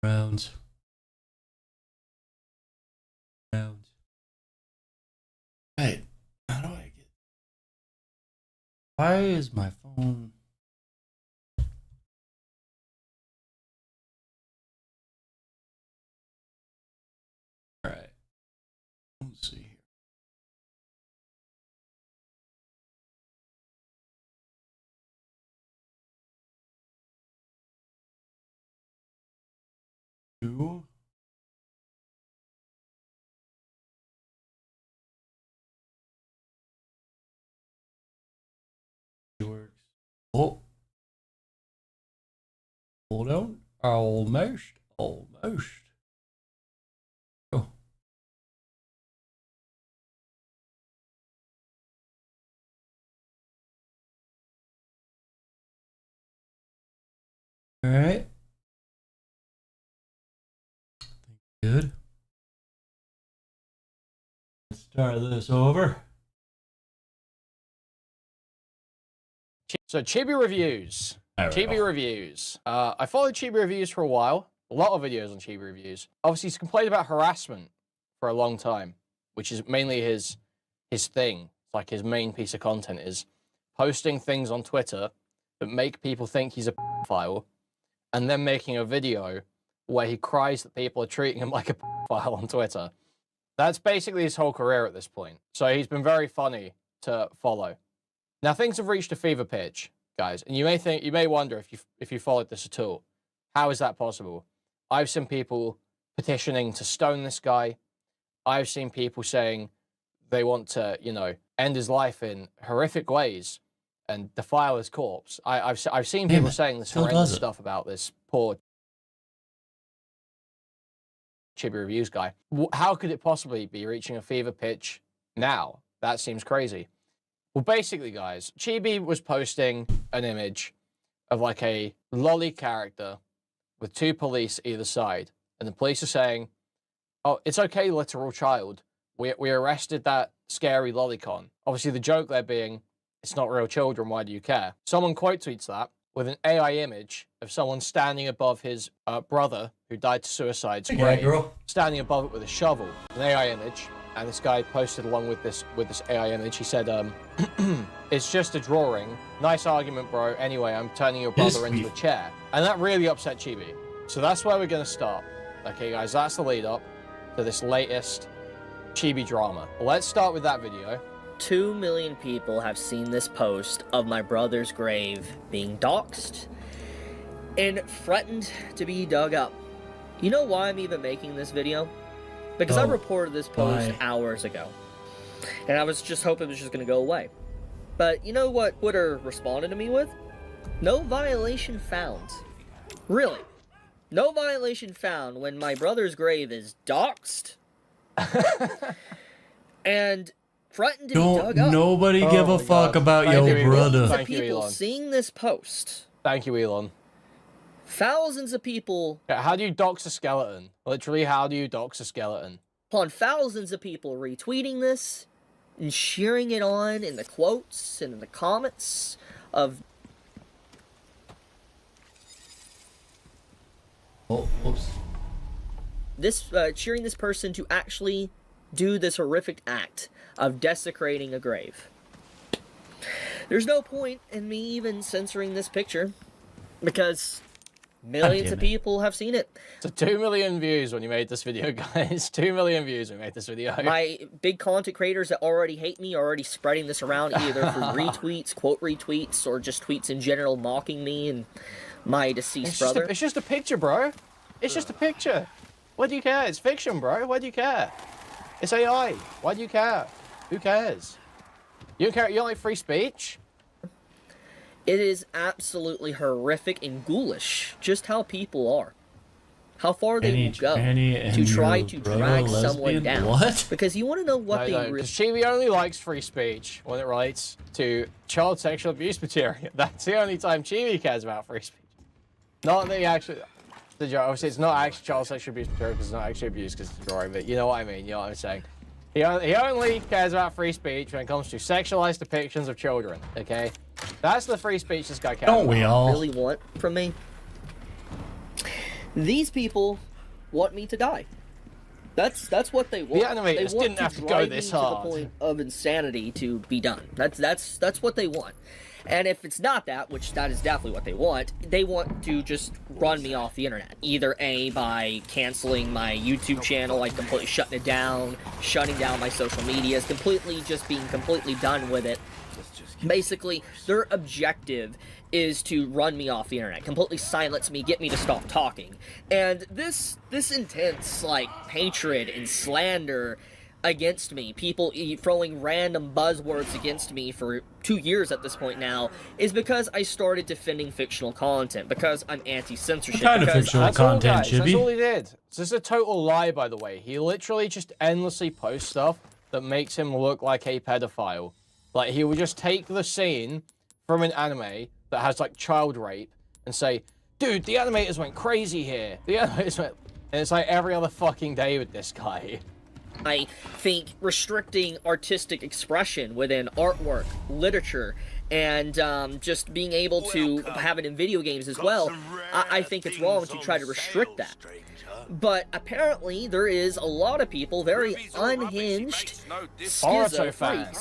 Rounds. Rounds. Right. How do I get... Why is my phone... Alright. Let's see here. Two. Works. Oh. Hold on. Almost. Oh. All right. Good. Let's start this over. So Chibi Reviews. Chibi Reviews. I followed Chibi Reviews for a while. A lot of videos on Chibi Reviews. Obviously, he's complained about harassment for a long time, which is mainly his thing. It's like his main piece of content is posting things on Twitter that make people think he's a pedophile, and then making a video where he cries that people are treating him like a pedophile on Twitter. That's basically his whole career at this point. So he's been very funny to follow. Now things have reached a fever pitch, guys, and you may wonder if you followed this at all. How is that possible? I've seen people petitioning to stone this guy. I've seen people saying they want to, end his life in horrific ways and defile his corpse. I've seen people saying this horrendous stuff about this poor Chibi Reviews guy. How could it possibly be reaching a fever pitch now? That seems crazy. Well, basically, guys, Chibi was posting an image of like a lolly character with two police either side. And the police are saying, oh, it's okay, literal child. We arrested that scary lolicon. Obviously, the joke there being, it's not real children, why do you care? Someone quote tweets that with an AI image of someone standing above his brother who died to suicide's grave, standing above it with a shovel. An AI image. And this guy posted along with this AI image. He said, it's just a drawing. Nice argument, bro. Anyway, I'm turning your brother into a chair. And that really upset Chibi. So that's where we're going to start. Okay, guys, that's the lead up to this latest Chibi drama. Let's start with that video. 2 million people have seen this post of my brother's grave being doxxed and threatened to be dug up. You know why I'm even making this video? Because I reported this post hours ago. And I was just hoping it was just going to go away. But you know what Twitter responded to me with? No violation found. Really. No violation found when my brother's grave is doxxed. And threatened to be dug up. Nobody give a fuck about your brother. Thank you, people seeing this post. Thank you, Elon. Thousands of people... How do you dox a skeleton? Literally, how do you dox a skeleton? Upon thousands of people retweeting this and sharing it on in the quotes and in the comments of... Oh, whoops. This, cheering this person to actually do this horrific act of desecrating a grave. There's no point in me even censoring this picture because... millions of people have seen it. So 2 million views when you made this video, guys. 2 million views when we made this video. My big content creators that already hate me are already spreading this around either through retweets, quote retweets, or just tweets in general mocking me and my deceased brother. It's just a picture, bro. It's just a picture. Why do you care? It's fiction, bro. Why do you care? It's AI. Why do you care? Who cares? You don't care? You don't like free speech? It is absolutely horrific and ghoulish just how people are. How far they will go to try to drag someone down. What? Because you want to know what they really... Because Chibi only likes free speech when it relates to child sexual abuse material. That's the only time Chibi cares about free speech. Not that he actually... Obviously, it's not actually child sexual abuse material because it's not actually abuse because it's a drawing, but you know what I mean. You know what I'm saying. He only cares about free speech when it comes to sexualized depictions of children, okay? That's the free speech this guy cares about. Don't we all? Really want from me? These people want me to die. That's what they want. The animators didn't have to go this hard. To the point of insanity to be done. That's what they want. And if it's not that, which that is definitely what they want to just run me off the internet. Either A, by canceling my YouTube channel, like completely shutting it down, shutting down my social medias, just being completely done with it. Basically, their objective is to run me off the internet, completely silence me, get me to stop talking. And this intense, like, hatred and slander against me, people throwing random buzzwords against me for 2 years at this point now, is because I started defending fictional content, because I'm anti-censorship. What kind of fictional content, Chibi? That's all he did. This is a total lie, by the way. He literally just endlessly posts stuff that makes him look like a pedophile. Like, he would just take the scene from an anime that has, like, child rape and say, dude, the animators went crazy here. The animators went... And it's like every other fucking day with this guy. I think restricting artistic expression within artwork, literature, and just being able to have it in video games as well, I think it's wrong to try to restrict that. But apparently there is a lot of people, very unhinged, Boruto fans.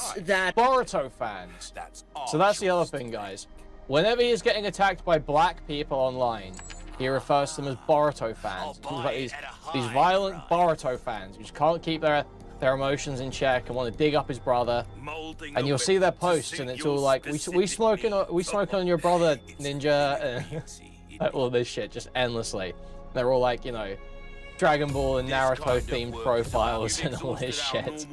Boruto fans. So that's the other thing, guys. Whenever he is getting attacked by black people online, he refers to them as Boruto fans. Like these violent Boruto fans who just can't keep their emotions in check and want to dig up his brother. And you'll see their posts, and it's all like, we smoking on your brother, ninja, and all this shit just endlessly. They're all like, you know, Dragon Ball and Naruto themed profiles and all this shit.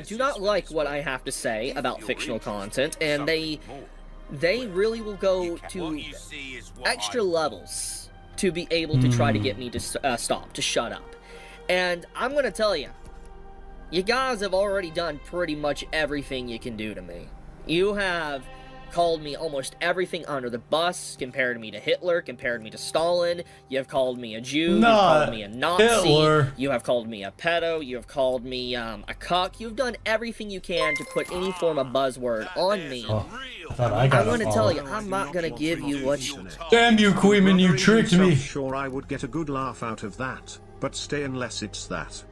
Do not like what I have to say about fictional content, and they really will go to extra levels to be able to try to get me to stop, to shut up. And I'm going to tell you, you guys have already done pretty much everything you can do to me. You have called me almost everything under the bus, compared me to Hitler, compared me to Stalin. You have called me a Jew, you have called me a Nazi, Hitler. You have called me a pedo, you have called me a cuck. You've done everything you can to put any form of buzzword on me. Oh, I thought I got I'm gonna tell you, I'm not gonna give you what you... Damn you, Queeman, you tricked me. Sure, I would get a good laugh out of that, but stay unless it's that.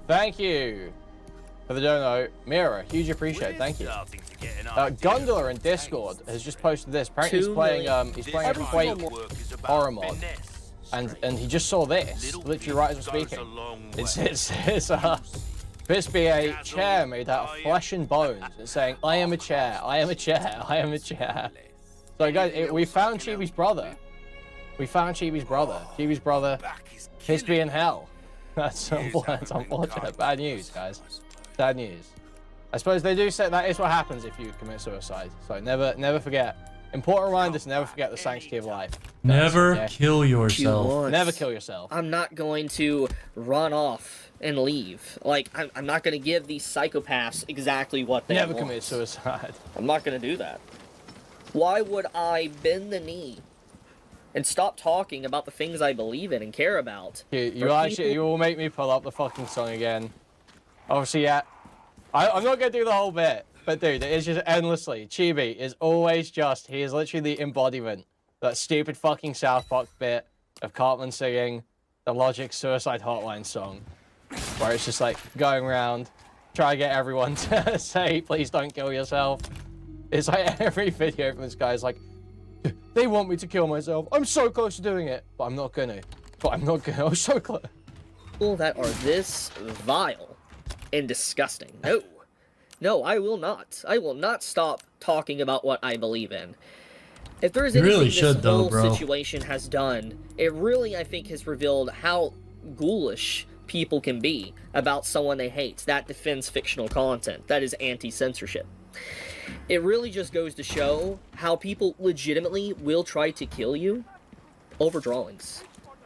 Thank you for the dono. Mira, huge appreciate, thank you. Gondola in Discord has just posted this. Apparently he's playing a Quake horror mod, and he just saw this, literally right as I'm speaking. It's this be a chair made out of flesh and bones. It's saying, I am a chair, I am a chair, I am a chair. So guys, we found Chibi's brother. We found Chibi's brother. Chibi's brother, Fisby in hell. That's unfortunate. Bad news, guys. Bad news. I suppose they do say that is what happens if you commit suicide. So never forget. Important reminder to never forget the sanctity of life. Never kill yourself. Never kill yourself. I'm not going to run off and leave. Like, I'm not going to give these psychopaths exactly what they want. Never commit suicide. I'm not going to do that. Why would I bend the knee and stop talking about the things I believe in and care about? You will make me pull up the fucking song again. Obviously, yeah. I'm not going to do the whole bit, but dude, it's just endlessly. Chibi is always just, he is literally the embodiment. That stupid fucking South Park bit of Cartman singing the Logic Suicide Hotline song. Where it's just like going around, trying to get everyone to say, please don't kill yourself. It's like every video from this guy is like, they want me to kill myself. I'm so close to doing it, but I'm not gonna. I'm so close. People that are this vile and disgusting. No, I will not. I will not stop talking about what I believe in. If there is anything this whole situation has done, it really, I think, has revealed how ghoulish people can be about someone they hate that defends fictional content, that is anti-censorship. It really just goes to show how people legitimately will try to kill you over drawings.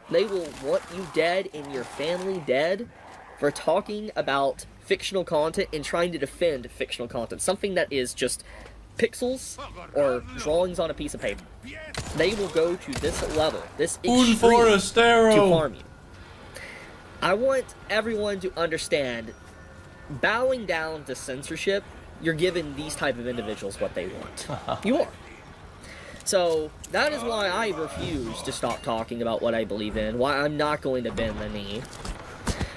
They will want you dead and your family dead for talking about fictional content and trying to defend fictional content. Something that is just pixels or drawings on a piece of paper. They will go to this level, this extreme, to harm you. I want everyone to understand, bowing down to censorship, you're giving these type of individuals what they want. You are. So that is why I refuse to stop talking about what I believe in, why I'm not going to bend the knee.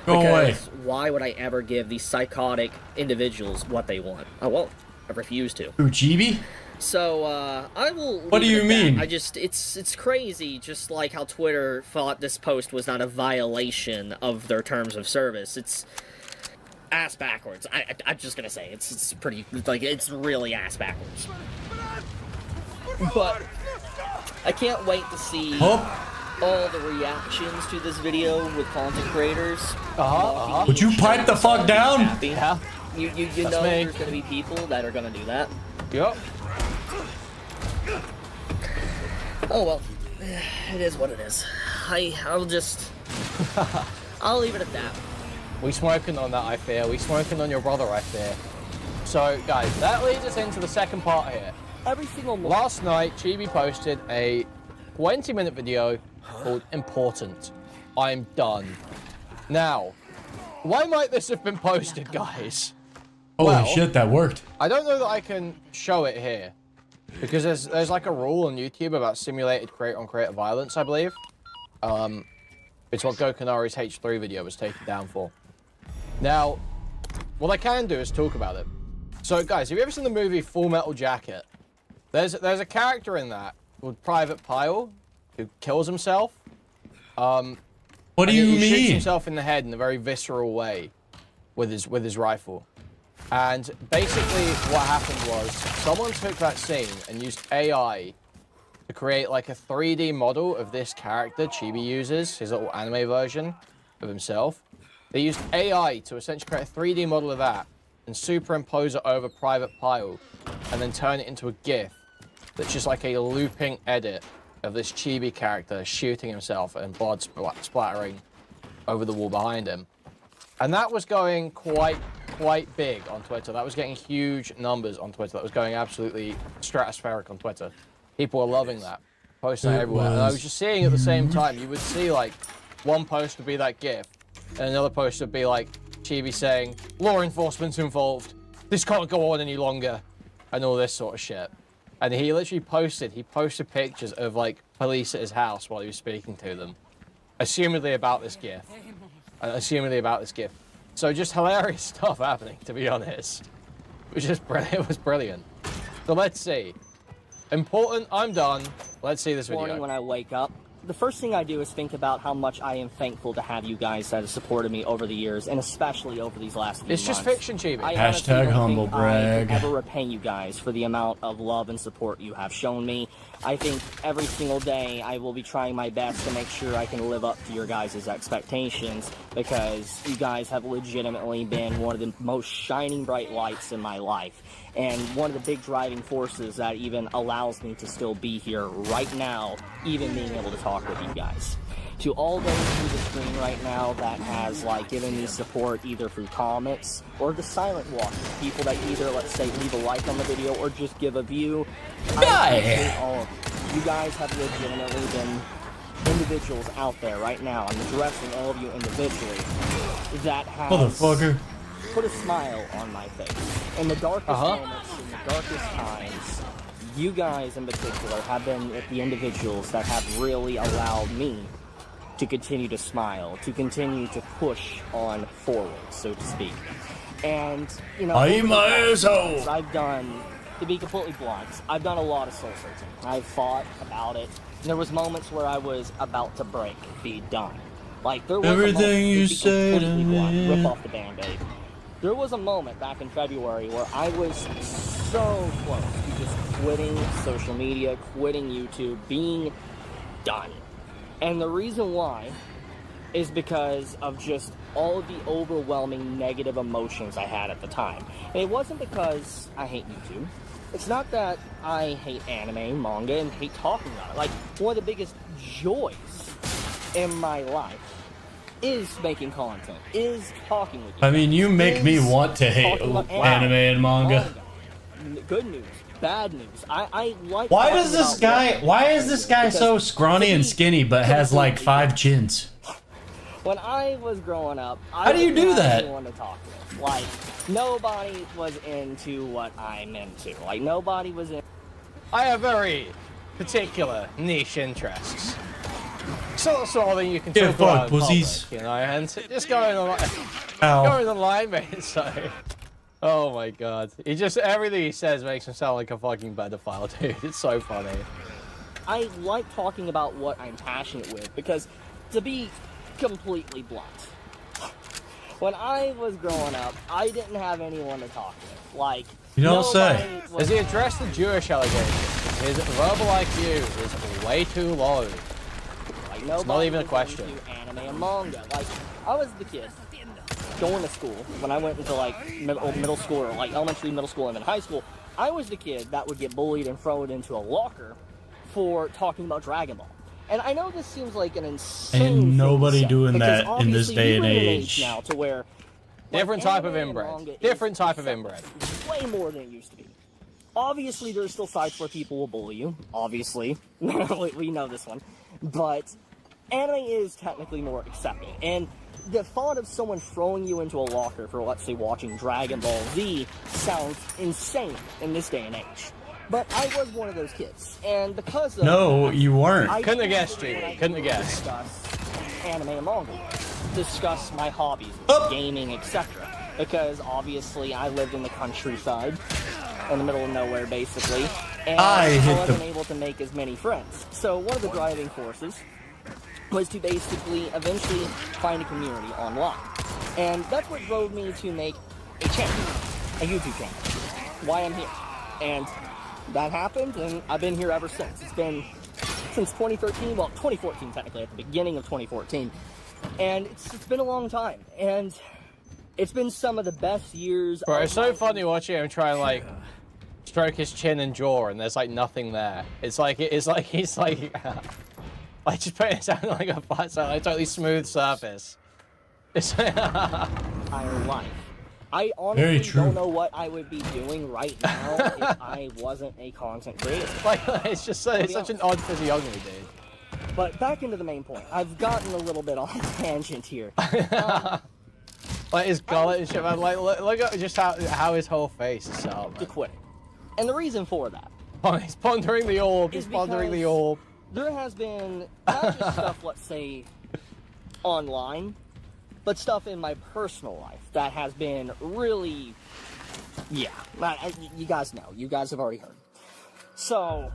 Go away. Why would I ever give these psychotic individuals what they want? I won't. I refuse to. Ooh, Chibi? So, I will... What do you mean? I just, it's crazy, just like how Twitter thought this post was not a violation of their terms of service. It's ass backwards. I'm just gonna say, it's pretty, like, it's really ass backwards. But I can't wait to see all the reactions to this video with content creators. Would you pipe the fuck down? Yeah. You know there's gonna be people that are gonna do that. Yup. Oh well, it is what it is. I'll just... I'll leave it at that. We smoking on that, I fear. We smoking on your brother, I fear. So, guys, that leads us into the second part here. Every single morning. Last night, Chibi posted a 20-minute video called Important. I'm done. Now, why might this have been posted, guys? Holy shit, that worked. I don't know that I can show it here. Because there's like a rule on YouTube about simulated creator-on-creator violence, I believe. It's what Gokanari's H3 video was taken down for. Now, what I can do is talk about it. So, guys, have you ever seen the movie Full Metal Jacket? There's a character in that called Private Pyle who kills himself. What do you he mean? Shoots himself in the head in a very visceral way with his rifle. And basically what happened was someone took that scene and used AI to create like a 3D model of this character Chibi uses, his little anime version of himself. They used AI to essentially create a 3D model of that and superimpose it over Private Pyle and then turn it into a GIF that's just like a looping edit of this Chibi character shooting himself and blood splattering over the wall behind him. And that was going quite big on Twitter. That was getting huge numbers on Twitter. That was going absolutely stratospheric on Twitter. People were loving that. Posting it everywhere. And I was just seeing at the same time, you would see like one post would be that GIF and another post would be like Chibi saying, law enforcement's involved. This can't go on any longer. And all this sort of shit. And he literally posted pictures of like police at his house while he was speaking to them. Assumedly about this GIF. So just hilarious stuff happening, to be honest. It was brilliant. So let's see. Important, I'm done. Let's see this video. Morning when I wake up, the first thing I do is think about how much I am thankful to have you guys that have supported me over the years, and especially over these last few months. It's just fiction, Chibi. Hashtag humble brag. I can ever repay you guys for the amount of love and support you have shown me. I think every single day I will be trying my best to make sure I can live up to your guys' expectations, because you guys have legitimately been one of the most shining bright lights in my life, and one of the big driving forces that even allows me to still be here right now, even being able to talk with you guys. To all those through the screen right now that has like given me support either through comments or the silent watchers, people that either, let's say, leave a like on the video or just give a view, I appreciate all of you. You guys have legitimately been individuals out there right now. I'm addressing all of you individually that has put a smile on my face. In the darkest moments, in the darkest times, you guys in particular have been the individuals that have really allowed me to continue to smile, to continue to push on forward, so to speak. And, you know, I've done, to be completely blunt, I've done a lot of soul searching. I've thought about it. There was moments where I was about to break, be done. Like, there was everything you say to me. Rip off the Band-Aid. There was a moment back in February where I was so close to just quitting social media, quitting YouTube, being done. And the reason why is because of just all of the overwhelming negative emotions I had at the time. And it wasn't because I hate YouTube. It's not that I hate anime, manga, and hate talking about it. Like, one of the biggest joys in my life is making content, is talking with you. I mean, you make me want to hate anime and manga. Good news, bad news. I like. Why is this guy so scrawny and skinny but has like 5 chins? When I was growing up, how do you do that? Want to talk with. Like, nobody was into what I'm into. Like, nobody was in. I have very particular niche interests. Sort of something you can Get talk about fucked, in pussies. public, you know, and just going on, Ow. going online, mate. So, oh my god, he just everything he says makes him sound like a fucking pedophile, dude. It's so funny. I like talking about what I'm passionate with because, to be completely blunt, when I was growing up, I didn't have anyone to talk with. Like, You don't say. nobody was- Does he address the Jewish allegations? His verbal IQ is way too low. Like, not nobody even a was question. into anime and manga. Like, I was the kid going to school when I went into like middle school or like elementary, middle school, and then high school. I was the kid that would get bullied and thrown into a locker for talking about Dragon Ball. And I know this seems like an insane Ain't thing to nobody say, doing because that in this obviously day and we're in an age. now to where like, Different type of anime and inbred. manga is Different type of accepted inbred. way more than it used to be. Obviously, there's still sites where people will bully you. Obviously, we know this one, but anime is technically more accepted. And the thought of someone throwing you into a locker for, let's say, watching Dragon Ball Z sounds insane in this day and age. But I was one of those kids, and because of No, that, you weren't. I Couldn't have guessed, when Jamie. I Couldn't have would guessed. Discuss anime and manga, discuss my hobbies, Oh. gaming, etc. Because obviously I lived in the countryside, in the middle of nowhere, basically, and I hit wasn't the- able to make as many friends. So one of the driving forces was to basically eventually find a community online, and that's what drove me to make a channel, a YouTube channel. Why I'm here, and that happened, and I've been here ever since. It's been since 2013, well, 2014 technically, at the beginning of 2014, and it's been a long time, and it's been some of the best years. Bro, of it's so my- funny watching him try and like stroke his chin and jaw, and there's like nothing there. It's like he's like just putting it down like a flat, like a totally smooth surface. It's entire life. I Very honestly true. don't know what I would be doing right now if I wasn't a content creator. like it's just it's such an odd physiognomy, dude. But back into the main point. I've gotten a little bit on tangent here. Like his gullet and shit, man. Like look at just how his whole face is set up, To man. quit. And the reason for that, He's pondering the orb. He's Is pondering the because- orb. there has been not just stuff, let's say, online, but stuff in my personal life that has been really, yeah. You guys know. You guys have already heard. So,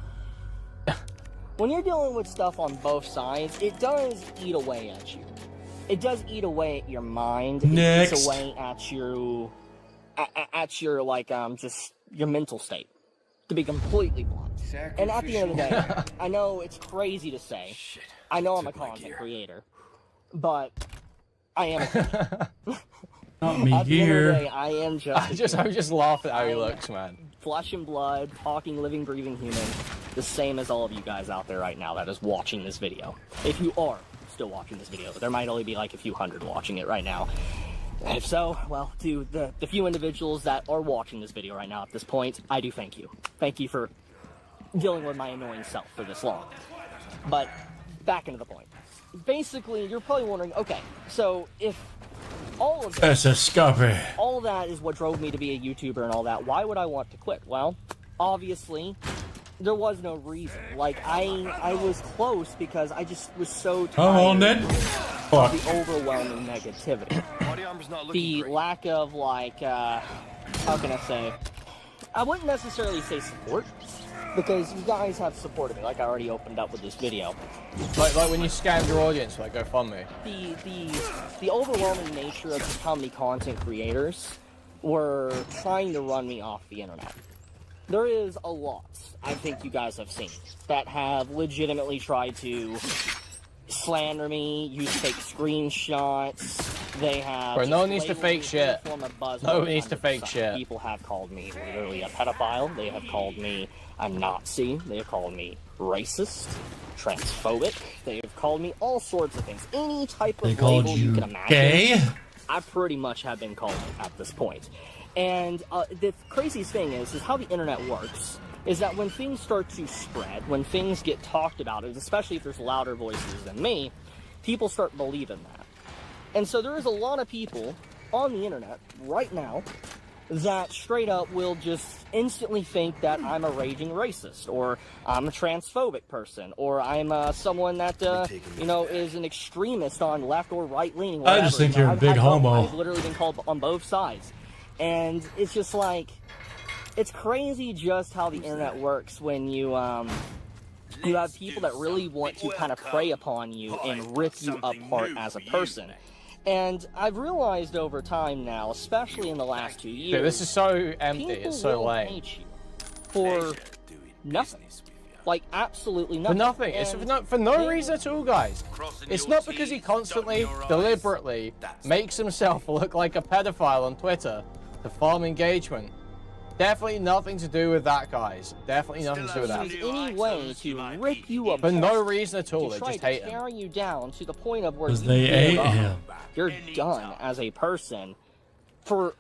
when you're dealing with stuff on both sides, it does eat away at you. It does eat away at your mind. It Next. eats away at you, at your like just your mental state. To be completely blunt. And at the end of the day, I know it's crazy to say. I know I'm a content creator, but I am. Not me At the end of the day, here. I am just I just laugh at how he looks, man. flesh and blood, talking, living, breathing human, the same as all of you guys out there right now that is watching this video. If you are still watching this video, there might only be like a few hundred watching it right now. If so, well, to the few individuals that are watching this video right now at this point, I do thank you. Thank you for dealing with my annoying self for this long. But back into the point. Basically, you're probably wondering, okay, so if all of this, That's a scupper. all that is what drove me to be a YouTuber and all that, why would I want to quit? Well, obviously, there was no reason. Like, I was close because I just was so tired Come on then. of Fuck. the overwhelming negativity. The lack of, like, how can I say? I wouldn't necessarily say support, because you guys have supported me, like I already opened up with this video. Like when you scammed your audience, like GoFundMe. The overwhelming nature of just how many content creators were trying to run me off the internet. There is a lot, I think you guys have seen, that have legitimately tried to slander me, use fake screenshots. They have. Bro, no one just needs to labeled fake me shit. in the form of buzzwords No one needs to under fake the sun. shit. People have called me literally a pedophile. They have called me a Nazi. They have called me racist, transphobic. They have called me all sorts of things. Any type They of called label you you can imagine. gay? I pretty much have been called it at this point. And the craziest thing is how the internet works is that when things start to spread, when things get talked about, especially if there's louder voices than me, people start believing that. And so there is a lot of people on the internet right now that straight up will just instantly think that I'm a raging racist, or I'm a transphobic person, or I'm someone that, you know, is an extremist on left or right leaning. I just think you're a big homo. I've literally been called on both sides. And it's just like, it's crazy just how the internet works when you have people that really want to kind of prey upon you and rip you apart as a person. And I've realized over time now, especially in the last 2 years, Dude, this is so empty. It's so lame. hate you for nothing. Like, absolutely nothing. For nothing. It's for no reason at all, guys. It's not because he constantly, deliberately makes himself look like a pedophile on Twitter to farm engagement. Definitely nothing to do with that, guys. Definitely nothing to do with that. Any way to rip you apart. For no reason at all. They just hate him. Tear you down to the point of where Because they ate him. You're done as a person. For,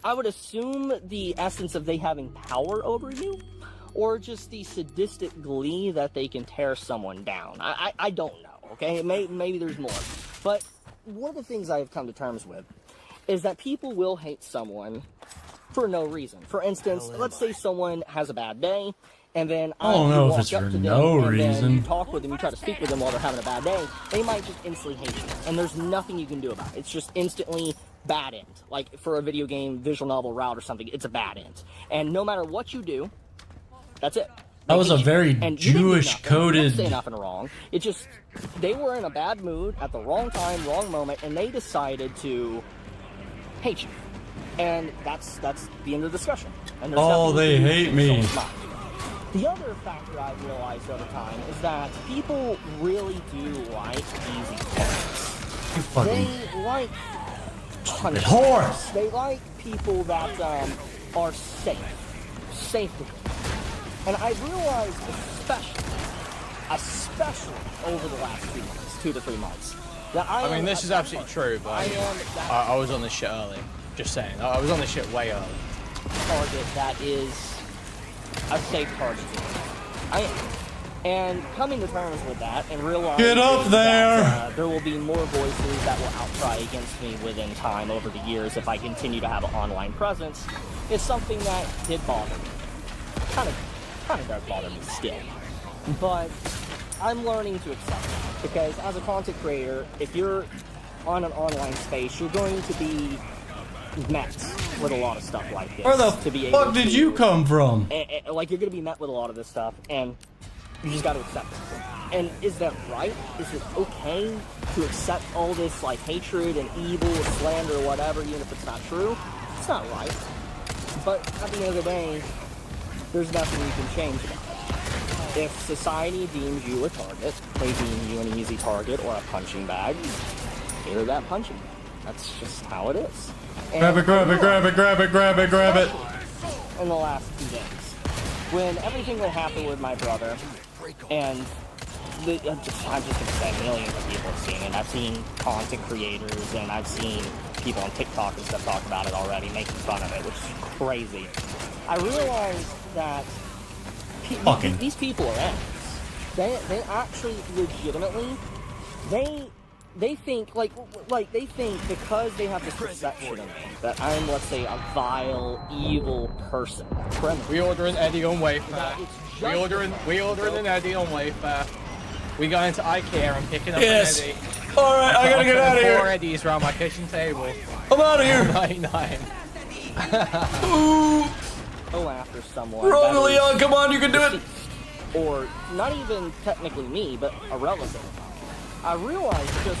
I would assume, the essence of they having power over you, or just the sadistic glee that they can tear someone down. I don't know, okay? Maybe there's more. But one of the things I've come to terms with is that people will hate someone for no reason. For instance, let's say someone has a bad day, and then I don't know if it's walk for up to them, no and then reason. you talk with them, you try to speak with them while they're having a bad day, they might just instantly hate you. And there's nothing you can do about it. It's just instantly bad end. Like, for a video game, visual novel route or something, it's a bad end. And no matter what you do, that's it. That was a very And you didn't do Jewish nothing. You coded. didn't say nothing wrong. It just, they were in a bad mood at the wrong time, wrong moment, and they decided to hate you. And that's the end of the discussion. And there's Oh, nothing they you can do hate to me. change someone's mind. The other factor I've realized over time is that people really do like easy targets. You fucking They like punishment. whore. They like people that are safe to them. And I've realized, especially over the last 2 months, 2 to 3 months, that I mean, this is absolutely true, but I was on this shit early. Just saying. I was on this shit way early. target that is a safe target to me. I am. And coming to terms with that and realizing Get up there! that, there will be more voices that will outcry against me within time over the years if I continue to have an online presence is something that did bother me. Kind of does bother me still. But I'm learning to accept that, because as a content creator, if you're on an online space, you're going to be met with a lot of stuff like this. Where the to be able fuck did to- you come from? like, you're gonna be met with a lot of this stuff, and you just gotta accept it. And is that right? Is it okay to accept all this, like, hatred and evil, slander, whatever, even if it's not true? It's not right. But at the end of the day, there's nothing you can change about it. If society deems you a target, they deem you an easy target or a punching bag, you're that punching bag. That's just how it is. And Grab it, grab it, grab it, grab it, grab it, grab it. in the last 2 days, when everything that happened with my brother, and I'm just gonna say millions of people have seen it. I've seen content creators, and I've seen people on TikTok and stuff talk about it already, making fun of it, which is crazy. I realized that these people are enemies. They actually legitimately, they think they think because they have this perception of me that I'm, let's say, a vile, evil person, criminal. We ordering Eddie on Wayfair. That it's We ordering an Eddie on Wayfair. We go into IKEA and picking up Yes. an Eddie. Alright, I gotta get out of 4 here. Eddies around my kitchen table. I'm out of here. 99. Go after someone. Run, that is Leon, come on, you can do it. deceased. Or not even technically me, but a relative. I realize just,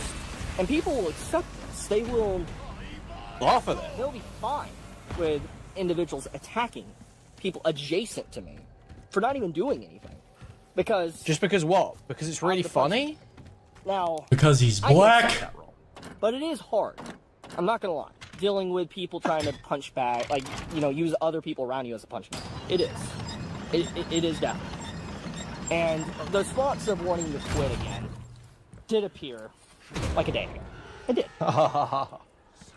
and people will accept this. They will, Laugh at it. they'll be fine with individuals attacking people adjacent to me for not even doing anything. Because Just because what? Because it's really the funny? now, Because he's I can black. accept that role. But it is hard. I'm not gonna lie. Dealing with people trying to punch back, like, use other people around you as a punch bag. It is. It is definitely. And the thoughts of wanting to quit again did appear like a day ago. It did.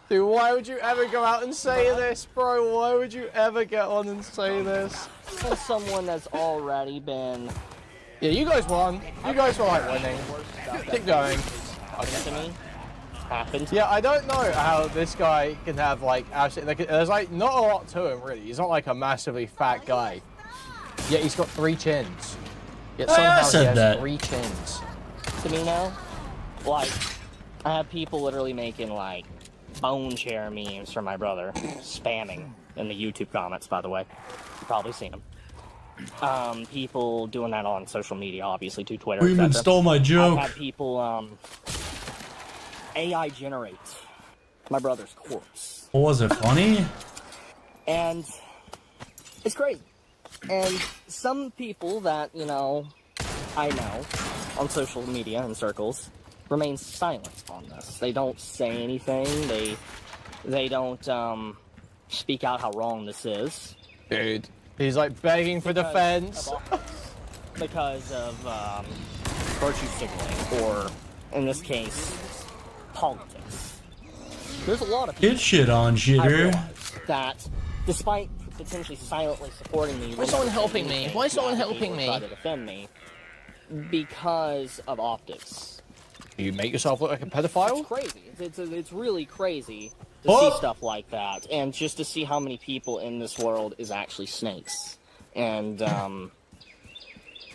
Dude, why would you ever go out and say this, bro? Why would you ever get on and say this? As someone that's already been Yeah, you guys won. You guys were like winning. Keep going. to me, happened. Yeah, I don't know how this guy can have like absolutely. Like, there's like not a lot to him really. He's not like a massively fat guy. Yet he's got 3 chins. Yet Oh, yeah, I somehow said he has that. 3 chins. To me now, like, I have people literally making like bone chair memes for my brother, spamming in the YouTube comments. By the way, you've probably seen them. People doing that on social media, obviously, to Twitter. Freeman etc. stole my joke. I've had people AI generate my brother's corpse. Was it funny? And it's great. And some people that, you know, I know on social media and circles remain silent on this. They don't say anything. They don't speak out how wrong this is. Dude, he's like begging for defense. Because of virtue signaling, or in this case, politics. There's a lot of people Get shit on, I shitter. realize that, despite potentially silently supporting me, Why is someone helping me? Why is someone helping me? Try to defend me because of optics. You make yourself look like a pedophile? It's crazy. It's really crazy to Oh. see stuff like that, and just to see how many people in this world is actually snakes. And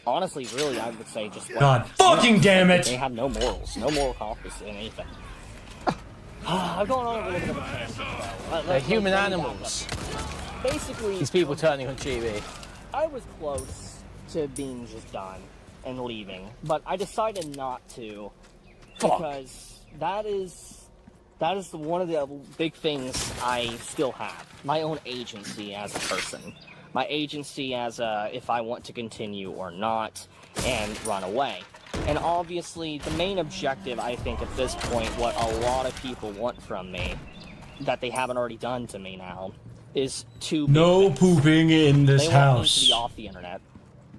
honestly, really, I would say just God fucking damn they it! have no morals, no moral compass in anything. I've gone on a little bit of a tangent, though. They're human let me back animals. up. Basically, These people turning on TV. I was close to being just done and leaving, but I decided not to because that is one of the big things I still have. My own agency as a person. My agency as a if I want to continue or not and run away. And obviously the main objective, I think at this point, what a lot of people want from me that they haven't already done to me now is to No pooping in this they want me to house. be off the internet,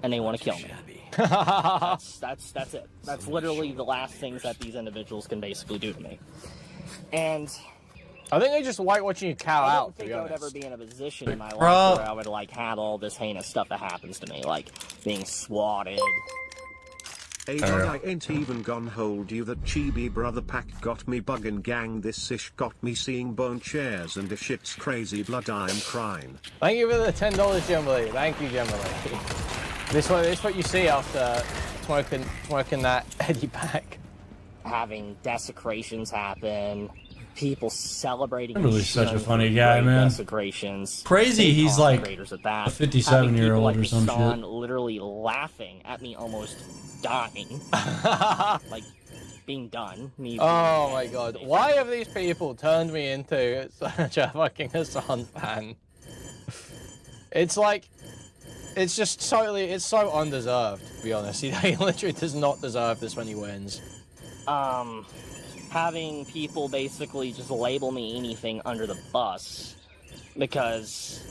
and they want to kill me. That's it. That's literally the last things that these individuals can basically do to me. And I think they just like watching you cow I out, don't to think be I would honest. ever be in a position in my life Bruh. where I would like have all this heinous stuff that happens to me, like being swatted. Hey, I ain't even gonna hold you. That chibi brother pack got me bugging, gang. This ish got me seeing bone chairs, and if shit's crazy blood, I'm crying. Thank you for the $10, Jimberly. Thank you, Jimberly. This is what you see after smoking that Eddie pack. Having desecrations happen, people celebrating. Really such a shunning funny for guy, great man. Desecrations. Crazy, Big he's like creators at that. a 57-year-old Having or people some like Hassan shit. literally laughing at me, almost dying, like being done. Me Oh being my dead, god. basically. Why have these people turned me into such a fucking Hassan fan? It's like, it's just totally, it's so undeserved, to be honest. He literally does not deserve this when he wins. Having people basically just label me anything under the bus because,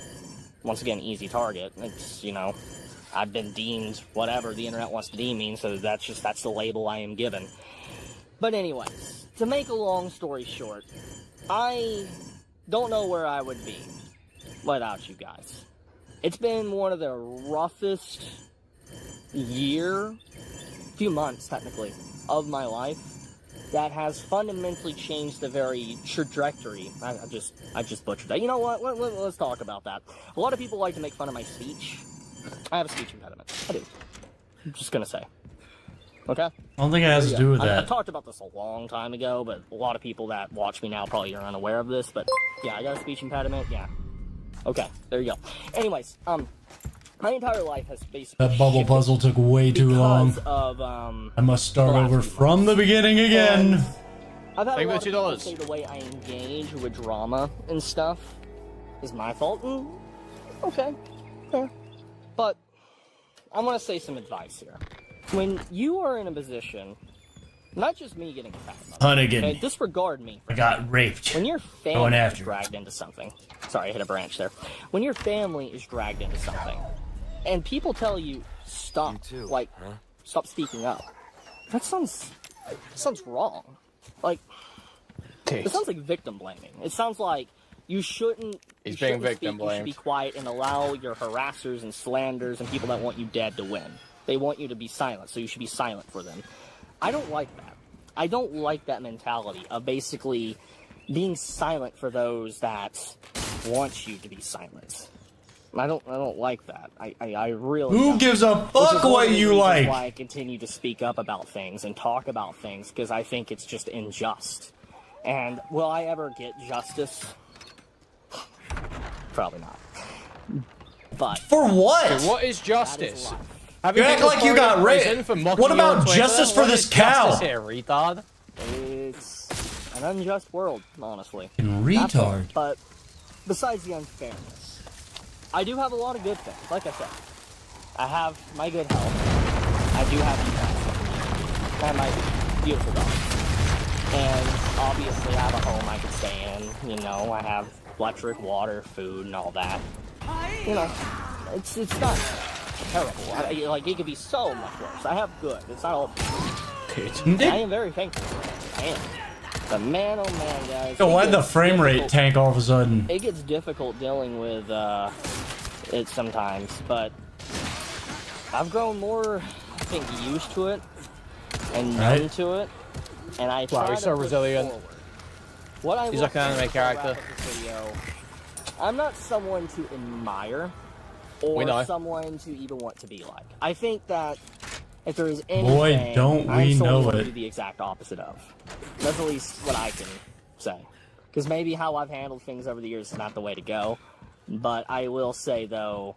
once again, easy target. It's, you know, I've been deemed whatever the internet wants to deem me, so that's the label I am given. But anyways, to make a long story short, I don't know where I would be without you guys. It's been one of the roughest few months technically, of my life that has fundamentally changed the very trajectory. I just butchered that. You know what? Let's talk about that. A lot of people like to make fun of my speech. I have a speech impediment. I do. I'm just gonna say. Okay? I don't think it has to do with I that. talked about this a long time ago, but a lot of people that watch me now probably are unaware of this, but yeah, I got a speech impediment, yeah. Okay, there you go. Anyways, my entire life has basically That bubble shifted puzzle took way too long. because of, I must start the last over few from the beginning again. And I've had Thank a you lot for of people $2. say the way I engage with drama and stuff is my fault. Okay, fair. But I want to say some advice here. When you are in a position, not just me getting attacked, Hunnigan. okay, disregard me. I got raped. When your Going family is after you. dragged into something, sorry, I hit a branch there. When your family is dragged into something, and people tell you stop, stop speaking up, that sounds wrong. Like, it sounds like victim blaming. It sounds like you shouldn't. He's you being shouldn't victim speak, you blamed. should be quiet and allow your harassers and slanders and people that want you dead to win. They want you to be silent, so you should be silent for them. I don't like that. I don't like that mentality of basically being silent for those that want you to be silent. I don't like that. I really Who don't. gives a fuck what you like? Why I continue to speak up about things and talk about things, because I think it's just unjust. And will I ever get justice? Probably not. But For what? What is justice? That You act like you got raped. What about justice for this cow? Justice here, retard? it's an unjust world, honestly. Retard. But besides the unfairness, I do have a lot of good things. Like I said, I have my good health. I do have you guys. I have my beautiful dog. And obviously I have a home I can stay in. You know, I have electric, water, food, and all that. You know, it's not terrible. Like, it could be so much worse. I have good. It's not all... I am very thankful. I am. But man, oh man, guys. Yo, why'd the frame rate tank all of a sudden? It gets difficult dealing with it sometimes, but I've grown more, I think, used to it and numb to it, and I try Wow, he's to so push resilient. forward. What I He's will like an say anime before I wrap character. up this video, I'm not someone to admire We know. or someone to even want to be like. I think that if there is anything, Boy, don't I'm we someone know who would it. do the exact opposite of. That's at least what I can say. Because maybe how I've handled things over the years is not the way to go. But I will say, though,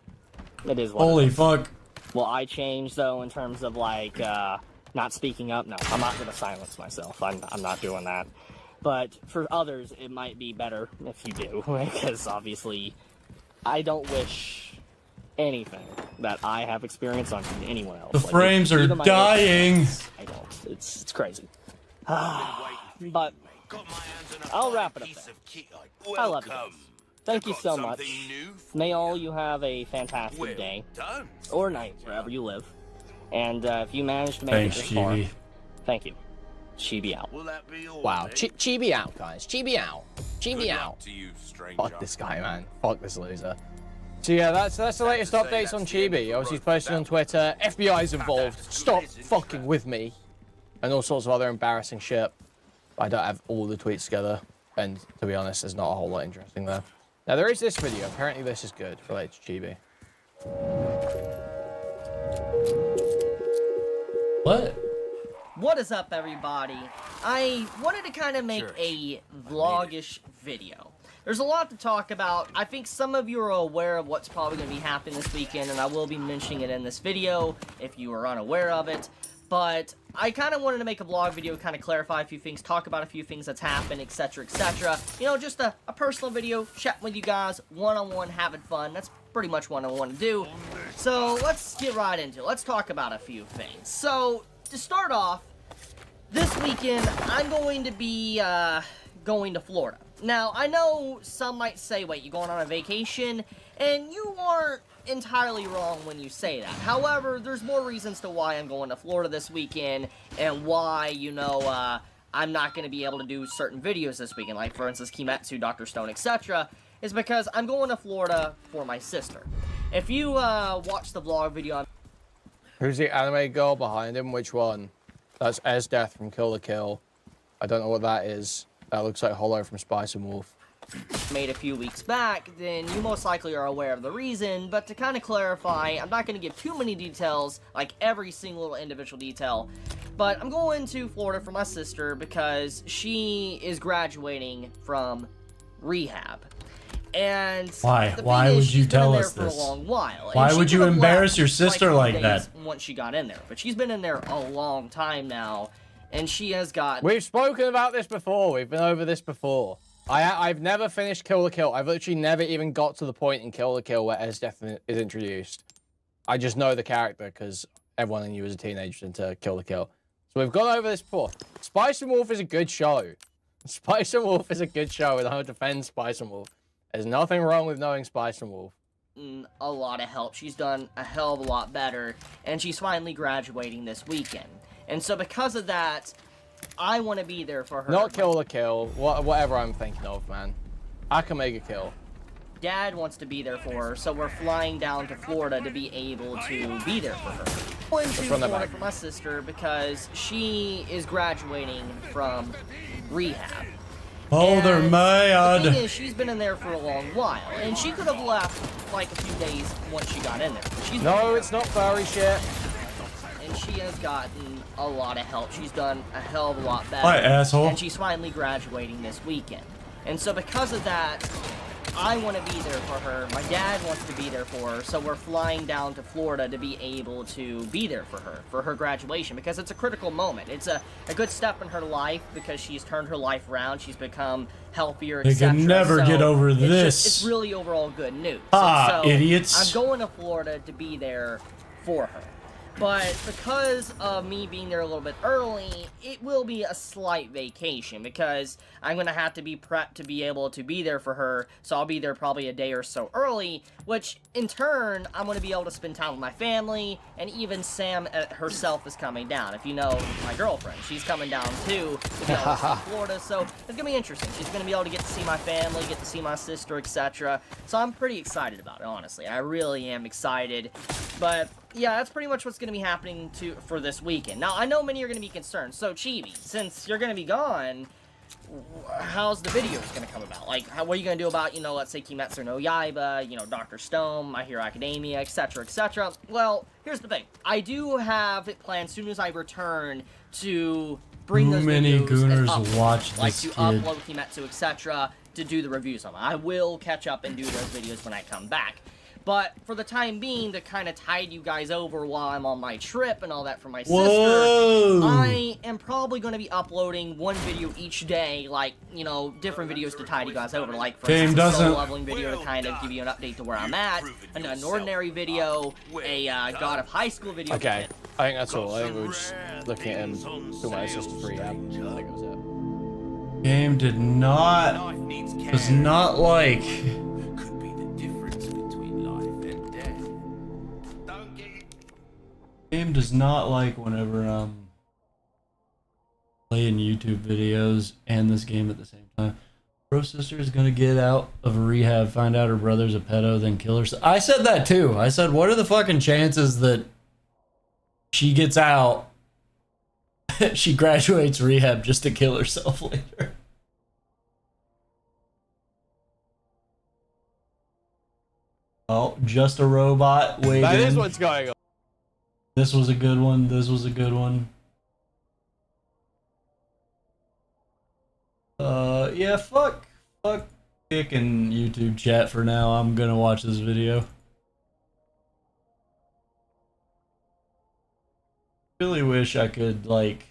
it is what Holy it is. fuck. Will I change, though, in terms of, like, not speaking up? No, I'm not going to silence myself. I'm not doing that. But for others, it might be better if you do. Because, obviously, I don't wish anything that I have experienced on anyone else. The frames are even my dying. friends, I don't. It's crazy. But I'll wrap it up there. I love you guys. Thank you so much. May all you have a fantastic day or night wherever you live. And if you manage to make Thanks, it this far, Chibi. thank you. Chibi out. Wow, Chibi out, guys. Chibi out. Chibi out. Fuck this guy, man. Fuck this loser. So yeah, that's the latest updates on Chibi. Obviously, he's posted on Twitter. FBI's involved. Stop fucking with me. And all sorts of other embarrassing shit. I don't have all the tweets together. And to be honest, there's not a whole lot interesting there. Now, there is this video. Apparently, this is good related to Chibi. What? What is up, everybody? I wanted to kind of make a vlogish video. There's a lot to talk about. I think some of you are aware of what's probably going to be happening this weekend, and I will be mentioning it in this video if you are unaware of it. But I kind of wanted to make a vlog video, kind of clarify a few things, talk about a few things that's happened, etc., etc. You know, just a personal video, chatting with you guys, one-on-one, having fun. That's pretty much what I want to do. So let's get right into it. Let's talk about a few things. So, to start off, this weekend, I'm going to be going to Florida. Now, I know some might say, wait, you going on a vacation? And you aren't entirely wrong when you say that. However, there's more reasons to why I'm going to Florida this weekend and why, you know, I'm not going to be able to do certain videos this weekend. Like, for instance, Kimetsu, Dr. Stone, etc. is because I'm going to Florida for my sister. If you watch the vlog video... Who's the anime girl behind him? Which one? That's Esdeath from Kill la Kill. I don't know what that is. That looks like Hollow from Spice and Wolf. Made a few weeks back, then you most likely are aware of the reason, but to kind of clarify, I'm not going to give too many details, like every single little individual detail, but I'm going to Florida for my sister because she is graduating from rehab. And Why? the Why thing is, would you she's been tell in there us for this? a long while. Why And she would you could've embarrass left your like sister 3 like days that? once she got in there, but she's been in there a long time now, and she has got... We've spoken about this before. We've been over this before. I've never finished Kill la Kill. I've literally never even got to the point in Kill la Kill where Esdeath is introduced. I just know the character because everyone I knew as a teenager into Kill la Kill. So we've gone over this before. Spice and Wolf is a good show. Spice and Wolf is a good show, and I would defend Spice and Wolf. There's nothing wrong with knowing Spice and Wolf. A lot of help. She's done a hell of a lot better, and she's finally graduating this weekend. And so because of that, I want to be there for her. Not Kill la Kill. Whatever I'm thinking of, man. I can make a kill. Dad wants to be there for her, so we're flying down to Florida to be able to be there for her. Going to Florida for my sister because she is graduating from rehab. Oh, they're mad. The thing is, she's been in there for a long while, and she could have left like a few days once she got in there. No, it's not furry shit. And she has gotten a lot of help. She's done a hell of a lot better. Hi, asshole. And she's finally graduating this weekend. And so because of that, I want to be there for her. My dad wants to be there for her. So we're flying down to Florida to be able to be there for her graduation, because it's a critical moment. It's a good step in her life because she's turned her life around. She's become healthier, They etc. can never get over this. It's really overall good news. Ah, so idiots. I'm going to Florida to be there for her. But because of me being there a little bit early, it will be a slight vacation because I'm going to have to be prepped to be able to be there for her. So I'll be there probably a day or so early, which in turn, I'm going to be able to spend time with my family, and even Sam herself is coming down. If you know my girlfriend, she's coming down too to be able to see Florida. So it's going to be interesting. She's going to be able to get to see my family, get to see my sister, etc. So I'm pretty excited about it, honestly. I really am excited. But yeah, that's pretty much what's going to be happening for this weekend. Now, I know many are going to be concerned. So, Chibi, since you're going to be gone, how's the videos going to come about? Like, what are you going to do about, you know, let's say Kimetsu no Yaiba, you know, Dr. Stone, My Hero Academia, etc., etc.? Well, here's the thing. I do have it planned as soon as I return to bring those many videos and gooners watch like this to kid. upload Kimetsu, etc., to do the reviews on them. I will catch up and do those videos when I come back. But for the time being, to kind of tide you guys over while I'm on my trip and all that for my sister, I am probably going to be uploading one video each day, like, you know, different videos to tide you guys over. Like, for instance, a solo leveling video to kind of give you an update to where I'm at, an ordinary video, a God of High School video. Okay, I think that's all. I think we were just looking at him through my sister's rehab. I think that was it. Game does not like... Game does not like whenever I'm playing YouTube videos and this game at the same time. Bro sister is gonna get out of rehab, find out her brother's a pedo, then kill herself. I said that too. I said, what are the fucking chances that she gets out, she graduates rehab just to kill herself later? Oh, just a robot waiting. That is what's going on. This was a good one. This was a good one. Yeah, fuck Dick and YouTube chat for now. I'm gonna watch this video. Really wish I could, like...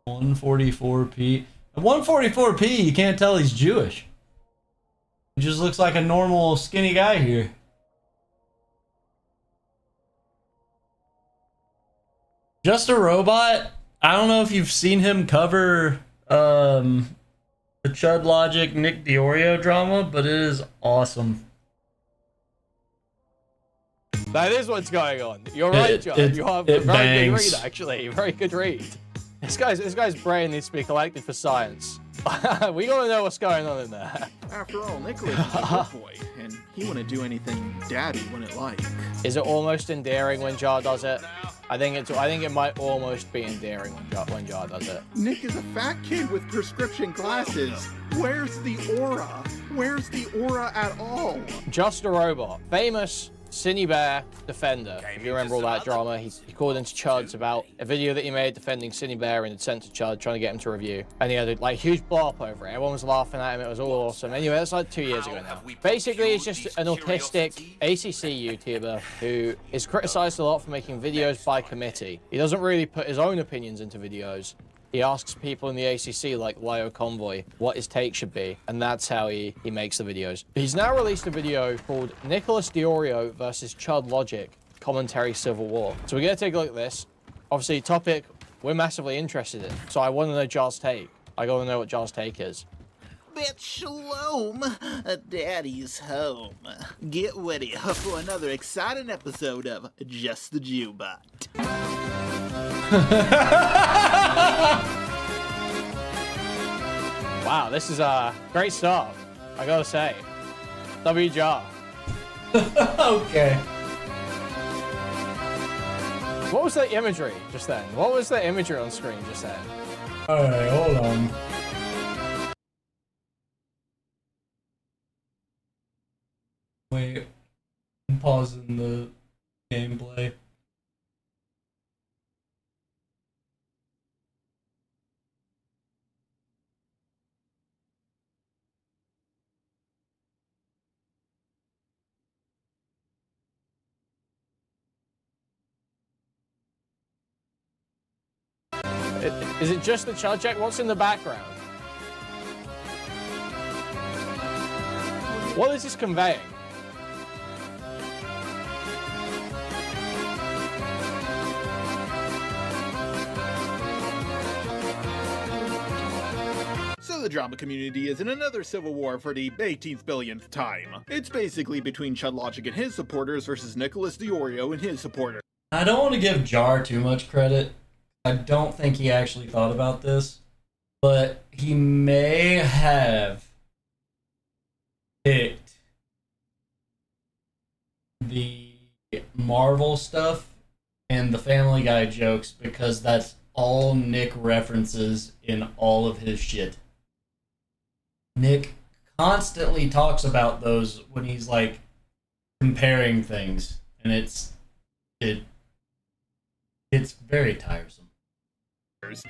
$144p. At 144p, you can't tell he's Jewish. He just looks like a normal skinny guy here. Just a Robot. I don't know if you've seen him cover the Chud Logic Nick Diorio drama, but it is awesome. That is what's going on. You're right, John. You have a very good read, actually. Very good read. This guy's brain needs to be collected for science. We gotta know what's going on in there. After all, Nicholas is a good boy, and he wouldn't do anything Daddy wouldn't like. Is it almost endearing when Jar does it? I think it might almost be endearing when Jar does it. Nick is a fat kid with prescription glasses. Where's the aura? Where's the aura at all? Just a Robot. Famous Cinny Bear defender. If you remember all that drama, he called into Chuds about a video that he made defending Cinny Bear and had sent to Chud, trying to get him to review. And he had a like huge blow up over it. Everyone was laughing at him. It was all awesome. Anyway, that's like 2 years ago now. Basically, he's just an autistic ACC YouTuber who is criticized a lot for making videos by committee. He doesn't really put his own opinions into videos. He asks people in the ACC, like Lyo Convoy, what his take should be, and that's how he makes the videos. He's now released a video called Nicholas Diorio versus Chud Logic, Commentary Civil War. So we're going to take a look at this. Obviously, topic we're massively interested in, so I want to know Jar's take. I got to know what Jar's take is. Bet shalom, Daddy's home. Get ready for another exciting episode of Just the Jewbot. Wow, this is a great start, I gotta say. W Jar. Okay. What was the imagery just then? What was the imagery on screen just then? Alright, hold on. Wait. I'm pausing the gameplay. Is it just the child check? What's in the background? What is this conveying? So the drama community is in another civil war for the 18th billionth time. It's basically between Chud Logic and his supporters versus Nicholas Diorio and his supporters. I don't want to give Jar too much credit. I don't think he actually thought about this, but he may have picked the Marvel stuff and the Family Guy jokes because that's all Nick references in all of his shit. Nick constantly talks about those when he's like comparing things, and it's very tiresome.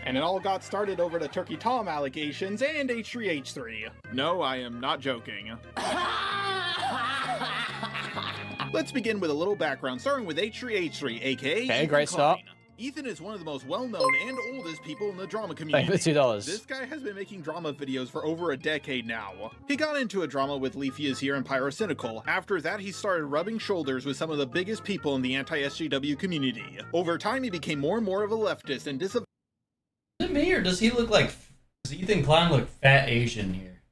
And it all got started over the Turkey Tom allegations and H3H3. No, I am not joking. Let's begin with a little background, starting with H3H3, aka Okay, Ethan great start. Klein. Ethan is one of the most well-known and oldest people in the drama community. Thank you for $2. This guy has been making drama videos for over a decade now. He got into a drama with Leafy is Here and Pyrocynical. After that, he started rubbing shoulders with some of the biggest people in the anti-SJW community. Over time, he became more and more of a leftist and Is it me, or does he look like... Does Ethan Klein look fat Asian here?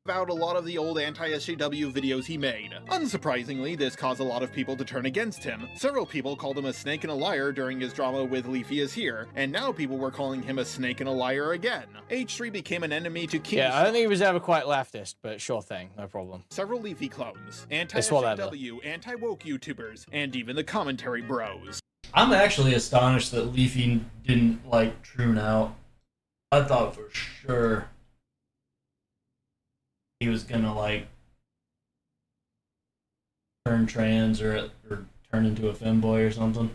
about a lot of the old anti-SJW videos he made. Unsurprisingly, this caused a lot of people to turn against him. Several people called him a snake and a liar during his drama with Leafy is Here, and now people were calling him a snake and a liar again. H3 became an enemy to King. Yeah, I don't think he was ever quite leftist, but sure thing, no problem. Several Leafy clones, It's whatever. anti-SJW, anti-woke YouTubers, and even the commentary bros. I'm actually astonished that Leafy didn't, like, tune out. I thought for sure he was gonna, like, turn trans or turn into a femboy or something.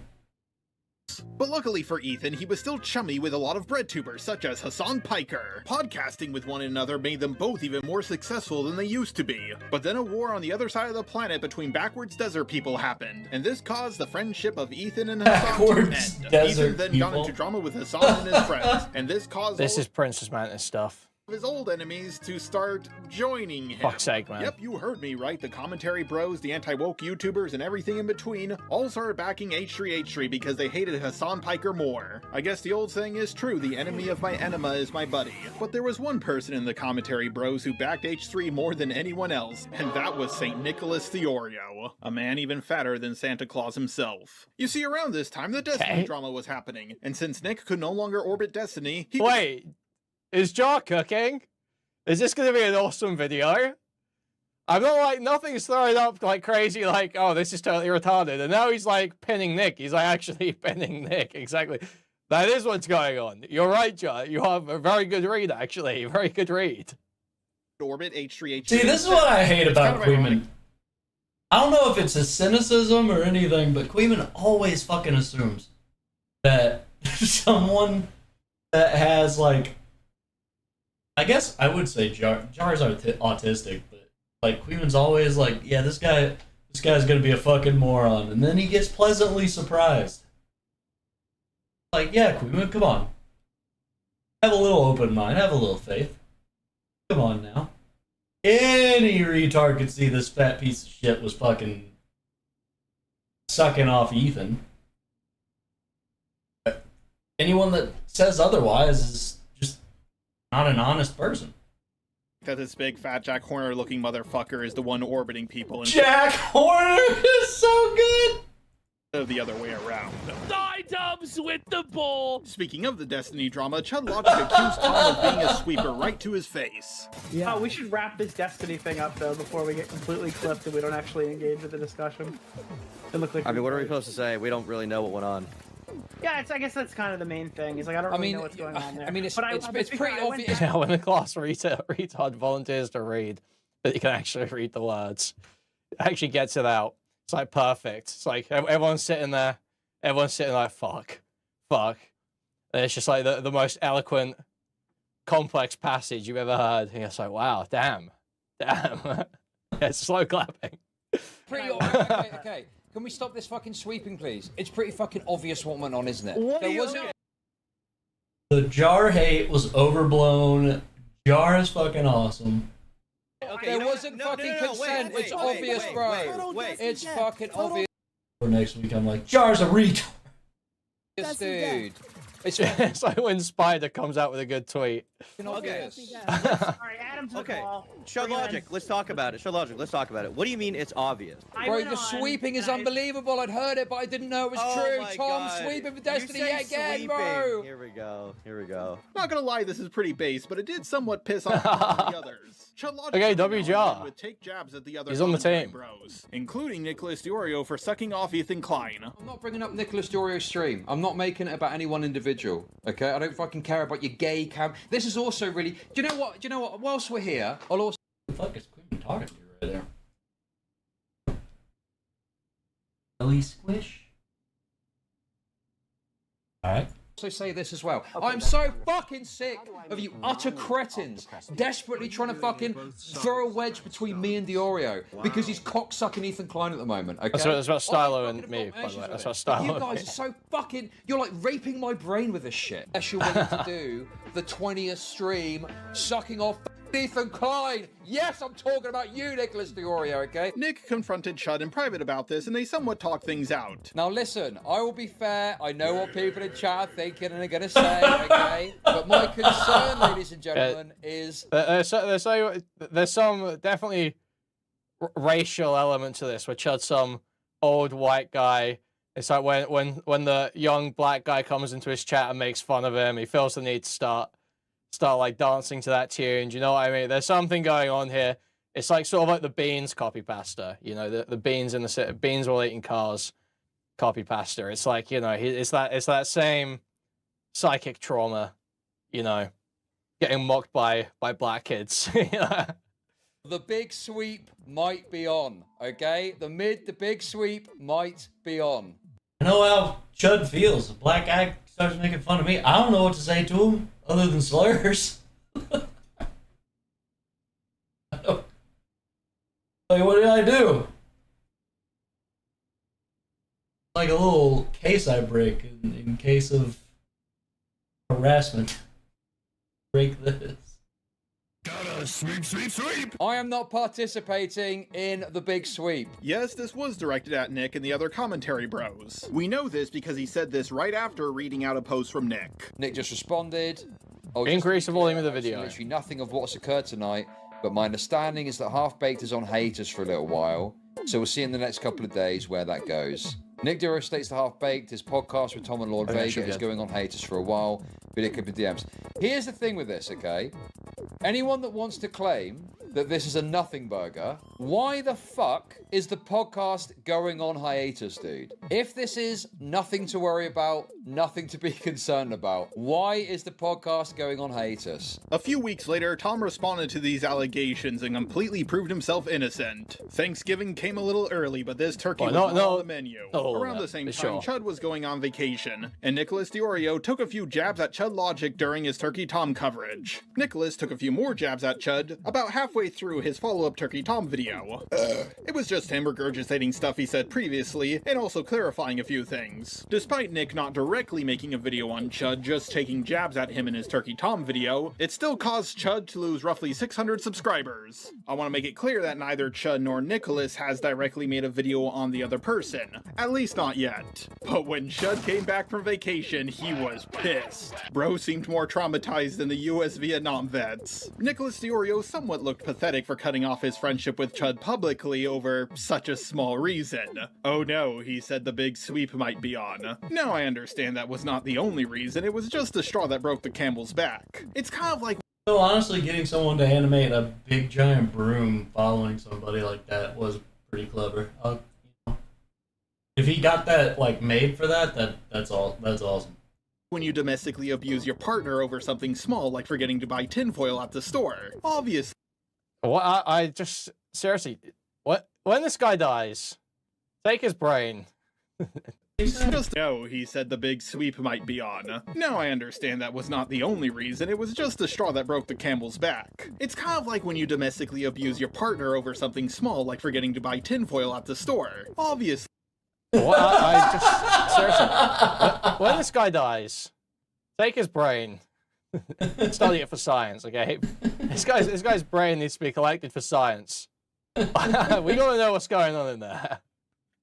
But luckily for Ethan, he was still chummy with a lot of breadtubers such as Hassan Piker. Podcasting with one another made them both even more successful than they used to be. But then a war on the other side of the planet between backwards desert people happened, and this caused the friendship of Ethan and Hassan Backwards to end. desert Ethan then got people. into drama with Hassan and his friends, and this caused This all is Princess Mantis stuff. of his old enemies to start joining him. Fuck's sake, man. Yep, you heard me right. The commentary bros, the anti-woke YouTubers, and everything in between all started backing H3H3 because they hated Hassan Piker more. I guess the old saying is true, the enemy of my enema is my buddy. But there was one person in the commentary bros who backed H3 more than anyone else, and that was St. Nicholas Theorio, a man even fatter than Santa Claus himself. You see, around this time, the Destiny drama was happening, and since Nick could no longer orbit Destiny, he Wait, is Jar cooking? Is this gonna be an awesome video? I'm not like, nothing's thrown up like crazy, like, oh, this is totally retarded. And now he's like pinning Nick. He's like actually pinning Nick. Exactly. That is what's going on. You're right, Jar. You have a very good read, actually. Very good read. orbit H3H3. See, this is what I hate about kind of ironic. Queeman. I don't know if it's a cynicism or anything, but Queeman always fucking assumes that someone that has, like, I guess I would say Jar's autistic, but, like, Queeman's always like, yeah, this guy's gonna be a fucking moron, and then he gets pleasantly surprised. Like, yeah, Queeman, come on. Have a little open mind, have a little faith. Come on now. Any retard could see this fat piece of shit was fucking sucking off Ethan. Anyone that says otherwise is just not an honest person. That this big fat Jack Horner looking motherfucker is the one orbiting people Jack Horner is so good! instead of the other way around. Die, Dubs with the ball. Speaking of the Destiny drama, Chud Logic accused Tom of being a sweeper right to his face. Yeah. Oh, we should wrap this Destiny thing up though before we get completely clipped and we don't actually engage with the discussion. It looked like. I mean, what are we supposed to say? We don't really know what went on. Yeah, I guess that's kind of the main thing. Is like I don't really know what's going on there. I mean, it's pretty obvious. Yeah, when the class retard volunteers to read, that you can actually read the words. It actually gets it out. It's like perfect. It's like everyone's sitting there. Everyone's sitting like, fuck. And it's just like the most eloquent, complex passage you've ever heard. And it's like, wow, damn. It's slow clapping. Okay. Can we stop this fucking sweeping, please? It's pretty fucking obvious what went on, isn't it? There wasn't. The jar hate was overblown. Jar is fucking awesome. There wasn't fucking consent. It's obvious, bro. It's fucking obvious. For next week, I'm like, Jar's a retard. Dude. It's like when Spider comes out with a good tweet. Okay. Alright, Adam to the ball. Chud Logic, let's talk about it. What do you mean it's obvious? Bro, the sweeping is unbelievable. I'd heard it, but I didn't know it was true. My Tom God. sweeping for Destiny You say yet again, sweeping. bro. Here we go. Not gonna lie, this is pretty base, but it did somewhat piss off the others. Chud Logic Okay, every W. now and then Jar. would take jabs at the other He's on the commentary team. bros, including Nicholas Diorio for sucking off Ethan Klein. I'm not bringing up Nicholas Dorio's stream. I'm not making it about any one individual. Okay, I don't fucking care about your gay cam. This is also really. Do you know what? Whilst we're here, I'll also. The fuck is Queen talking to you right there? Ellie Squish? Alright. also say this as well. I'm so fucking sick of you utter cretins desperately trying to fucking throw a wedge between me and Diorio because he's cocksucking Ethan Klein at the moment. Okay? That's about Stylo and me, by the way. That's about Stylo. You guys are so fucking. You're like raping my brain with this shit. Unless you're willing to do the 20th stream sucking off Ethan Klein. Yes, I'm talking about you, Nicholas Diorio, okay? Nick confronted Chud in private about this, and they somewhat talked things out. Now listen, I will be fair. I know what people in chat are thinking and are going to say, okay? But my concern, ladies and gentlemen, is... There's some definitely racial element to this, where Chud's some old white guy. It's like when the young black guy comes into his chat and makes fun of him, he feels the need to start like dancing to that tune. Do you know what I mean? There's something going on here. It's like sort of like the Beans copy pasta. You know, the Beans in the Beans while eating cars copy pasta. It's like, you know, it's that same psychic trauma. You know, getting mocked by black kids. The big sweep might be on, okay? The big sweep might be on. I know how Chud feels. The black guy starts making fun of me. I don't know what to say to him other than slurs. Like, what did I do? Like a little case I break in case of harassment. Break this. Gotta sweep. I am not participating in the big sweep. Yes, this was directed at Nick and the other commentary bros. We know this because he said this right after reading out a post from Nick. Nick just responded. Increase the volume of the video. Literally nothing of what's occurred tonight, but my understanding is that Half Baked is on hiatus for a little while, so we'll see in the next couple of days where that goes. Nick Duro states that Half Baked, his podcast with Tom and Lord Vega, is going on hiatus for a while. Video clip in DMs. Here's the thing with this, okay? Anyone that wants to claim that this is a nothing burger, why the fuck is the podcast going on hiatus, dude? If this is nothing to worry about, nothing to be concerned about, why is the podcast going on hiatus? A few weeks later, Tom responded to these allegations and completely proved himself innocent. Thanksgiving came a little early, but this turkey was not on the menu. Around the same time, Chud was going on vacation, and Nicholas Diorio took a few jabs at Chud Logic during his Turkey Tom coverage. Nicholas took a few more jabs at Chud about halfway through his follow-up Turkey Tom video. It was just him regurgitating stuff he said previously, and also clarifying a few things. Despite Nick not directly making a video on Chud, just taking jabs at him in his Turkey Tom video, it still caused Chud to lose roughly 600 subscribers. I want to make it clear that neither Chud nor Nicholas has directly made a video on the other person. At least not yet. But when Chud came back from vacation, he was pissed. Bro seemed more traumatized than the US Vietnam vets. Nicholas Diorio somewhat looked pathetic for cutting off his friendship with Chud publicly over such a small reason. Oh no, he said the big sweep might be on. Now I understand that was not the only reason, it was just the straw that broke the camel's back. It's kind of like So honestly, getting someone to animate a big giant broom following somebody like that was pretty clever. You know, if he got that like made for that's awesome. when you domestically abuse your partner over something small like forgetting to buy tinfoil at the store. Obviously. What I just seriously, what when this guy dies, take his brain. Just no, he said the big sweep might be on. Now I understand that was not the only reason, it was just the straw that broke the camel's back. It's kind of like when you domestically abuse your partner over something small like forgetting to buy tinfoil at the store. Obviously. What I just seriously, when this guy dies, take his brain, study it for science. Okay, this guy's brain needs to be collected for science. We gotta know what's going on in there.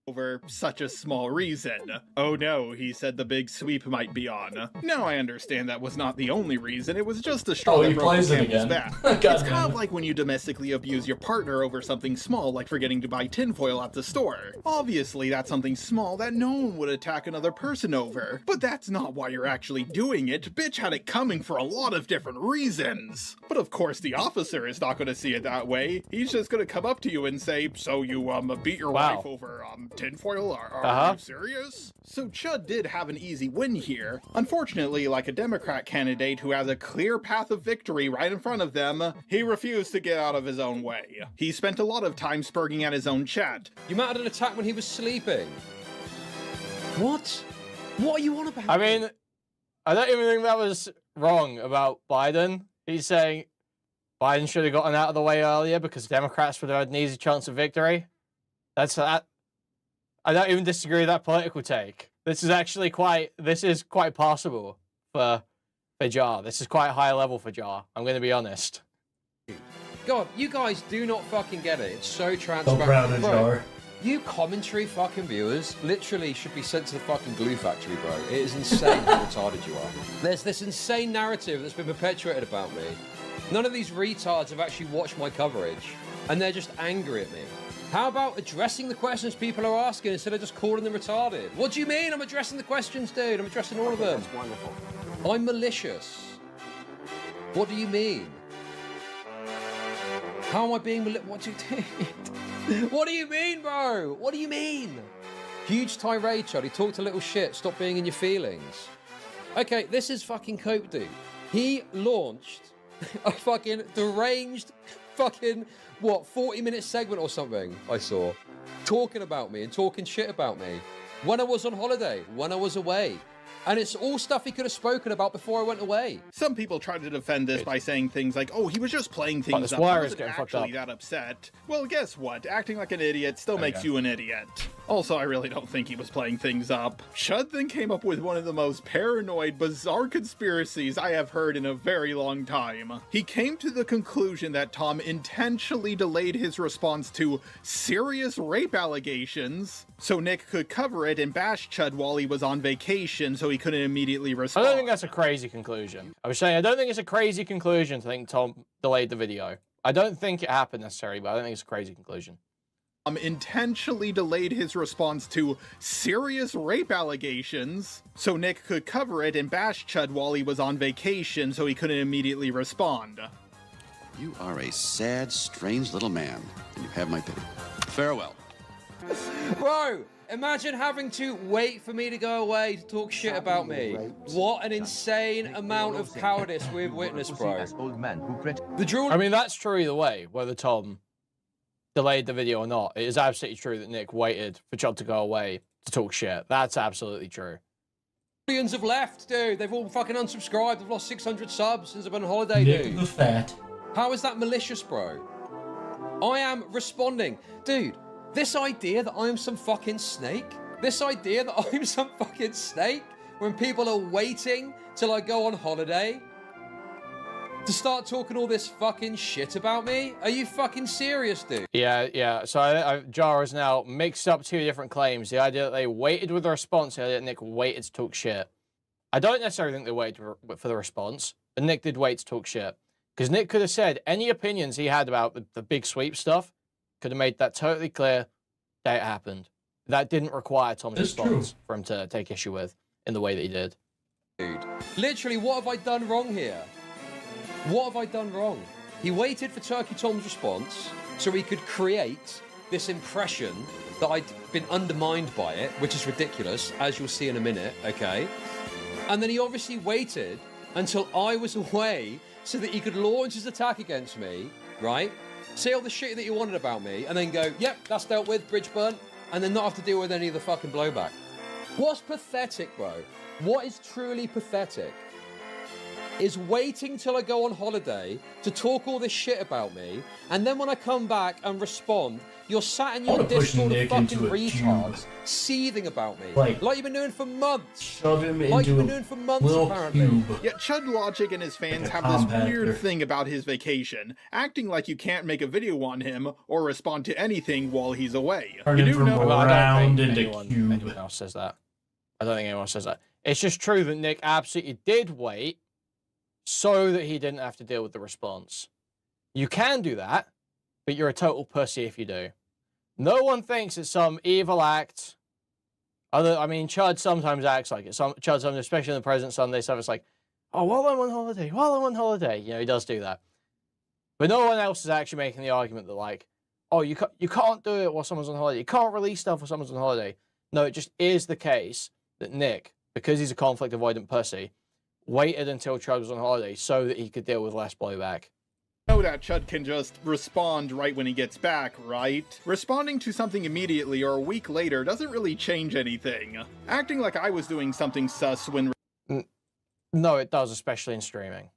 Over such a small reason. Oh no, he said the big sweep might be on. Now I understand that was not the only reason, it was just the straw that broke the camel's back. It's kind of like when you domestically abuse your partner over something small like forgetting to buy tinfoil at the store. Obviously that's something small that no one would attack another person over. But that's not why you're actually doing it. Bitch had it coming for a lot of different reasons. But of course the officer is not going to see it that way. He's just going to come up to you and say, so you beat your wife over tinfoil? Are you serious? So Chud did have an easy win here. Unfortunately, like a Democrat candidate who has a clear path of victory right in front of them, he refused to get out of his own way. He spent a lot of time spurging at his own chat. You mounted an attack when he was sleeping. What? What are you on about? I mean, I don't even think that was wrong about Biden. He's saying Biden should have gotten out of the way earlier because Democrats would have had an easy chance of victory. That's that. I don't even disagree with that political take. This is quite possible for Jar. This is quite high level for Jar. I'm going to be honest. God, you guys do not fucking get it. It's so transparent. So proud of Jar. You commentary fucking viewers literally should be sent to the fucking glue factory, bro. It is insane how retarded you are. There's this insane narrative that's been perpetuated about me. None of these retards have actually watched my coverage, and they're just angry at me. How about addressing the questions people are asking instead of just calling them retarded? What do you mean? I'm addressing the questions, dude. I'm addressing all of them. That's wonderful. I'm malicious. What do you mean? How am I being malicious? What do you do? What do you mean, bro? What do you mean? Huge tirade, Charlie. Talked a little shit. Stop being in your feelings. Okay, this is fucking Cope, dude. He launched a fucking deranged fucking 40-minute segment or something I saw talking about me and talking shit about me when I was on holiday, when I was away. And it's all stuff he could have spoken about before I went away. Some people try to defend this by saying things like, oh, he was just playing things up. He wasn't actually that upset. Well, guess what? Acting like an idiot still makes you an idiot. Also, I really don't think he was playing things up. Chud then came up with one of the most paranoid, bizarre conspiracies I have heard in a very long time. He came to the conclusion that Tom intentionally delayed his response to serious rape allegations so Nick could cover it and bash Chud while he was on vacation so he couldn't immediately respond. I don't think that's a crazy conclusion. I was saying, I don't think it's a crazy conclusion to think Tom delayed the video. I don't think it happened necessarily, but I don't think it's a crazy conclusion. Intentionally delayed his response to serious rape allegations so Nick could cover it and bash Chud while he was on vacation so he couldn't immediately respond. You are a sad, strange little man, and you have my pity. Farewell. Bro, imagine having to wait for me to go away to talk shit about me. What an insane amount of cowardice we've witnessed, bro. The draw. I mean, that's true either way, whether Tom delayed the video or not. It is absolutely true that Nick waited for Chud to go away to talk shit. That's absolutely true. Millions have left, dude. They've all fucking unsubscribed. They've lost 600 subs since I've been on holiday, dude. Nick the Fat. How is that malicious, bro? I am responding. Dude, this idea that I'm some fucking snake, when people are waiting till I go on holiday to start talking all this fucking shit about me? Are you fucking serious, dude? Yeah. So Jar has now mixed up two different claims. The idea that they waited with the response, the idea that Nick waited to talk shit. I don't necessarily think they waited for the response, but Nick did wait to talk shit. Because Nick could have said any opinions he had about the big sweep stuff, could have made that totally clear that it happened. That didn't require Tom's response for him to take issue with in the way that he did. Dude, literally, what have I done wrong here? What have I done wrong? He waited for Turkey Tom's response so he could create this impression that I'd been undermined by it, which is ridiculous, as you'll see in a minute, okay? And then he obviously waited until I was away so that he could launch his attack against me, right? Say all the shit that he wanted about me, and then go, yep, that's dealt with, bridge burnt, and then not have to deal with any of the fucking blowback. What's pathetic, bro? What is truly pathetic is waiting till I go on holiday to talk all this shit about me, and then when I come back and respond, you're sat in your Discord of fucking retards seething about me. Like you've been doing for months. Shove him like into you've been doing for months, little apparently. cube. Yet Chud Logic and his fans have Like a this weird compactor. thing about his vacation, acting like you can't make a video on him or respond to anything while he's away. Turn You him do from know round think into anyone cube. else says that. I don't think anyone says that. It's just true that Nick absolutely did wait so that he didn't have to deal with the response. You can do that, but you're a total pussy if you do. No one thinks it's some evil act. I mean, Chud sometimes acts like it. Chud sometimes, especially in the President Sunday stuff, it's like, oh, while I'm on holiday. You know, he does do that. But no one else is actually making the argument that, like, oh, you can't do it while someone's on holiday. You can't release stuff while someone's on holiday. No, it just is the case that Nick, because he's a conflict avoidant pussy, waited until Chud was on holiday so that he could deal with less blowback. know that Chud can just respond right when he gets back, right? Responding to something immediately or a week later doesn't really change anything. Acting like I was doing something sus when No, it does, especially in streaming.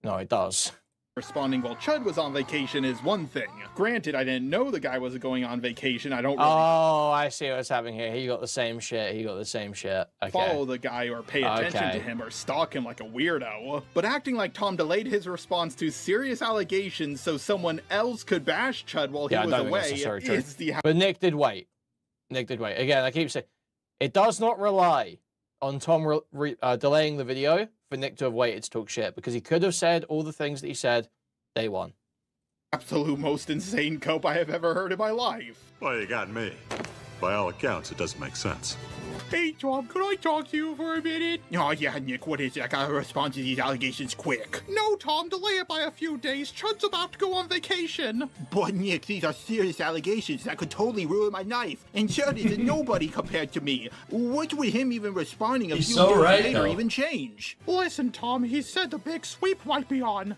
No, it does. responding while Chud was on vacation is one thing. Granted, I didn't know the guy was going on vacation. I don't really Oh, I see what's happening here. He got the same shit. Okay. follow the guy or pay attention Okay. to him or stalk him like a weirdo. But acting like Tom delayed his response to serious allegations so someone else could bash Chud while he Yeah, I was don't think away that's necessarily true. is the But Nick did wait. Again, I keep saying, it does not rely on Tom delaying the video for Nick to have waited to talk shit, because he could have said all the things that he said day one. absolute most insane cope I have ever heard in my life. Well, you got me. By all accounts, it doesn't make sense. Hey, Tom, could I talk to you for a minute? Oh, yeah, Nick, what is it? I gotta respond to these allegations quick. No, Tom, delay it by a few days. Chud's about to go on vacation. But Nick, these are serious allegations that could totally ruin my life. And Chud is a nobody compared to me. What would him even responding a He's few so days right, later though. even change? Listen, Tom, he said the big sweep might be on.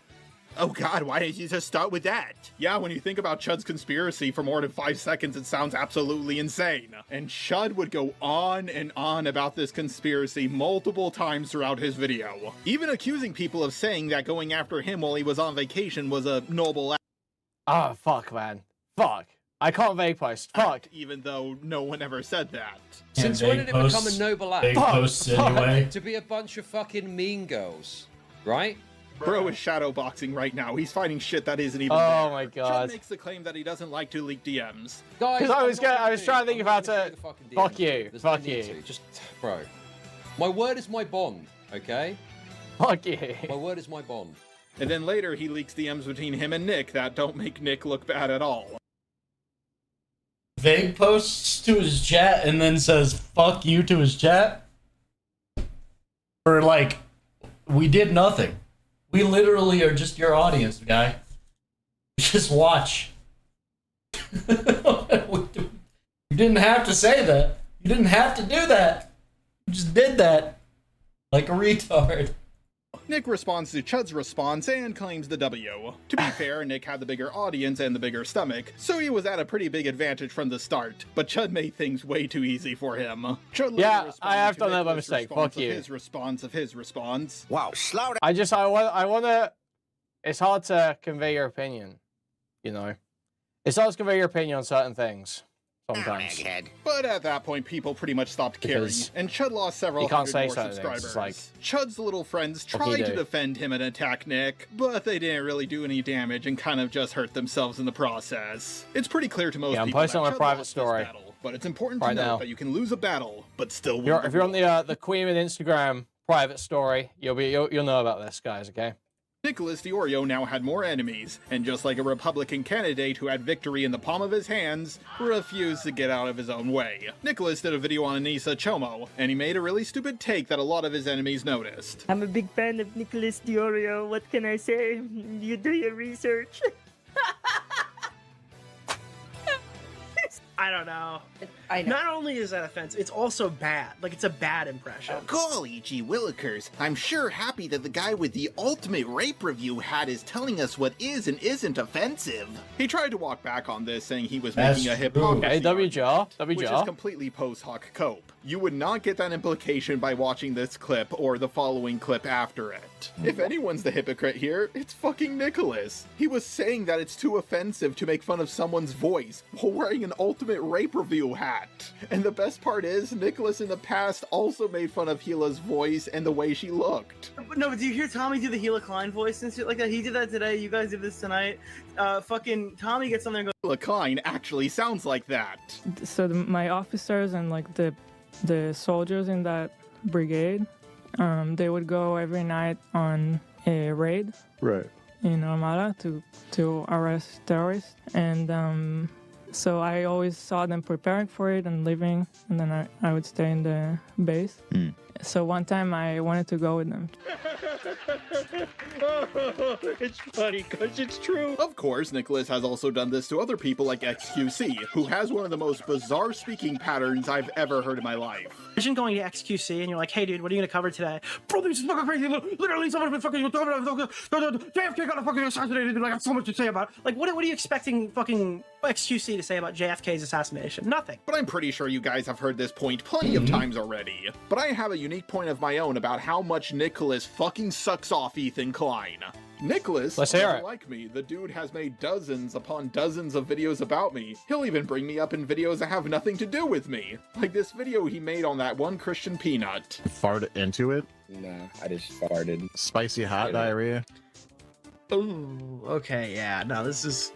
Oh god, why didn't you just start with that? Yeah, when you think about Chud's conspiracy for more than 5 seconds, it sounds absolutely insane. And Chud would go on and on about this conspiracy multiple times throughout his video, even accusing people of saying that going after him while he was on vacation was a noble act. Oh, fuck, man. Fuck. I can't vague post. Fuck. Even though no one ever said that. Since when did it become a noble act? Big posts anyway. To be a bunch of fucking mean girls, right? Bro is shadowboxing right now. He's fighting shit that isn't even Oh there. my God. Chud makes the claim that he doesn't like to leak DMs. Guys, Because I I'm was not trying to think I'm about not gonna it. say the fucking Fuck DMs. you. There's no Fuck need you. to. Just, bro. My word is my bond, okay? Fuck you. My word is my bond. And then later he leaks DMs between him and Nick that don't make Nick look bad at all. Vague posts to his chat and then says fuck you to his chat. Or like, we did nothing. We literally are just your audience, guy. Just watch. You didn't have to say that. You didn't have to do that. You just did that. Like a retard. Nick responds to Chud's response and claims the W. To be fair, Nick had the bigger audience and the bigger stomach, so he was at a pretty big advantage from the start, but Chud made things way too easy for him. Chud later Yeah, responded I have to done that by Nicholas' mistake. response Fuck of you. His response of his response. Wow, slow I want to. It's hard to convey your opinion. You know, it's hard to convey your opinion on certain things sometimes. But at that point, people pretty much stopped caring, Because and Chud lost several you can't hundred say more certain things, subscribers. it's Chud's little friends What can you tried to do? defend him and attack Nick, but they didn't really do any damage and kind of just hurt themselves in the process. It's pretty clear to most Yeah, I'm people posting that on my Chud private lost this story battle, but it's important to right note now. that you can lose a battle, but still win If you're on the Queen and Instagram private story, you'll know about this, guys. Okay. Nicholas Diorio now had more enemies, and just like a Republican candidate who had victory in the palm of his hands, refused to get out of his own way. Nicholas did a video on Anissa Chomo, and he made a really stupid take that a lot of his enemies noticed. I'm a big fan of Nicholas Diorio. What can I say? You do your research. I don't know. Not only is that offensive, it's also bad. Like, it's a bad impression. Golly gee willikers, I'm sure happy that the guy with the ultimate rape review hat is telling us what is and isn't offensive. He tried to walk back on this, saying he was That's making a true. hypocrisy WJR, which is completely post hoc cope. You would not get that implication by watching this clip or the following clip after it. If anyone's the hypocrite here, it's fucking Nicholas. He was saying that it's too offensive to make fun of someone's voice while wearing an ultimate rape review hat. And the best part is, Nicholas in the past also made fun of Gila's voice and the way she looked. No, but do you hear Tommy do the Gila Klein voice and shit like that? He did that today. You guys did this tonight. Fucking Tommy gets on there and goes, Gila Klein actually sounds like that. So my officers and like the soldiers in that brigade, they would go every night on a raid. Right. In Armada to arrest terrorists, and so I always saw them preparing for it and leaving, and then I would stay in the base. So one time I wanted to go with them. It's funny because it's true. Of course, Nicholas has also done this to other people like XQC, who has one of the most bizarre speaking patterns I've ever heard in my life. imagine going to XQC and you're like, hey dude, what are you gonna cover today? Bro, this is fucking crazy. Literally, someone's been fucking JFK got fucking assassinated, and I got so much to say about it. Like, what are you expecting fucking XQC to say about JFK's assassination? Nothing. But I'm pretty sure you guys have heard this point plenty of times already. But I have a unique point of my own about how much Nicholas fucking sucks off Ethan Klein. Nicholas, like me, the dude has made dozens upon dozens of videos about me. He'll even bring me up in videos that have nothing to do with me. Like this video he made on that one Christian peanut. Fart into it? Nah, I just farted. Spicy hot diarrhea? Ooh, okay, yeah, no, this is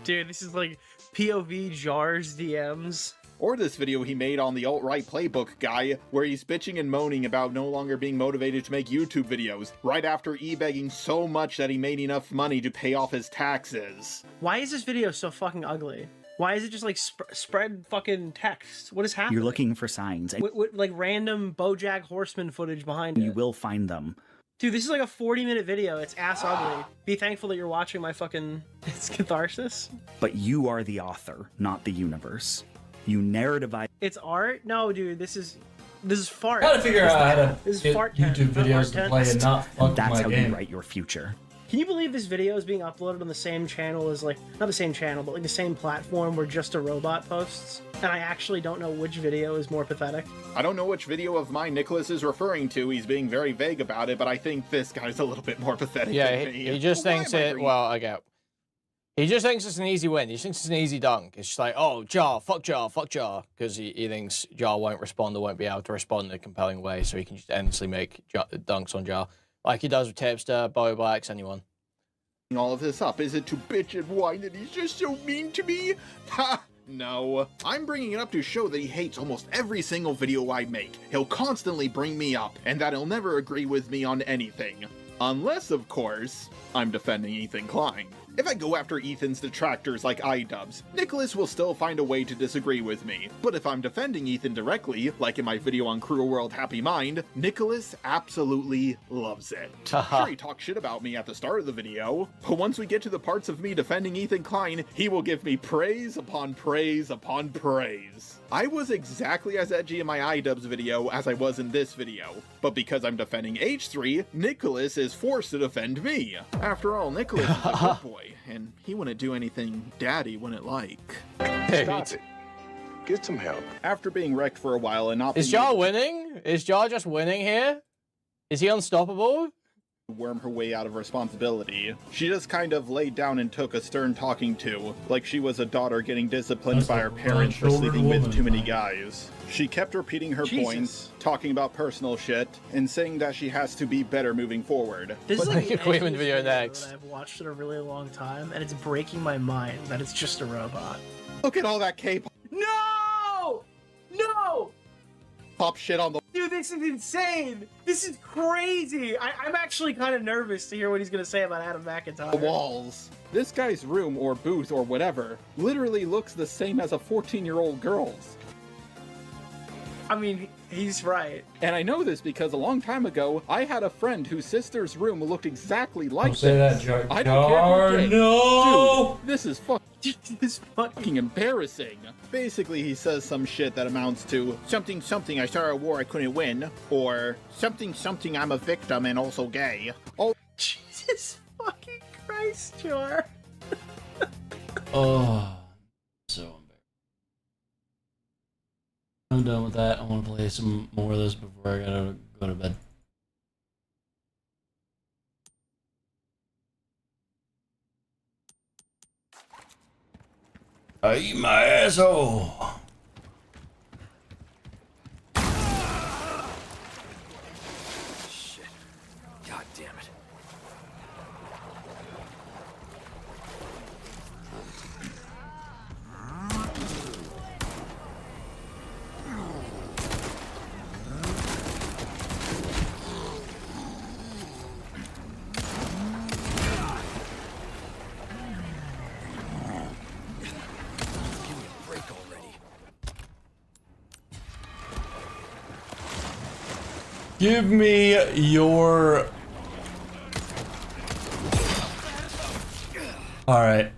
like POV jars DMs. Or this video he made on the alt-right playbook guy, where he's bitching and moaning about no longer being motivated to make YouTube videos, right after e-begging so much that he made enough money to pay off his taxes. Why is this video so fucking ugly? Why is it just like spread fucking text? What is happening? You're looking for signs. With like random BoJack Horseman footage behind it. You will find them. Dude, this is like a 40-minute video. It's ass ugly. Be thankful that you're watching my fucking... It's catharsis. But you are the author, not the universe. You narrativize. It's art? No, dude, this is fart. Gotta figure out how to this is get fart YouTube videos to play and not fuck That's my how game. you write your future. Can you believe this video is being uploaded on the same channel as, like, not the same channel, but like the same platform where Just a Robot posts? And I actually don't know which video is more pathetic. I don't know which video of mine Nicholas is referring to. He's being very vague about it, but I think this guy's a little bit more pathetic Yeah, than me. he just thinks it, well, okay. He just thinks it's an easy win. He thinks it's an easy dunk. It's just like, oh, Jar, fuck Jar, fuck Jar. Because he thinks Jar won't respond or won't be able to respond in a compelling way, so he can just endlessly make dunks on Jar. Like he does with Tipster, Blacks, anyone. All of this up, is it to bitch and whine that he's just so mean to me? Ha! No. I'm bringing it up to show that he hates almost every single video I make. He'll constantly bring me up, and that he'll never agree with me on anything. Unless, of course, I'm defending Ethan Klein. If I go after Ethan's detractors like iDubbbz, Nicholas will still find a way to disagree with me. But if I'm defending Ethan directly, like in my video on Cruel World Happy Mind, Nicholas absolutely loves it. Sure, he talks shit about me at the start of the video, but once we get to the parts of me defending Ethan Klein, he will give me praise upon praise upon praise. I was exactly as edgy in my iDubbbz video as I was in this video, but because I'm defending H3, Nicholas is forced to defend me. After all, Nicholas is a good boy, and he wouldn't do anything Daddy wouldn't like. Stop it. Get some help. After being wrecked for a while and not Is Jar winning? Is Jar just winning here? Is he unstoppable? Worm her way out of responsibility. She just kind of laid down and took a stern talking to, like she was a daughter getting disciplined by her parents for sleeping with too many guys. She kept repeating her points, talking about personal shit, and saying that she has to be better moving forward. This is like a Queen video next. I've watched it a really long time, and it's breaking my mind that it's just a robot. Look at all that K-pop. No! No! Pop shit on the... Dude, Dude, this is insane. This is crazy. I'm actually kind of nervous to hear what he's going to say about Adam McIntyre. The walls. This guy's room or booth or whatever literally looks the same as a 14-year-old girl's. I mean, he's right. And I know this because a long time ago, I had a friend whose sister's room looked exactly like Don't say this. that, Jar. I don't care who did. No! Dude, this is fucking embarrassing. Basically, he says some shit that amounts to something something I started a war I couldn't win, or something something I'm a victim and also gay. Oh, Jesus fucking Christ, Jar. Oh, so embarrassed. I'm done with that. I want to play some more of this before I gotta go to bed. I eat my asshole. Shit. God damn it. Give me your... Alright.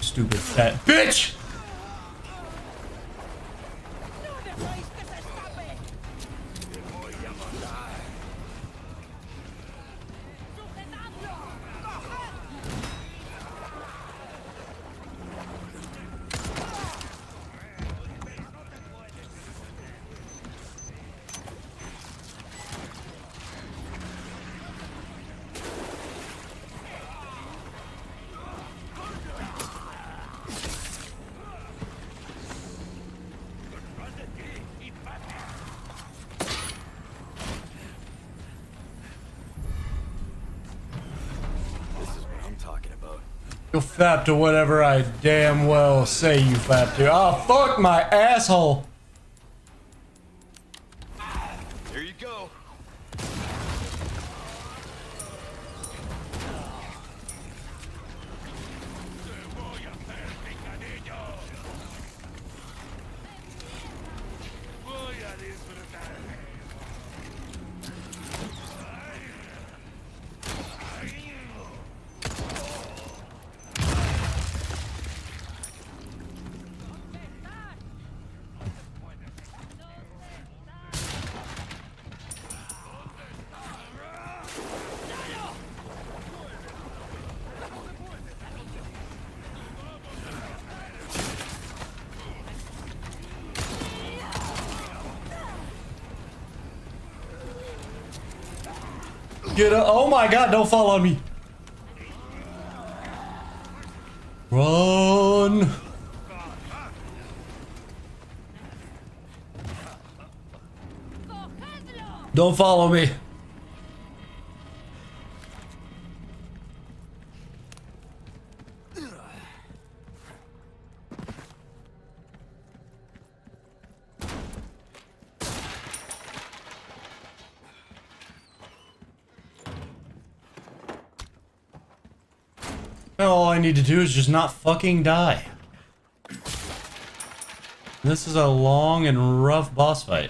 Stupid fat bitch! You fap to whatever I damn well say you fap to. Oh, fuck my asshole! There you go. Get up. Oh my god, don't fall on me. Run. Don't follow me. All I need to do is just not fucking die. This is a long and rough boss fight.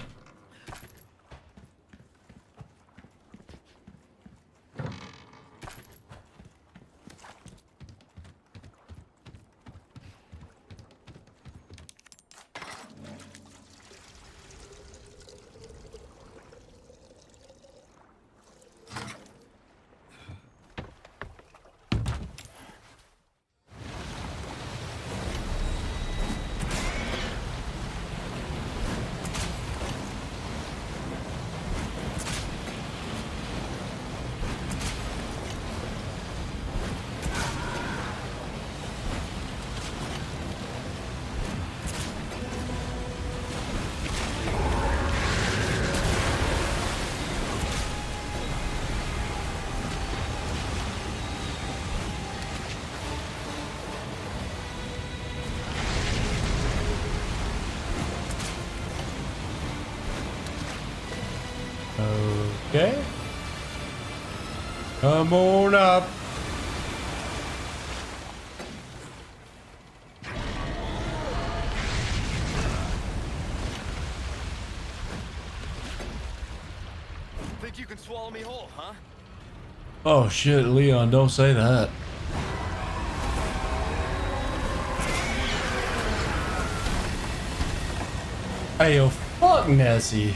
Come on up. Think you can swallow me whole, huh? Oh shit, Leon, don't say that. Hey, yo, fuck Nessie.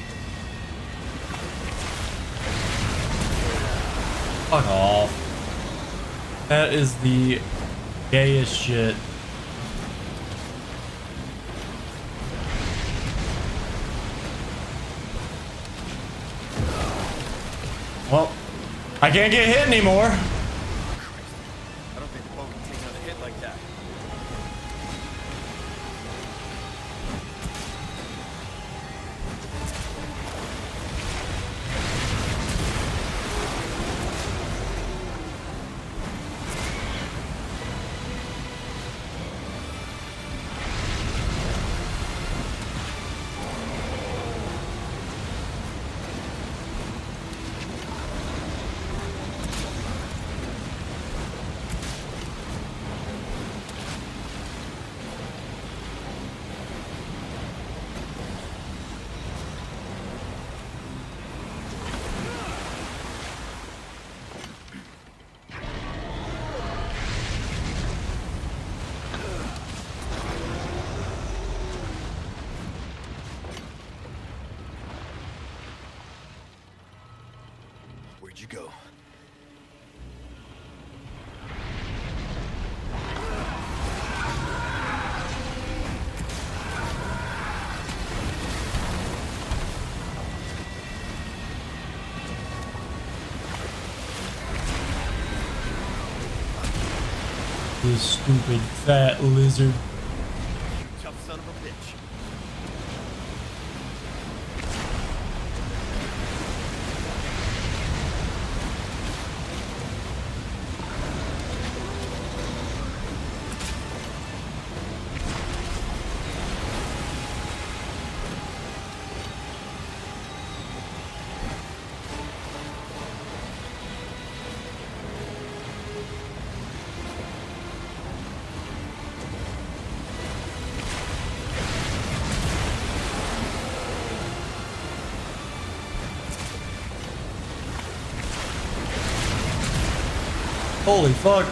Fuck off. That is the gayest shit. Well, I can't get hit anymore. I don't think the boat can take another hit like that. Where'd you go? This stupid fat lizard. Tough son of a bitch. Holy fuck.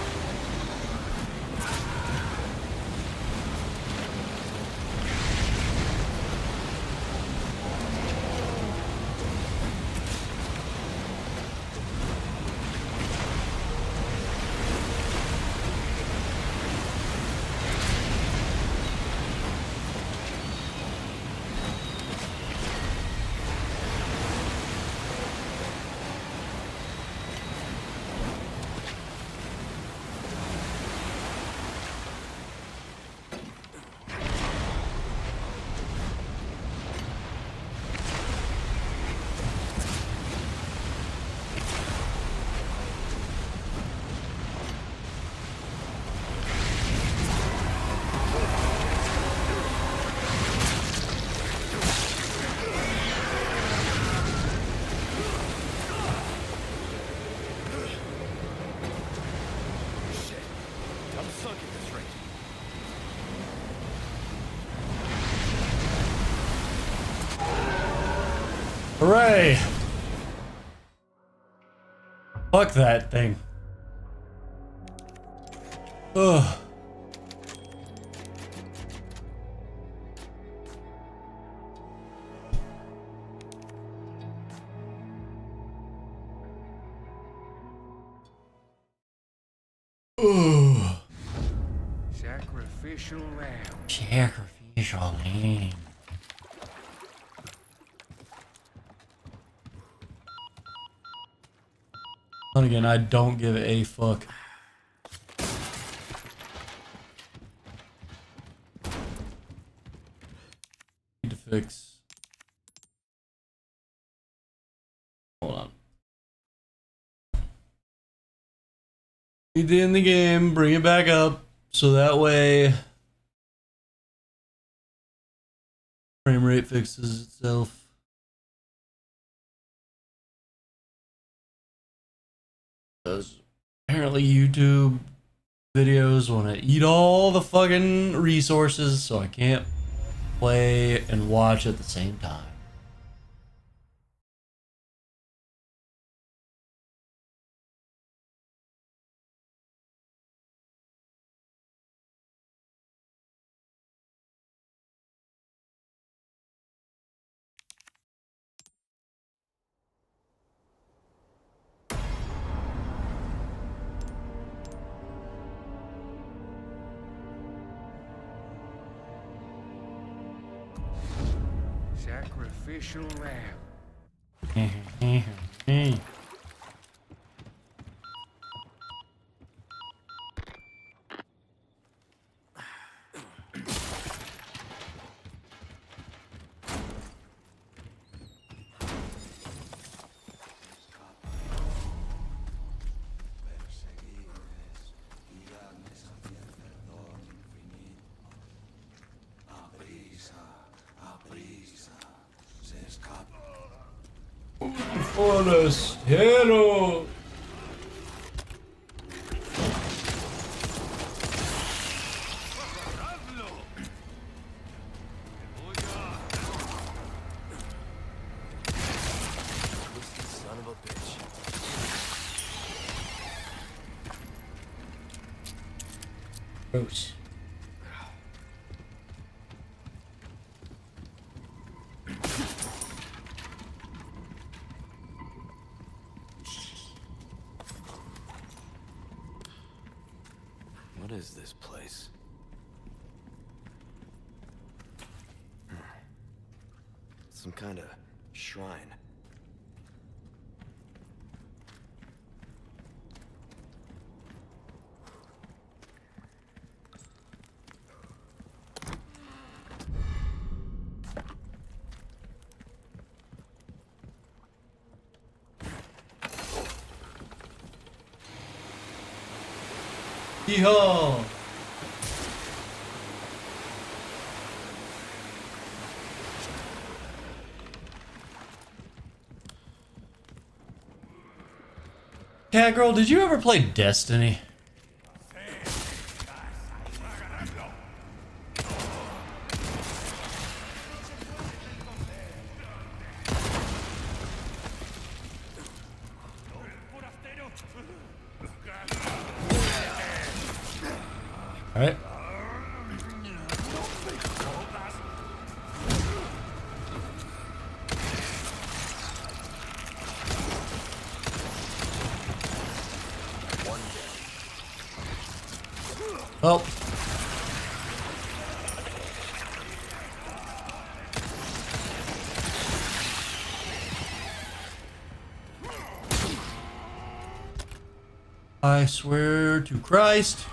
I'm sunk at this rate. Hooray! Fuck that thing. Ugh. Ooh. Sacrificial lamb. Sacrificial lamb. And again, I don't give a fuck. Need to fix. Hold on. Need to end the game, bring it back up, so that way frame rate fixes itself. Because apparently YouTube videos want to eat all the fucking resources, so I can't play and watch at the same time. Sacrificial lamb. Forastero. Son of a bitch. Gross. What is this place? Some kind of shrine. Yeehaw! Cat girl, did you ever play Destiny? All right. Oh. I swear to Christ.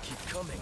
Keep coming.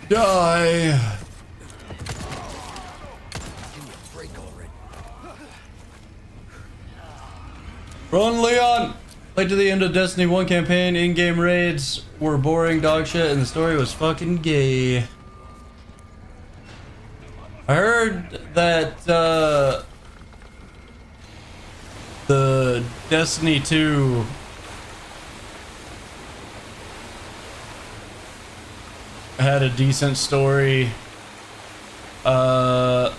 Die. Run, Leon! Played to the end of Destiny 1 campaign, in-game raids were boring dog shit, and the story was fucking gay. I heard that the Destiny 2 had a decent story. And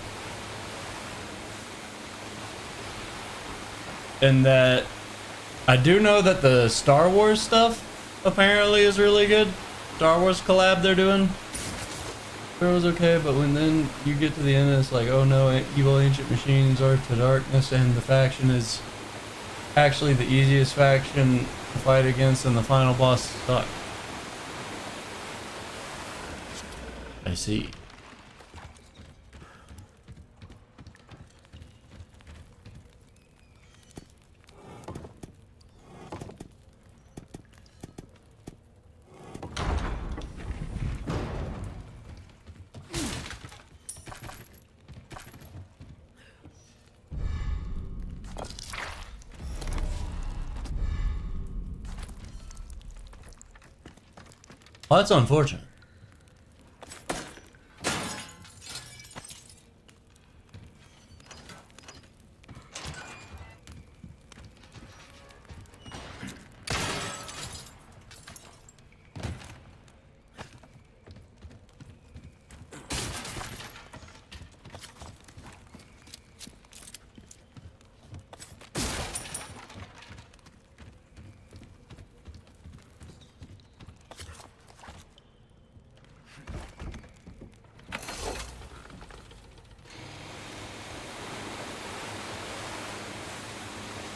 that I do know that the Star Wars stuff apparently is really good. Star Wars collab they're doing. It was okay, but when then you get to the end, it's like, oh no, evil ancient machines are to darkness, and the faction is actually the easiest faction to fight against, and the final boss sucks. I see. Well, that's unfortunate.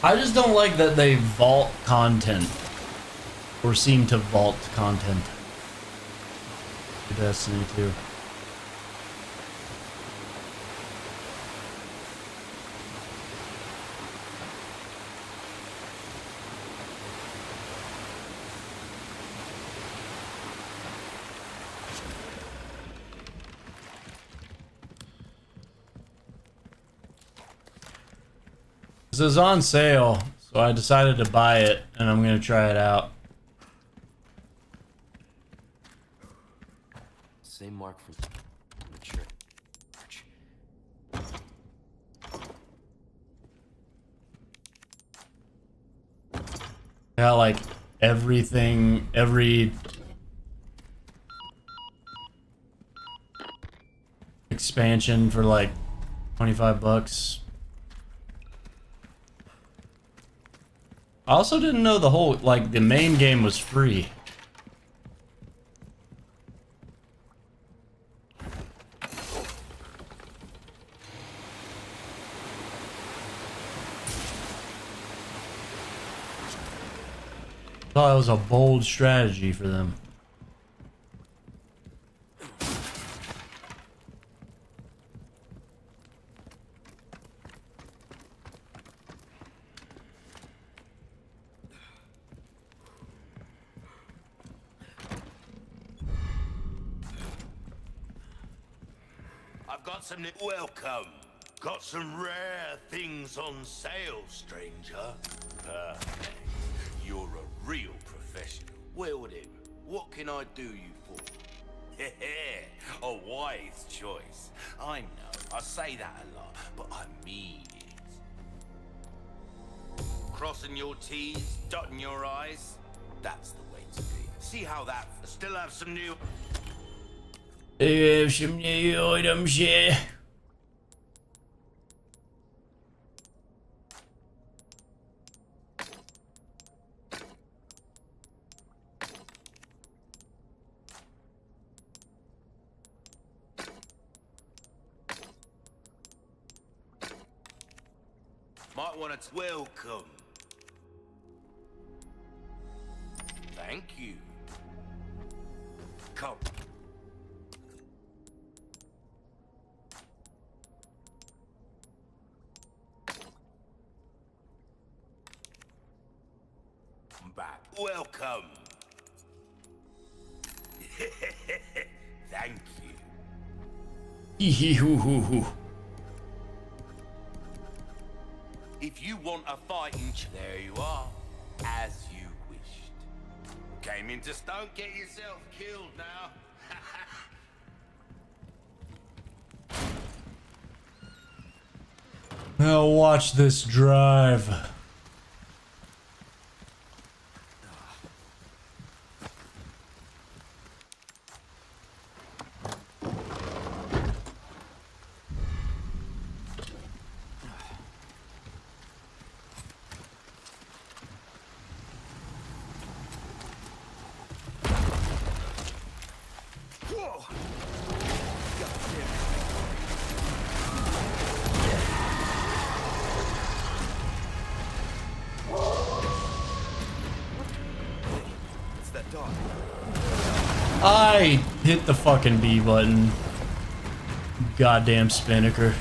I just don't like that they vault content, or seem to vault content to Destiny 2. This is on sale, so I decided to buy it, and I'm gonna try it out. Same mark from mature. Yeah, like everything, every expansion for like $25. I also didn't know the whole, like, the main game was free. Thought it was a bold strategy for them. Got some new welcome. Got some rare things on sale, stranger. Perfect. You're a real professional. Well then, what can I do you for? A wise choice. I know, I say that a lot, but I mean it. Crossing your T's, dotting your I's, that's the way to be. See how that still have some new... Some new items here. Might want to welcome. Thank you. Come. Back. Welcome. Thank you. If you want a fighting, there you are, as you wished. Came in just don't get yourself killed now. Now watch this drive. It's that dog. I hit the fucking B button. Goddamn Spinnaker.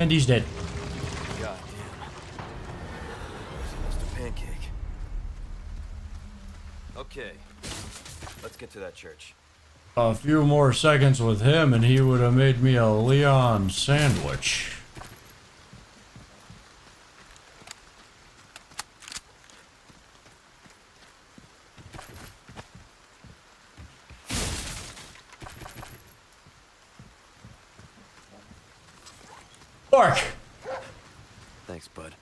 And he's dead. God damn. Just a pancake. Okay. Let's get to that church. A few more seconds with him and he would have made me a Leon sandwich. Bark! Thanks, bud.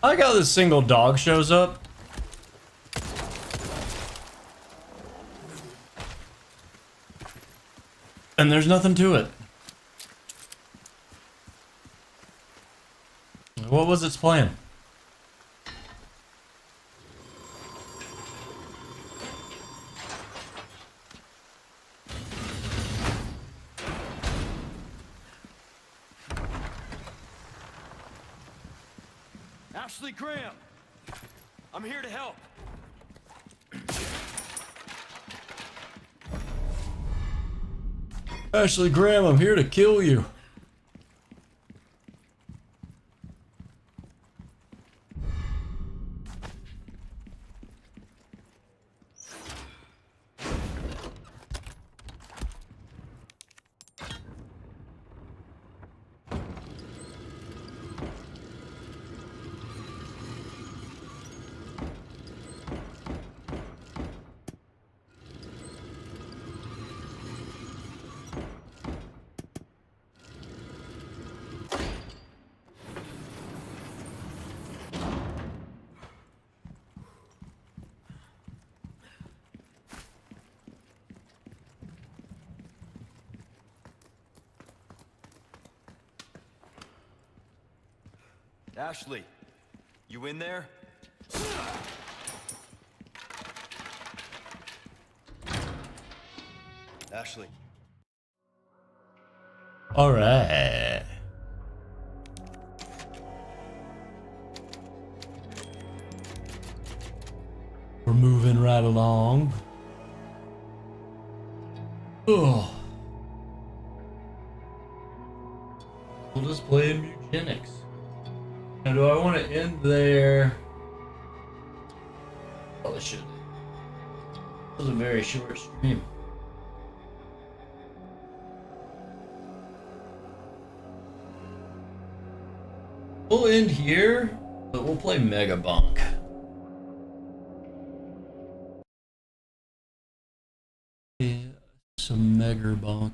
I like how this single dog shows up. And there's nothing to it. What was its plan? Ashley Graham! I'm here to help. Ashley Graham, I'm here to kill you. Ashley, you in there? Ashley. All right. We're moving right along. Oh. We'll just play in Mugenics. Now, do I want to end there? Probably should. It was a very short stream. We'll end here, but we'll play Mega Bonk. Yeah, some Mega Bonk.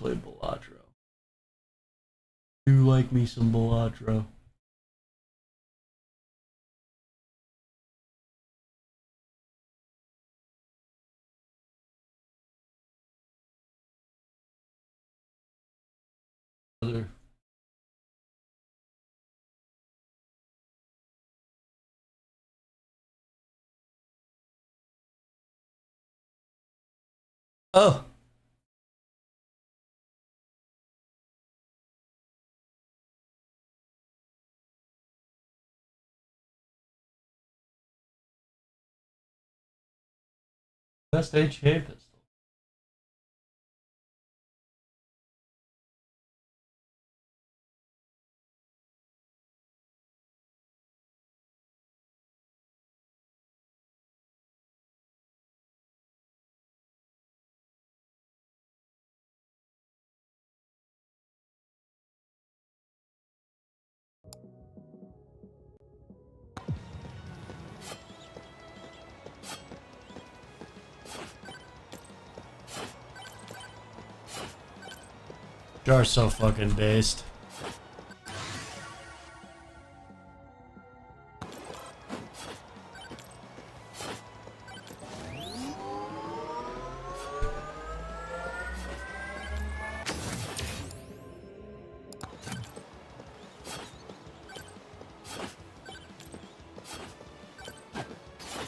play Balatro. Do like me some Balatro. Other. Oh. Best HK pistol. Jar's so fucking based.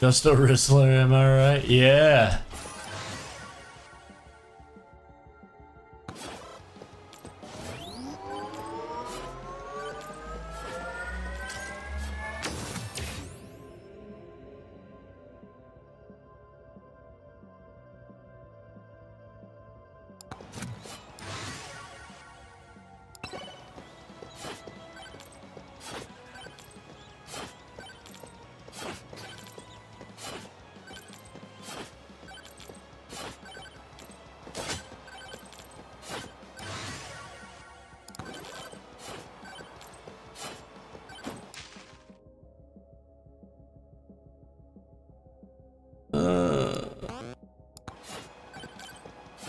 Just a Rizzler, am I right? Yeah.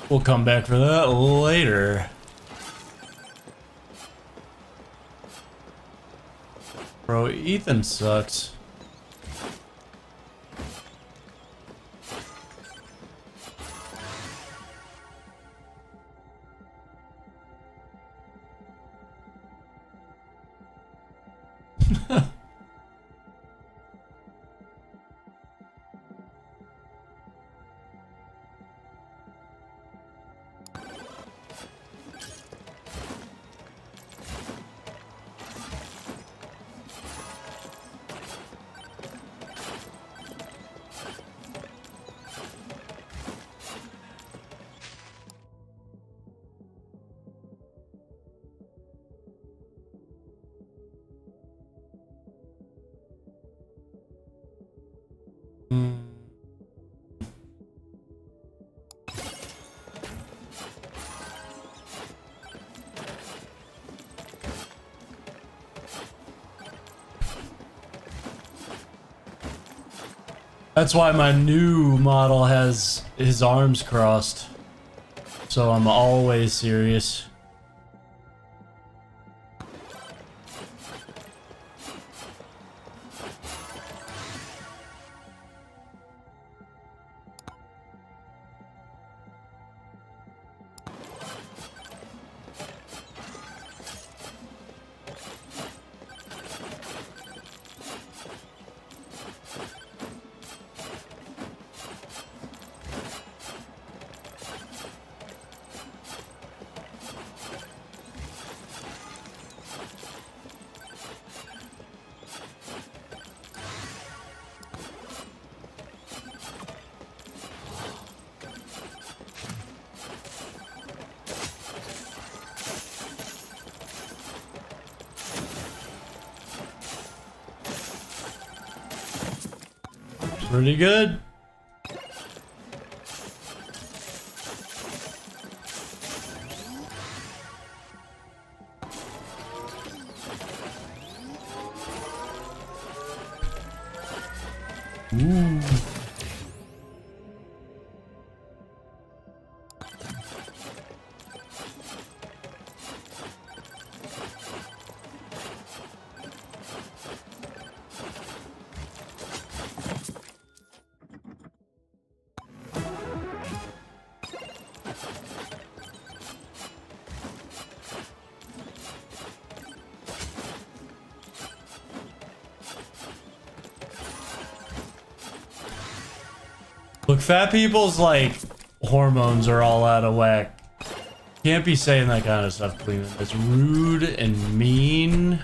We'll come back for that later. Bro, Ethan sucks. That's why my new model has his arms crossed. So I'm always serious. Pretty good. Ooh. Look, fat people's like hormones are all out of whack. Can't be saying that kind of stuff, Cleveland. That's rude and mean.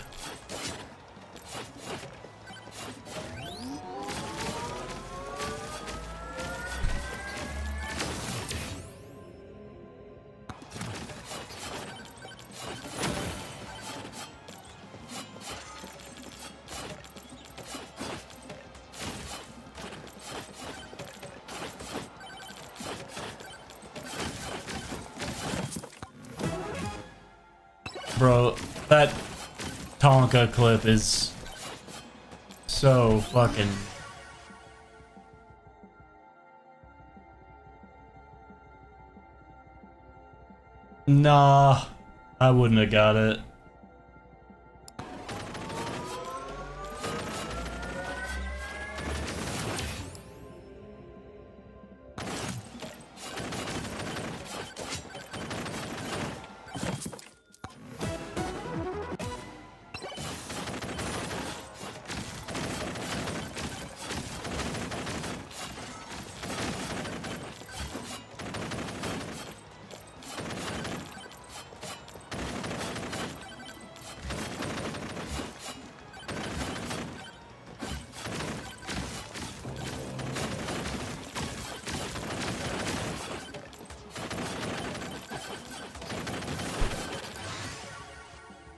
Bro, that Tonka clip is so fucking... Nah, I wouldn't have got it.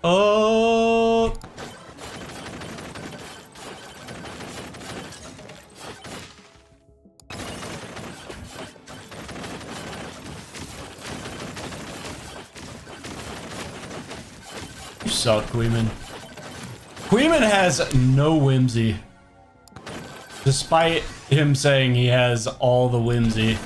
Oh. You suck, Queeman. Queeman has no whimsy. Despite him saying he has all the whimsy.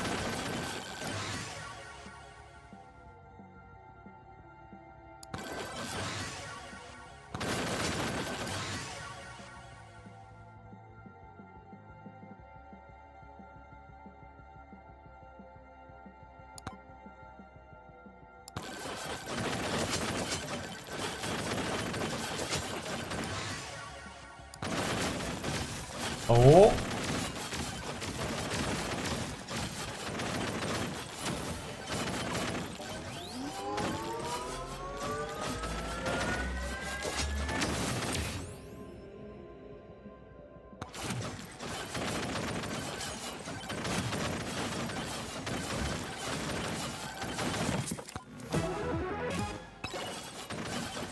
Oh.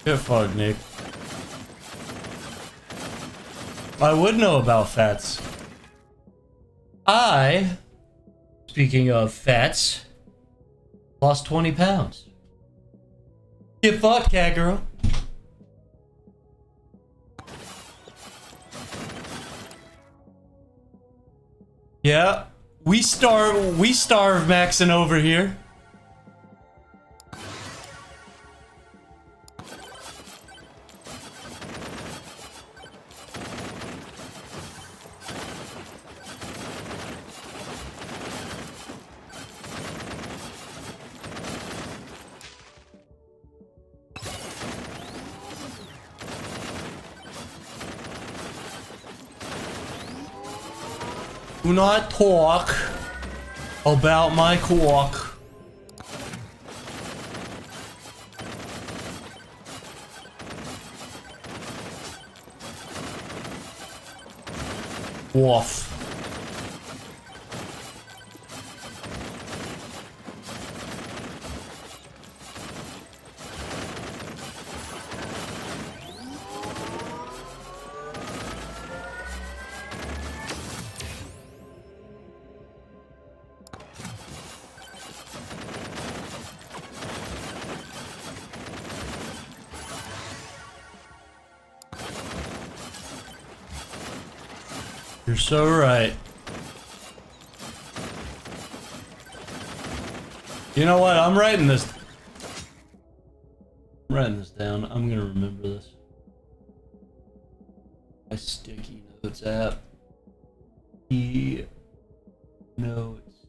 Get fucked, Nick. I would know about fats. Speaking of fats, lost 20 pounds. Get fucked, cat girl. Yeah, we starve Maxon over here. Do not talk about my cock. Woof. You're so right. You know what? I'm writing this down. I'm gonna remember this. My sticky notes app. Notes.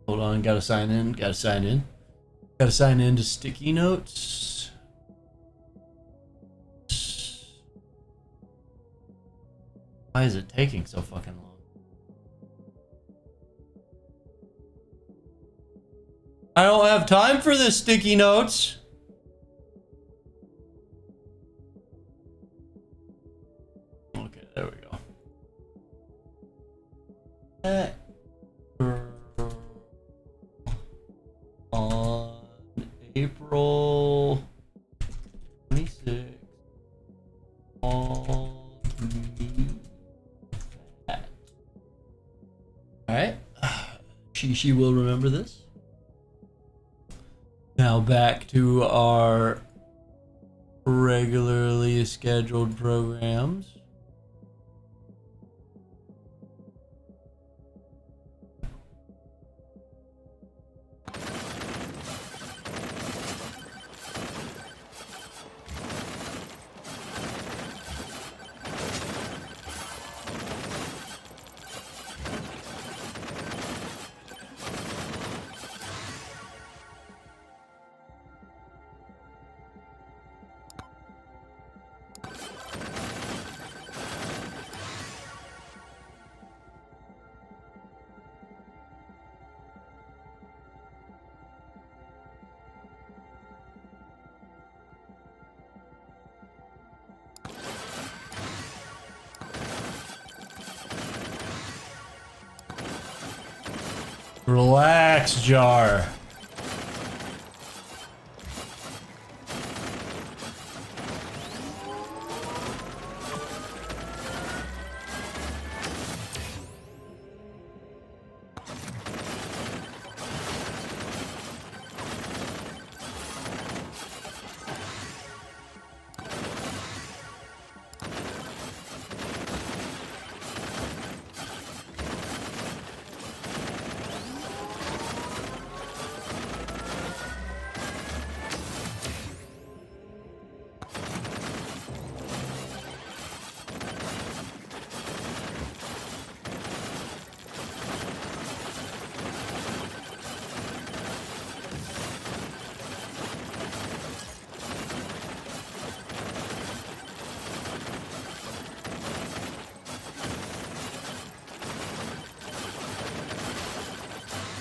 Hold on, gotta sign in. Gotta sign in to Sticky Notes. Why is it taking so fucking long? I don't have time for this, sticky notes. Okay, there we go. On April 26th, all right. She will remember this. Now back to our regularly scheduled programs. Relax, Jar.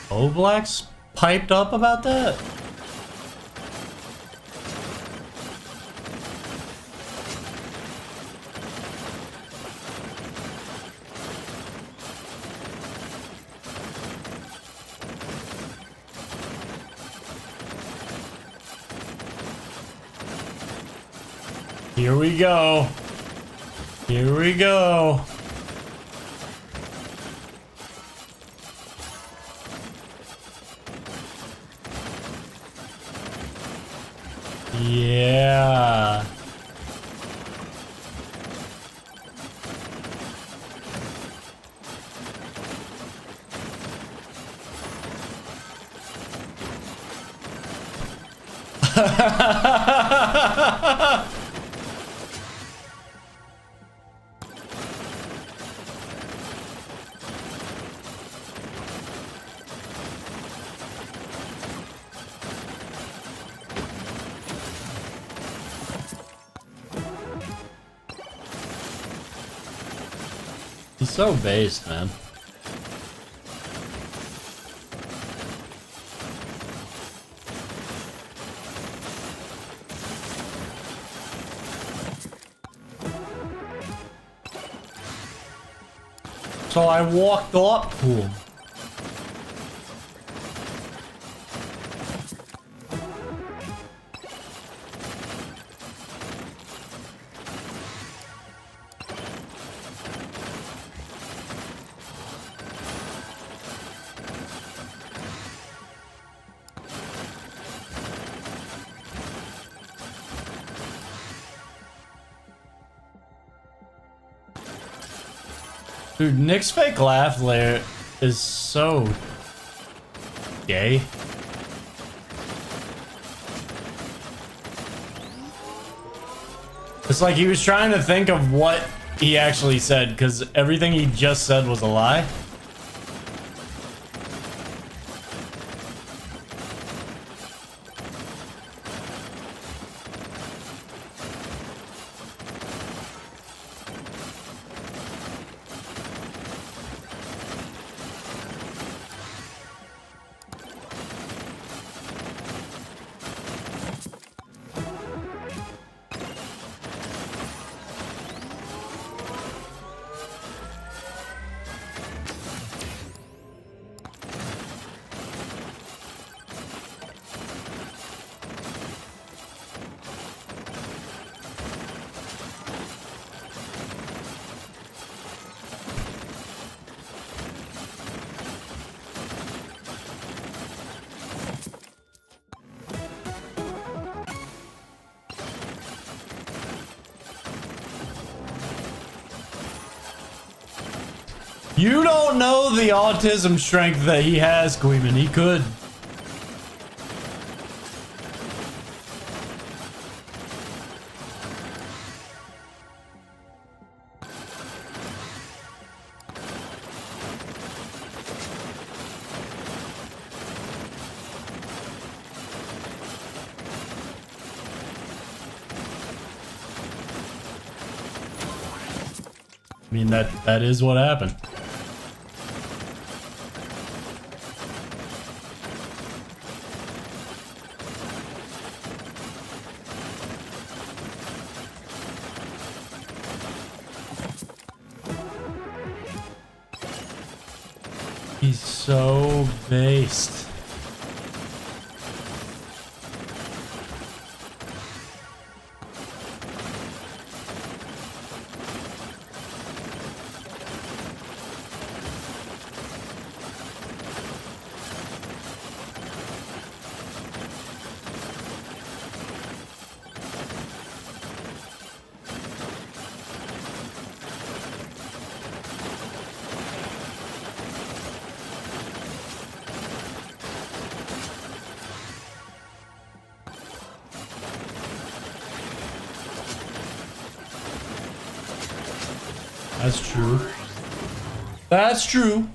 Oblax piped up about that? Here we go. Here we go. Yeah. He's so based, man. So I walked up to him. Dude, Nick's fake laugh layer is so gay. It's like he was trying to think of what he actually said, because everything he just said was a lie. You don't know the autism strength that he has, Queeman. He could. I mean, that is what happened. He's so based. That's true. That's true.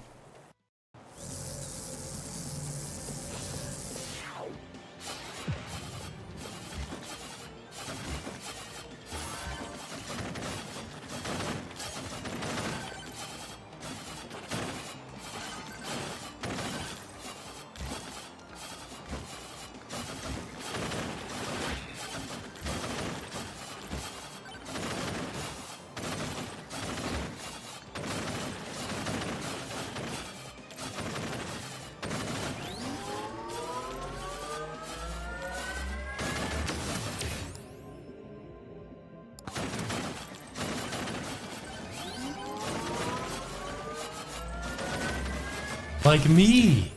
Like me.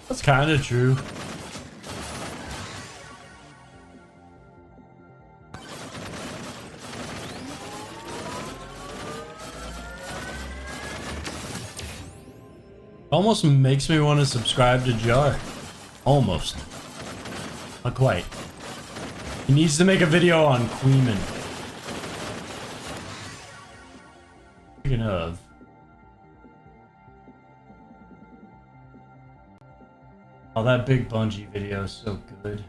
That's kind of true. Almost makes me want to subscribe to Jar. Almost. Not quite. He needs to make a video on Queeman. Speaking of. Oh, that big Bungie video is so good.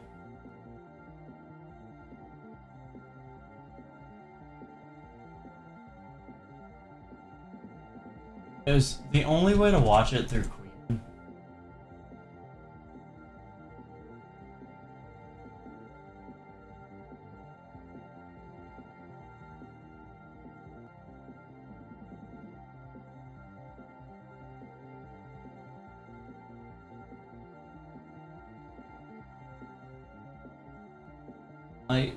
It was the only way to watch it through Queen.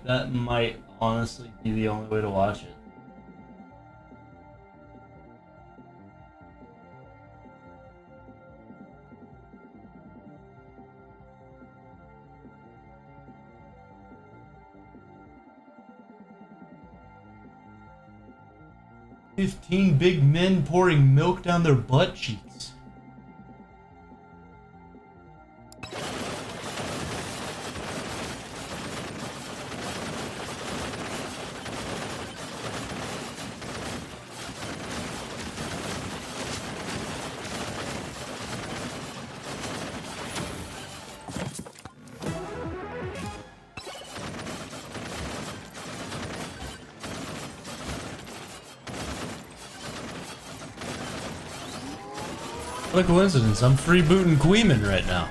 That might honestly be the only way to watch it. 15 big men pouring milk down their butt cheeks. What a coincidence, I'm freebooting Queeman right now.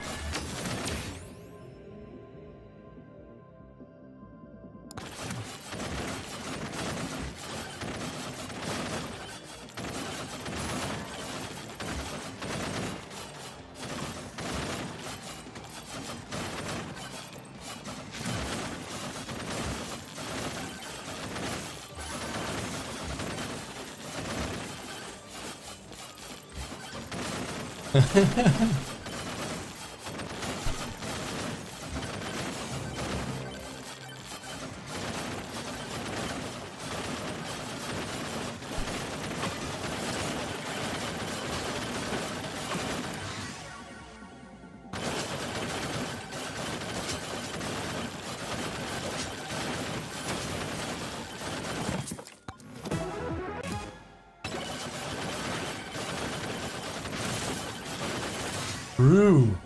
True.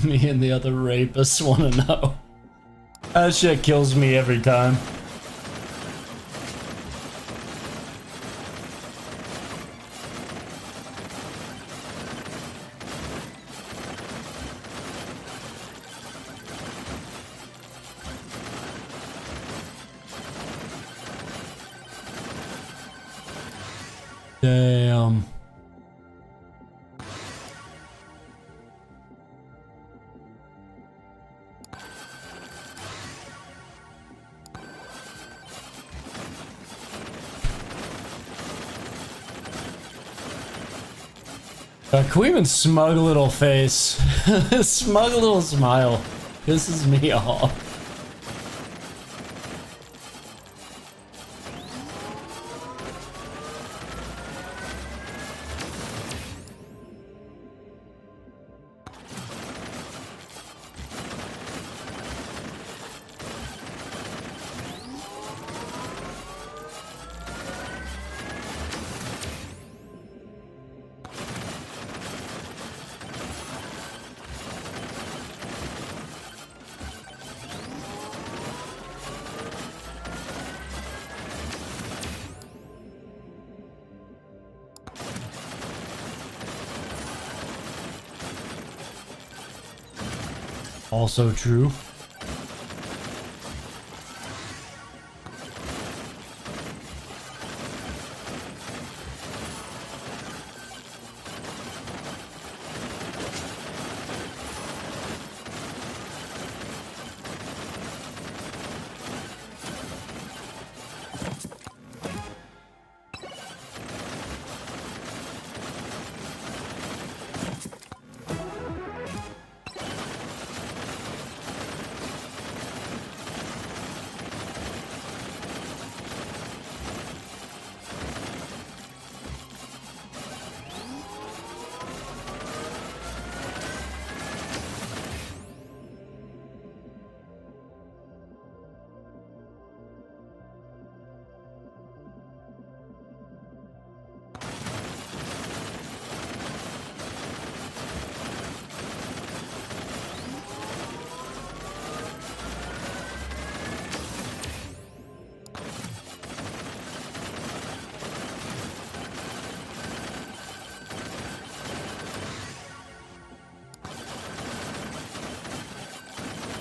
Me and the other rapists want to know. That shit kills me every time. Damn. Queeman's smug little face, smug little smile, pisses me off. Also true.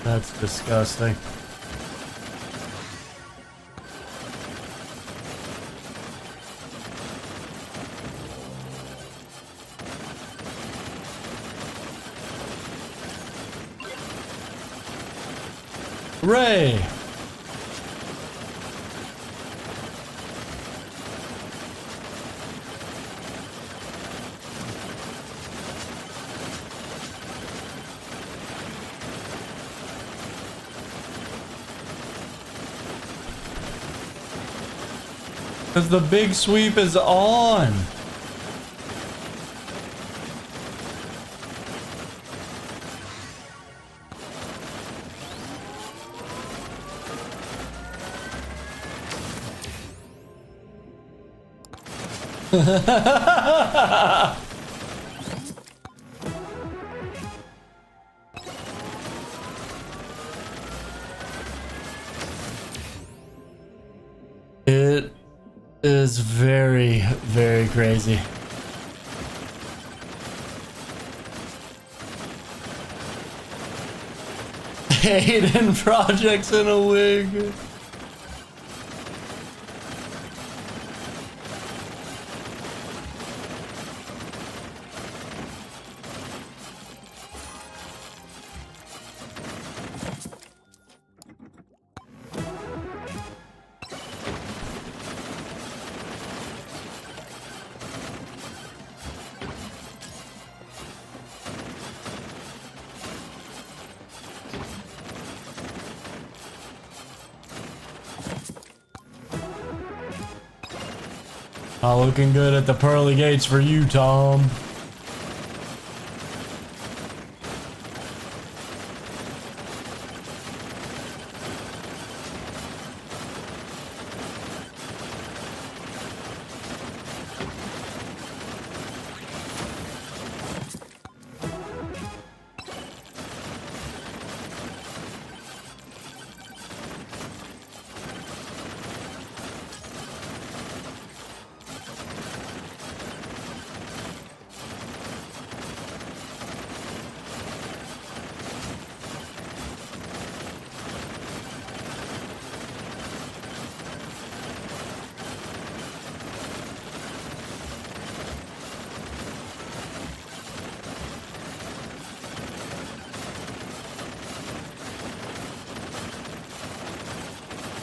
That's disgusting. Ray. Because the big sweep is on. It is very, very crazy. Hayden projects in a wig. Not looking good at the pearly gates for you, Tom.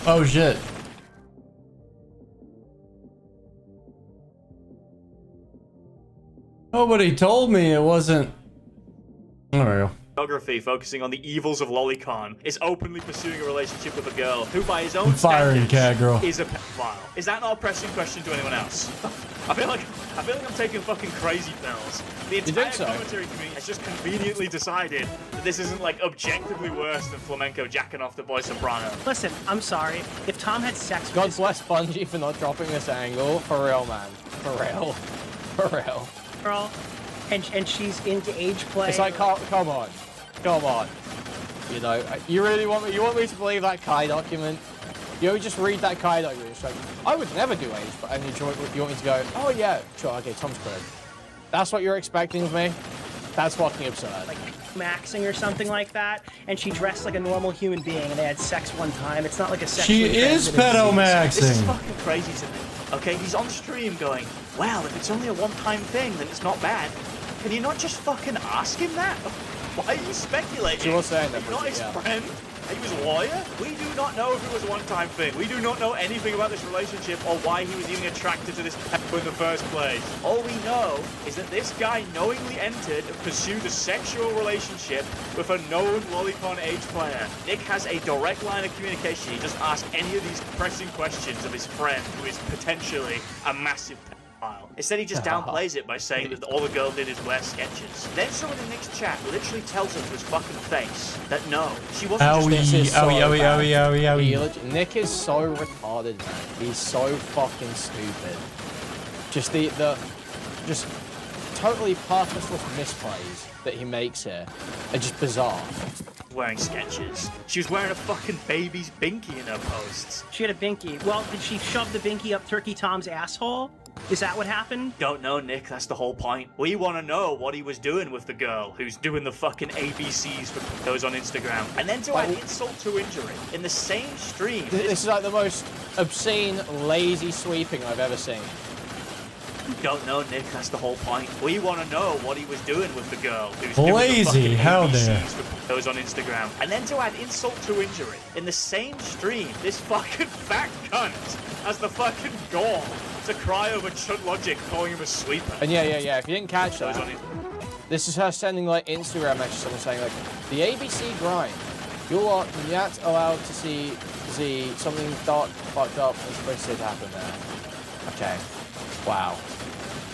Oh shit. Nobody told me it wasn't. I don't know. Geography focusing on the evils of Lolicon is openly pursuing a relationship with a girl who, by his own Firing standards, cat girl. is a pedophile. Is that not a pressing question to anyone else? I feel like I'm taking fucking crazy pills. The entire commentary community has just conveniently decided that this isn't like objectively worse than Flamenco jacking off the boy Soprano. Listen, I'm sorry. If Tom had sex with God bless Bungie for not dropping this angle. For real, man. For real. For real. girl, and she's into age play. It's like, come on. Come on. You know, you really want me to believe that Kai document? You just read that Kai document. It's like, I would never do age, but and you want me to go, oh yeah, sure, okay, Tom's correct. That's what you're expecting of me? That's fucking absurd. Like maxing or something like that, and she dressed like a normal human being, and they had sex one time. It's not like a sexually She is pedo-maxing. This is fucking crazy to me. Okay, he's on stream going, well, if it's only a one-time thing, then it's not bad. Can you not just fucking ask him that? Why are you speculating? She was saying that. You're not his friend. He was a lawyer. We do not know if it was a one-time thing. We do not know anything about this relationship or why he was even attracted to this pedo in the first place. All we know is that this guy knowingly entered and pursued a sexual relationship with a known Lolicon age player. Nick has a direct line of communication. He doesn't ask any of these pressing questions of his friend, who is potentially a massive pedophile. Instead, he just downplays it by saying that all the girl did is wear Skechers. Then someone in Nick's chat literally tells him to his fucking face that no, she wasn't owie. Nick is so retarded, man. He's so fucking stupid. Just just totally purposeless misplays that he makes here are just bizarre. Wearing Skechers. She was wearing a fucking baby's binky in her posts. She had a binky. Well, did she shove the binky up Turkey Tom's asshole? Is that what happened? Don't know, Nick. That's the whole point. We want to know what he was doing with the girl who's doing the fucking ABCs for those on Instagram. And then to add insult to injury in the same stream. This is like the most obscene, lazy sweeping I've ever seen. We don't know, Nick. That's the whole point. We want to know what he was doing with the girl who's Lazy, doing the how fucking dare. ABCs with those on Instagram. And then to add insult to injury, in the same stream, this fucking fat cunt has the fucking gall to cry over Chud Logic calling him a sweeper. And yeah. If you didn't catch that, this is her sending like Instagram messages, someone saying like, the ABC grind. You are not allowed to see something dark, fucked up, and twisted happen there. Okay. Wow.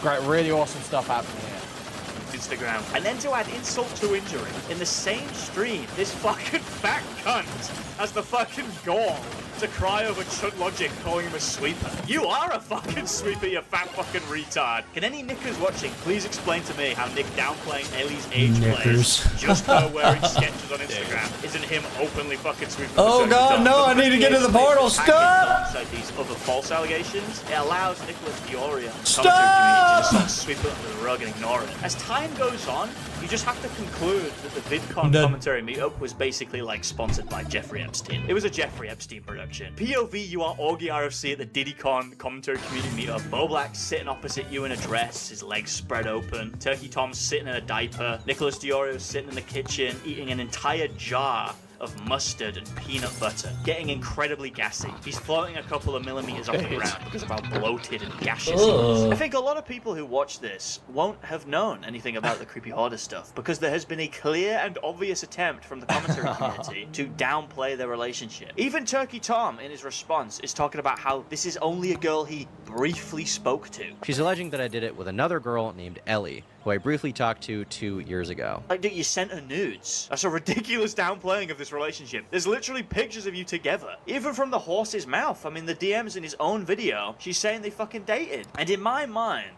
Great, really awesome stuff happening here. Instagram. And then to add insult to injury, in the same stream, this fucking fat cunt has the fucking gall to cry over Chud Logic calling him a sweeper. You are a fucking sweeper, you fat fucking retard. Can any knickers watching please explain to me how Nick downplaying Ellie's age plays just her wearing sketches on Instagram isn't him openly fucking sweeping? Oh god, no, I need to get to the portal. Stop! Alongside these other false allegations, it allows Nicholas Diorio Stop! to just sweep it under the rug and ignore it. As time goes on, you just have to conclude that the VidCon commentary meetup was basically like sponsored by Jeffrey Epstein. It was a Jeffrey Epstein production. POV, you are Augie RFC at the DiddyCon commentary community meetup. Bo Black's sitting opposite you in a dress, his legs spread open. Turkey Tom's sitting in a diaper. Nicholas Diorio's sitting in the kitchen eating an entire jar of mustard and peanut butter, getting incredibly gassy. He's floating a couple of millimeters off the ground because of how bloated and gaseous he is. I think a lot of people who watch this won't have known anything about the Creepy Hoarder stuff because there has been a clear and obvious attempt from the commentary community to downplay their relationship. Even Turkey Tom, in his response, is talking about how this is only a girl he briefly spoke to. She's alleging that I did it with another girl named Ellie, who I briefly talked to 2 years ago. Like, dude, you sent her nudes. That's a ridiculous downplaying of this relationship. There's literally pictures of you together. Even from the horse's mouth. I mean, the DMs in his own video, she's saying they fucking dated. And in my mind,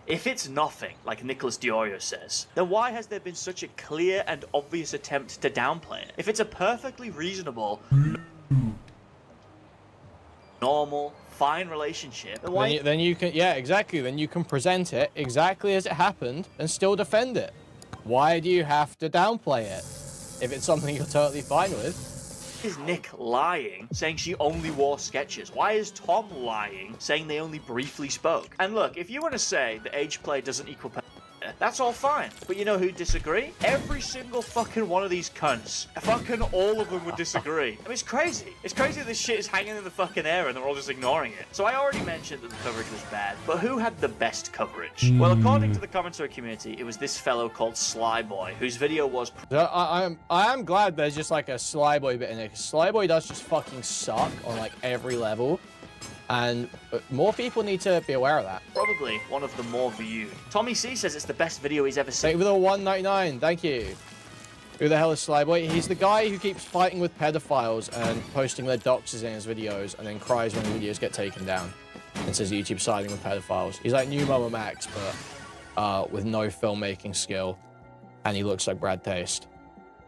if it's nothing, like Nicholas Diorio says, then why has there been such a clear and obvious attempt to downplay it? If it's a perfectly reasonable, normal, fine relationship, then why... Then you can, yeah, exactly. Then you can present it exactly as it happened and still defend it. Why do you have to downplay it if it's something you're totally fine with? Is Nick lying, saying she only wore Skechers? Why is Tom lying, saying they only briefly spoke? And look, if you want to say that age play doesn't equal that's all fine. But you know who disagree? Every single fucking one of these cunts. Fucking all of them would disagree. I mean, it's crazy. It's crazy that this shit is hanging in the fucking air and they're all just ignoring it. So I already mentioned that the coverage was bad, but who had the best coverage? Well, according to the commentary community, it was this fellow called Slyboy, whose video was... I am glad there's just like a Slyboy bit in there, because Slyboy does just fucking suck on like every level. And more people need to be aware of that. Probably one of the more viewed. Tommy C says it's the best video he's ever seen. Thank you for the 199. Thank you. Who the hell is Slyboy? He's the guy who keeps fighting with pedophiles and posting their doxes in his videos and then cries when the videos get taken down and says YouTube siding with pedophiles. He's like New Mama Max, but with no filmmaking skill, and he looks like Brad Taste.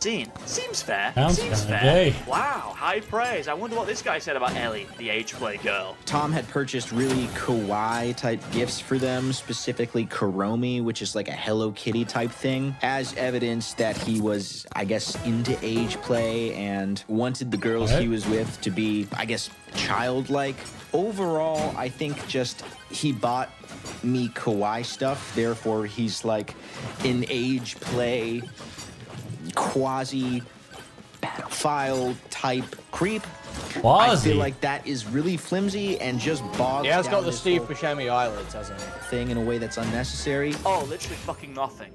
Seems fair. Sounds Seems kinda fair. gay. Wow, high praise. I wonder what this guy said about Ellie, the age play girl. Tom had purchased really kawaii type gifts for them, specifically Kuromi, which is like a Hello Kitty type thing, as evidence that he was, I guess, into age play and wanted the girls he was with to be, I guess, childlike. Overall, I think just he bought me kawaii stuff, therefore he's like an age play quasi pedophile type creep. I feel like that is really flimsy and just bogs Yeah, it's got down the this Steve whole Buscemi eyelids, hasn't it? thing in a way that's unnecessary. Oh, literally fucking nothing.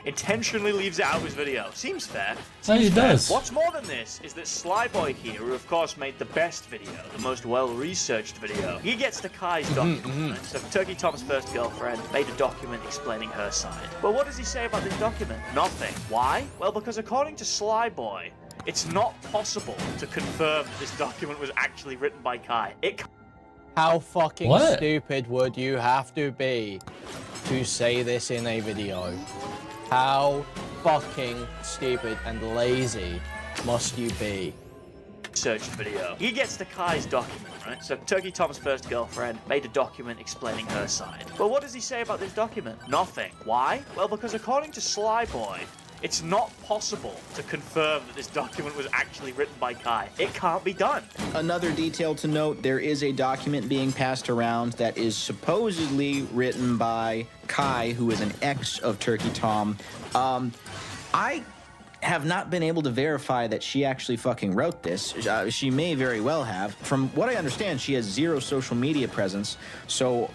Intentionally leaves it out of his video. Seems fair. No, he Seems fair. does. What's more than this is that Slyboy here, who of course made the best video, the most well-researched video, he gets to Kai's document. So Turkey Tom's first girlfriend made a document explaining her side. But what does he say about this document? Nothing. Why? Well, because according to Slyboy, it's not possible to confirm that this document was actually written by Kai. How fucking What? stupid would you have to be to say this in a video? How fucking stupid and lazy must you be? Searched video. He gets to Kai's document, right? So Turkey Tom's first girlfriend made a document explaining her side. But what does he say about this document? Nothing. Why? Well, because according to Slyboy, It's not possible to confirm that this document was actually written by Kai. It can't be done. Another detail to note, there is a document being passed around that is supposedly written by Kai, who is an ex of Turkey Tom. I have not been able to verify that she actually fucking wrote this. She may very well have. From what I understand, she has zero social media presence, so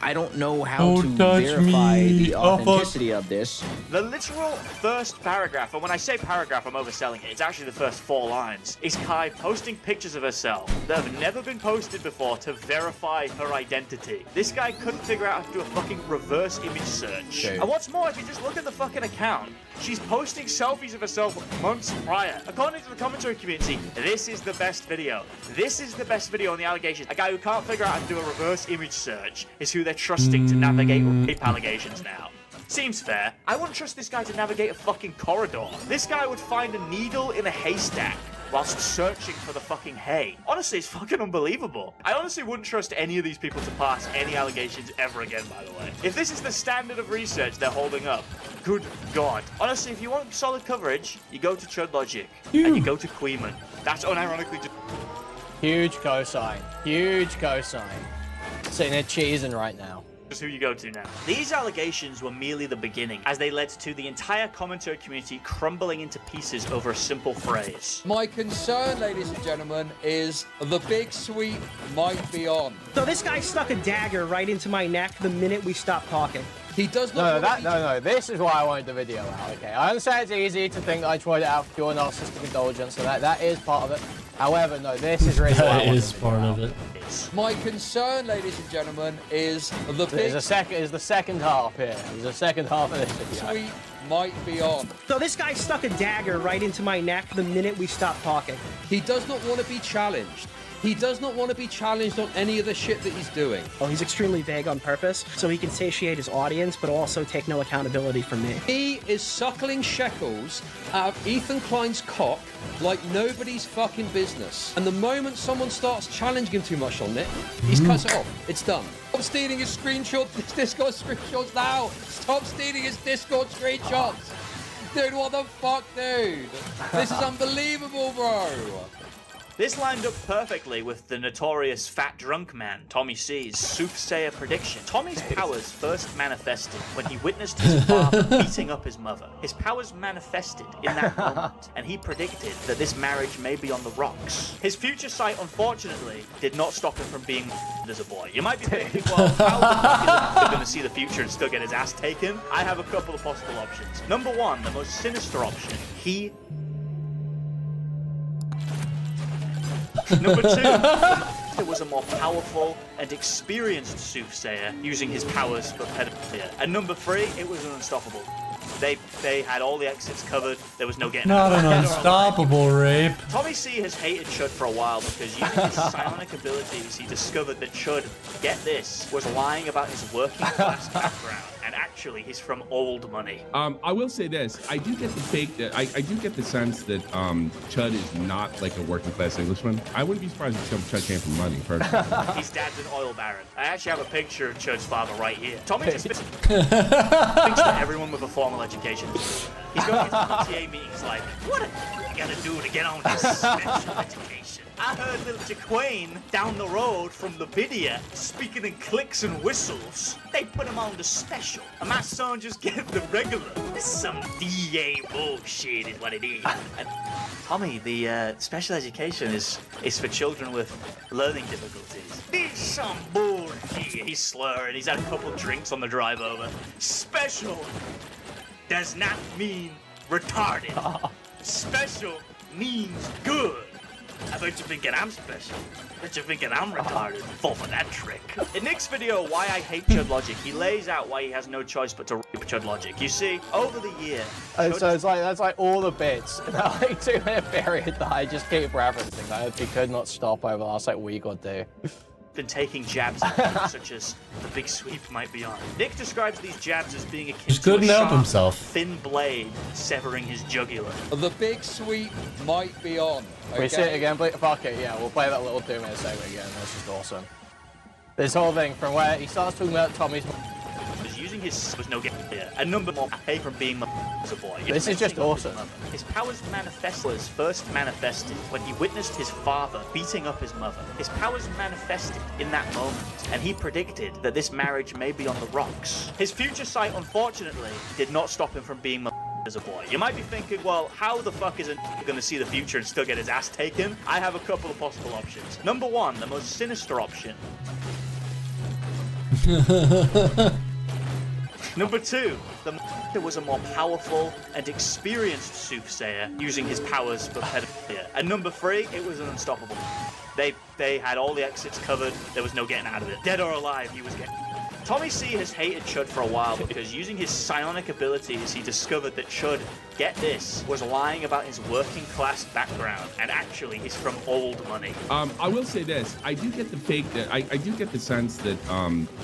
I don't know how to verify the authenticity of this. The literal first paragraph, and when I say paragraph, I'm overselling it, it's actually the first 4 lines, is Kai posting pictures of herself that have never been posted before to verify her identity. This guy couldn't figure out how to do a fucking reverse image search. And what's more, if you just look at the fucking account, she's posting selfies of herself months prior. According to the commentary community, this is the best video. This is the best video on the allegations. A guy who can't figure out how to do a reverse image search is who they're trusting to navigate rape allegations now. Seems fair. I wouldn't trust this guy to navigate a fucking corridor. This guy would find a needle in a haystack whilst searching for the fucking hay. Honestly, it's fucking unbelievable. I honestly wouldn't trust any of these people to pass any allegations ever again, by the way. If this is the standard of research they're holding up, good God. Honestly, if you want solid coverage, you go to Chud Logic and you go to Queeman. That's unironically just... Huge cosign. Huge cosign. Sitting there cheesing right now. Who you go to now. These allegations were merely the beginning, as they led to the entire commentary community crumbling into pieces over a simple phrase. My concern, ladies and gentlemen, is the big sweep might be on. So this guy stuck a dagger right into my neck the minute we stopped talking. He does not... No, this is why I wanted the video out, okay? I understand it's easy to think that I tried it out for pure narcissistic indulgence, so that is part of it. However, no, this is really why I wanted is part of it. My concern, ladies and gentlemen, is the big... Is the second half here. There's a second half of this video. Sweep might be on. So this guy stuck a dagger right into my neck the minute we stopped talking. He does not want to be challenged. He does not want to be challenged on any of the shit that he's doing. Oh, he's extremely vague on purpose, so he can satiate his audience, but also take no accountability from me. He is suckling shekels out of Ethan Klein's cock like nobody's fucking business. And the moment someone starts challenging him too much on it, he cuts it off. It's done. Stop stealing his Discord screenshots now. Stop stealing his Discord screenshots. Dude, what the fuck, dude? This is unbelievable, bro. This lined up perfectly with the notorious fat drunk man, Tommy C's soothsayer prediction. Tommy's powers first manifested when he witnessed his father beating up his mother. His powers manifested in that moment, and he predicted that this marriage may be on the rocks. His future sight, unfortunately, did not stop him from being as a boy. You might be thinking, well, how the fuck is he going to see the future and still get his ass taken? I have a couple of possible options. Number one, the most sinister option, he... Number two, there was a more powerful and experienced soothsayer using his powers for pedophilia. And number three, it was an unstoppable. They had all the exits covered. There was no getting out. Not an unstoppable rape. Tommy C has hated Chud for a while because using his psionic abilities, he discovered that Chud, get this, was lying about his working class background. And actually, he's from old money. I will say this: I do get I do get the sense that Chud is not like a working class Englishman. I wouldn't be surprised if Chud came from money. Personally, his dad's an oil baron. I actually have a picture of Chud's father right here. Tommy just thinks that everyone with a formal education. He's going into PTA meetings like, what I gotta do to get on this special education? I heard little Jaquain down the road from the video speaking in clicks and whistles. They put him on the special, and my son just get the regular. This is some DA bullshit is what it is. And Tommy, the special education is for children with learning difficulties. This is some bullshit. He's slurring. He's had a couple drinks on the drive over. Special does not mean retarded. Special means good. I bet you thinking I'm special. I bet you thinking I'm retarded. Fall for that trick. In Nick's video, Why I Hate Chud Logic, he lays out why he has no choice but to rape Chud Logic. You see, over the year... So it's like, that's like all the bits in that like 2-minute period that I just keep referencing that he could not stop over the last like week or two. Been taking jabs at him, such as the big sweep might be on. Nick describes these jabs as being akin to a sharp, thin blade severing his jugular. The big sweep might be on. Can we see it again, please? Fuck it, yeah, we'll play that little 2-minute segment again. That's just awesome. This whole thing, from where he starts talking about Tommy's... Using his was no get here. A number more away from being as a boy. This is just awesome. His powers was first manifested when he witnessed his father beating up his mother. His powers manifested in that moment, and he predicted that this marriage may be on the rocks. His future sight, unfortunately, did not stop him from being as a boy. You might be thinking, well, how the fuck is a going to see the future and still get his ass taken? I have a couple of possible options. Number one, the most sinister option. Number two, the was a more powerful and experienced soothsayer using his powers for pedophilia. And number three, it was an unstoppable. They had all the exits covered. There was no getting out of it. Dead or alive, he was getting. Tommy C has hated Chud for a while because using his psionic abilities, he discovered that Chud, get this, was lying about his working class background, and actually he's from old money. I will say this: I do get the I do get the sense that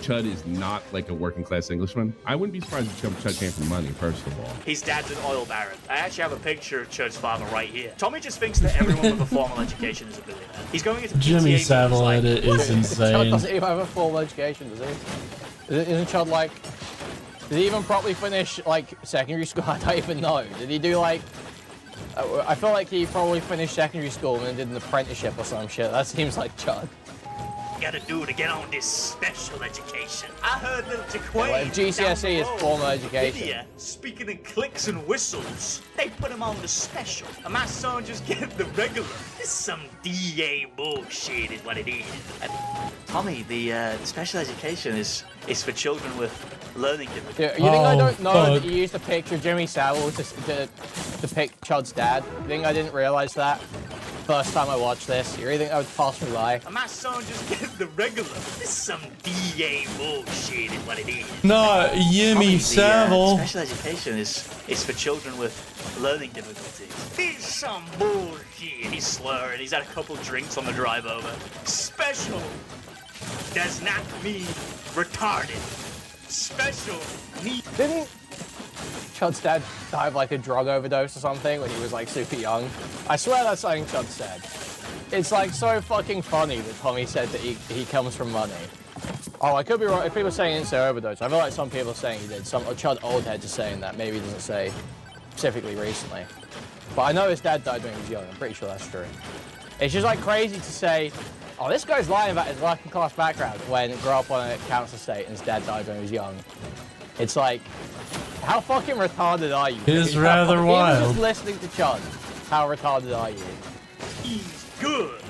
Chud is not like a working class Englishman. I wouldn't be surprised if Chud came from money, first of all. His dad's an oil baron. I actually have a picture of Chud's father right here. Tommy just thinks that everyone with a formal education is a billionaire. He's going into Jimmy PTA Savile like, edit is insane. Chud doesn't even have a formal education, does he? Isn't Chud like... Did he even properly finish, like, secondary school? I don't even know. Did he do, like... I feel like he probably finished secondary school and then did an apprenticeship or some shit. That seems like Chud. Gotta do to get on this special education. I heard little Jaquain. Well, GCSE is formal education. Lydia, speaking in clicks and whistles, they put him on the special. And my son just get the regular. This some DA bullshit is what it is. Tommy, the special education is for children with learning difficulties. You think I don't know that you used a picture of Jimmy Savile to depict Chud's dad? You think I didn't realize that? First time I watched this, you really think I would pass me by? And my son just get the regular. This some DA bullshit is what it is. No, Jimmy Savile. Special education is for children with learning difficulties. This some bullshit. He's slurring. He's had a couple drinks on the drive over. Special does not mean retarded. Special means... Didn't Chud's dad die of like a drug overdose or something when he was like super young? I swear that's something Chud said. It's like so fucking funny that Tommy said that he comes from money. Oh, I could be wrong. If people are saying he didn't say overdose, I feel like some people are saying he did. Some Chud Oldheads are saying that. Maybe he doesn't say specifically recently. But I know his dad died when he was young. I'm pretty sure that's true. It's just like crazy to say, oh, this guy's lying about his working class background when he grew up on a council estate and his dad died when he was young. It's like, how fucking retarded are you? It's rather wild. Even just listening to Chud, how retarded are you? He's good.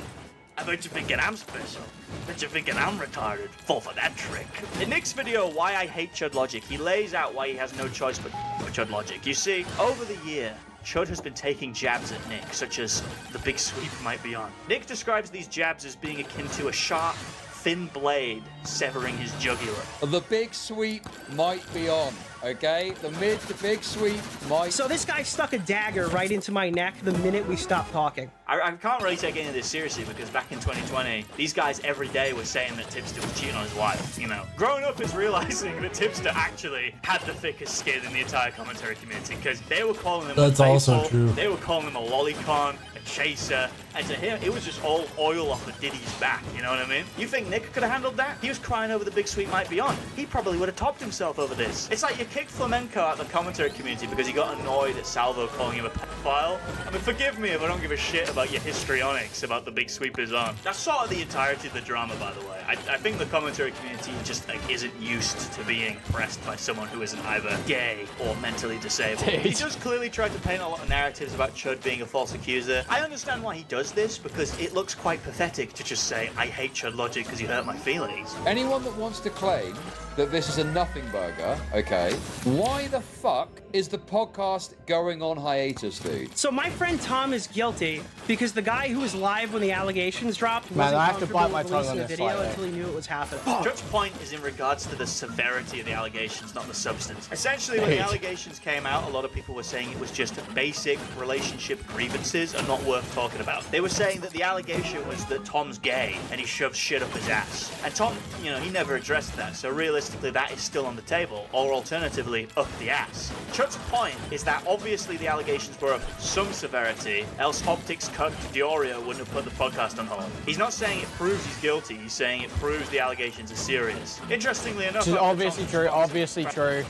I bet you're thinking I'm special. I bet you're thinking I'm retarded. Fall for that trick. In Nick's video, Why I Hate Chud Logic, he lays out why he has no choice but Chud Logic. You see, over the year, Chud has been taking jabs at Nick, such as the big sweep might be on. Nick describes these jabs as being akin to a sharp, thin blade severing his jugular. The big sweep might be on, okay? The big sweep might... So this guy stuck a dagger right into my neck the minute we stopped talking. I can't really take any of this seriously because back in 2020, these guys every day were saying that Tipster was cheating on his wife, you know. Growing up is realizing that Tipster actually had the thickest skin in the entire commentary community because they were calling him That's also true. They were calling him a lolicon, a chaser, and to him, it was just all oil off of Diddy's back, you know what I mean? You think Nick could have handled that? He was crying over the big sweep might be on. He probably would have topped himself over this. It's like you kicked Flamenco out of the commentary community because he got annoyed at Salvo calling him a pedophile. I mean, forgive me if I don't give a shit about your histrionics about the big sweep is on. That's sort of the entirety of the drama, by the way. I think the commentary community just like isn't used to being pressed by someone who isn't either gay or mentally disabled. He does clearly try to paint a lot of narratives about Chud being a false accuser. I understand why he does this because it looks quite pathetic to just say, I hate Chud Logic because you hurt my feelings. Anyone that wants to claim that this is a nothing burger, okay, why the fuck is the podcast going on hiatus, dude? So my friend Tom is guilty because the guy who was live when the allegations dropped Man, wasn't I have to bite my comfortable tongue on releasing the this video slightly. until he knew it was happening. Chud's point is in regards to the severity of the allegations, not the substance. Essentially, when the allegations came out, a lot of people were saying it was just basic relationship grievances and not worth talking about. They were saying that the allegation was that Tom's gay and he shoves shit up his ass. And Tom, you know, he never addressed that, so realistically that is still on the table, or alternatively, up the ass. Chud's point is that obviously the allegations were of some severity, else Optics Cuck Diorio wouldn't have put the podcast on hold. He's not saying it proves he's guilty, he's saying it proves the allegations are serious. Interestingly enough, Which is obviously true, obviously true.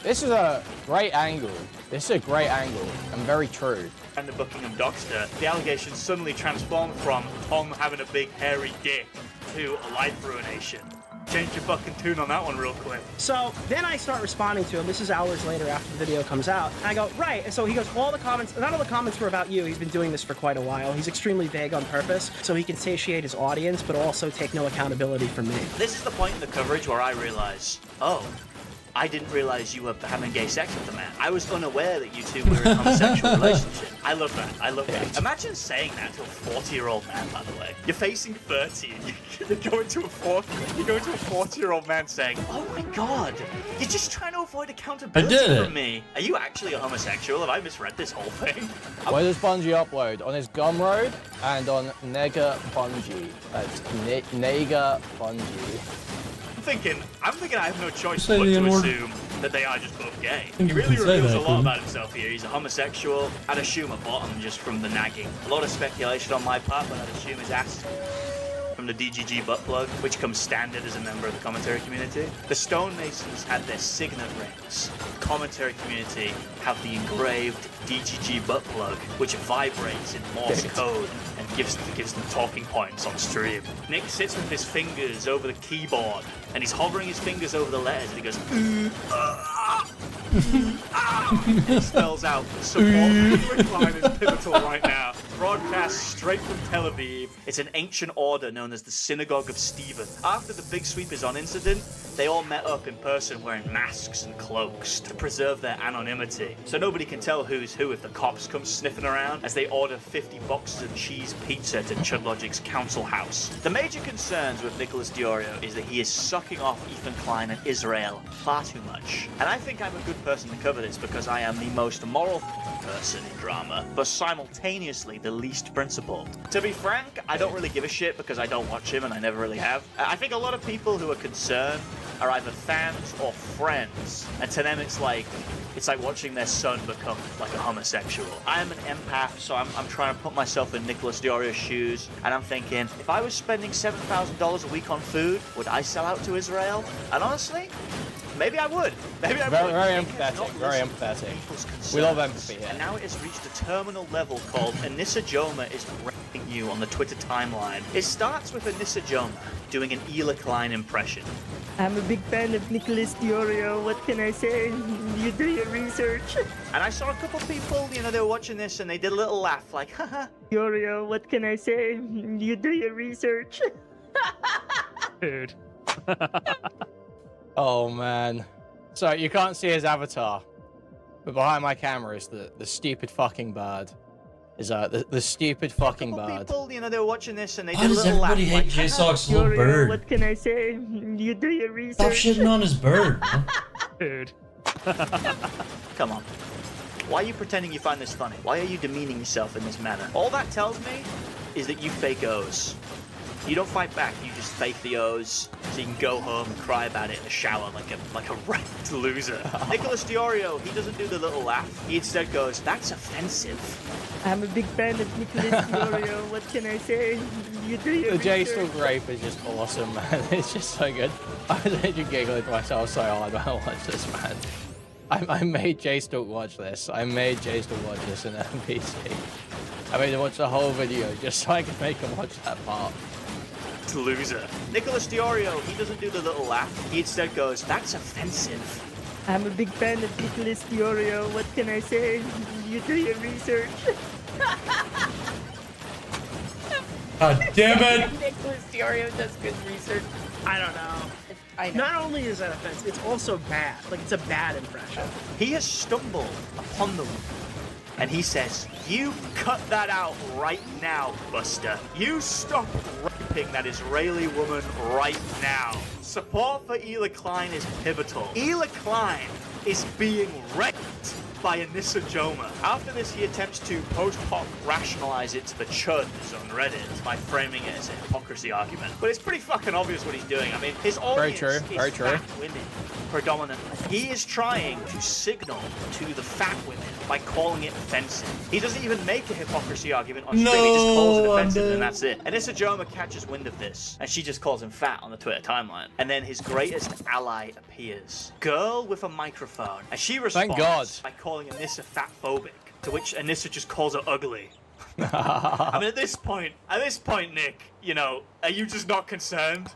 This is a great angle. This is a great angle and very true. And the Buckingham Dockster, the allegations suddenly transformed from Tom having a big hairy dick to a life ruination. Change your fucking tune on that one real quick. So then I start responding to him. This is hours later after the video comes out. And I go, right. And so he goes, all the comments, not all the comments were about you. He's been doing this for quite a while. He's extremely vague on purpose so he can satiate his audience, but also take no accountability from me. This is the point in the coverage where I realize, oh, I didn't realize you were having gay sex with the man. I was unaware that you two were in a homosexual relationship. I love that. I love that. Imagine saying that to a 40-year-old man, by the way. You're facing 30 and you're going to a 40-year-old man saying, oh my god, you're just trying to avoid accountability from me. Are you actually a homosexual? Have I misread this whole thing? Where does Bungie upload? On his Gumroad and on Nega Bungie. That's Nega Bungie. I'm thinking I have no choice but to assume that they are just both gay. He really reveals a lot about himself here. He's a homosexual. I'd assume a bottom just from the nagging. A lot of speculation on my part, but I'd assume his ass from the DGG butt plug, which comes standard as a member of the commentary community. The Stonemasons had their signet rings. The commentary community have the engraved DGG butt plug, which vibrates in Morse code and gives them talking points on stream. Nick sits with his fingers over the keyboard, and he's hovering his fingers over the letters, and he goes, He spells out support for Recline is pivotal right now. Broadcast straight from Tel Aviv. It's an ancient order known as the Synagogue of Stephen. After the Big Sweepers on incident, they all met up in person wearing masks and cloaks to preserve their anonymity. So nobody can tell who's who if the cops come sniffing around as they order 50 boxes of cheese pizza to Chudlogic's council house. The major concerns with Nicholas Diorio is that he is sucking off Ethan Klein and Israel far too much. And I think I'm a good person to cover this because I am the most moral person in drama, but simultaneously the least principled. To be frank, I don't really give a shit because I don't watch him and I never really have. I think a lot of people who are concerned are either fans or friends, and to them it's like watching their son become like a homosexual. I am an empath, so I'm trying to put myself in Nicholas Diorio's shoes, and I'm thinking, if I was spending $7,000 a week on food, would I sell out to Israel? And honestly, maybe I would. Maybe I would. Very empathetic. Very empathetic. We love empathy here. And now it has reached a terminal level called Anissa Joma is raping you on the Twitter timeline. It starts with Anissa Joma doing an Ela Klein impression. I'm a big fan of Nicholas Diorio. What can I say? You do your research. And I saw a couple people, they were watching this and they did a little laugh, like, haha. Diorio, what can I say? You do your research. Dude. Oh man. So you can't see his avatar, but behind my camera is the stupid fucking bird. Is the stupid fucking bird. People, they were watching this and they Why did a does little laugh. everybody hate J-Sock's little bird? What can I say? You do your research. Stop shitting on his bird, man. Dude. Come on. Why are you pretending you find this funny? Why are you demeaning yourself in this manner? All that tells me is that you fake O's. You don't fight back, you just fake the O's so you can go home and cry about it in the shower like a wrecked loser. Nicholas Diorio, he doesn't do the little laugh. He instead goes, that's offensive. I'm a big fan of Nicholas Diorio. What can I say? You do your The J research. Stalk rape is just awesome, man. It's just so good. I was actually giggling to myself so hard when I watched this, man. I made J Stalk watch this. I made J Stalk watch this in NPC. I made him watch the whole video just so I could make him watch that part. Loser. Nicholas Diorio, he doesn't do the little laugh. He instead goes, that's offensive. I'm a big fan of Nicholas Diorio. What can I say? You do your research. God damn it! Nicholas Diorio does good research. I don't know. Not only is that offensive, it's also bad. Like, it's a bad impression. He has stumbled upon the and he says, you cut that out right now, Buster. You stop raping that Israeli woman right now. Support for Ela Klein is pivotal. Ela Klein is being raped by Anissa Joma. After this, he attempts to post hoc rationalize it to the chuds on Reddit by framing it as a hypocrisy argument. But it's pretty fucking obvious what he's doing. I mean, his audience is fat women, predominantly. He is trying to signal to the fat women by calling it offensive. He doesn't even make a hypocrisy argument on stream, he just calls it offensive and that's it. Anissa Joma catches wind of this, and she just calls him fat on the Twitter timeline. And then his greatest ally appears. Girl with a microphone. And she responds by calling Anissa fatphobic, to which Anissa just calls her ugly. I mean, at this point, Nick, you know, are you just not concerned?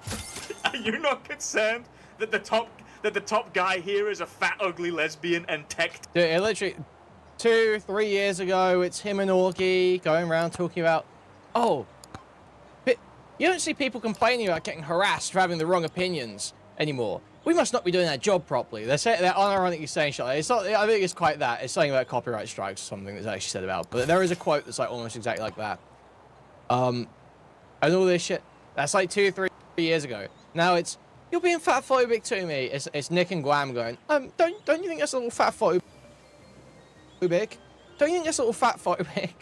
Are you not concerned that the top guy here is a fat, ugly lesbian and tech? Dude, it literally 2-3 years ago, it's him and Orgy going around talking about, oh, but you don't see people complaining about getting harassed for having the wrong opinions anymore. We must not be doing that job properly. They're unironically saying shit. It's not, I think it's quite that. It's something about copyright strikes or something that's actually said about. But there is a quote that's like almost exactly like that. And all this shit. That's like 2-3 years ago. Now it's, you're being fatphobic to me. It's Nick and Guam going, don't you think that's a little fatphobic? Don't you think that's a little fatphobic?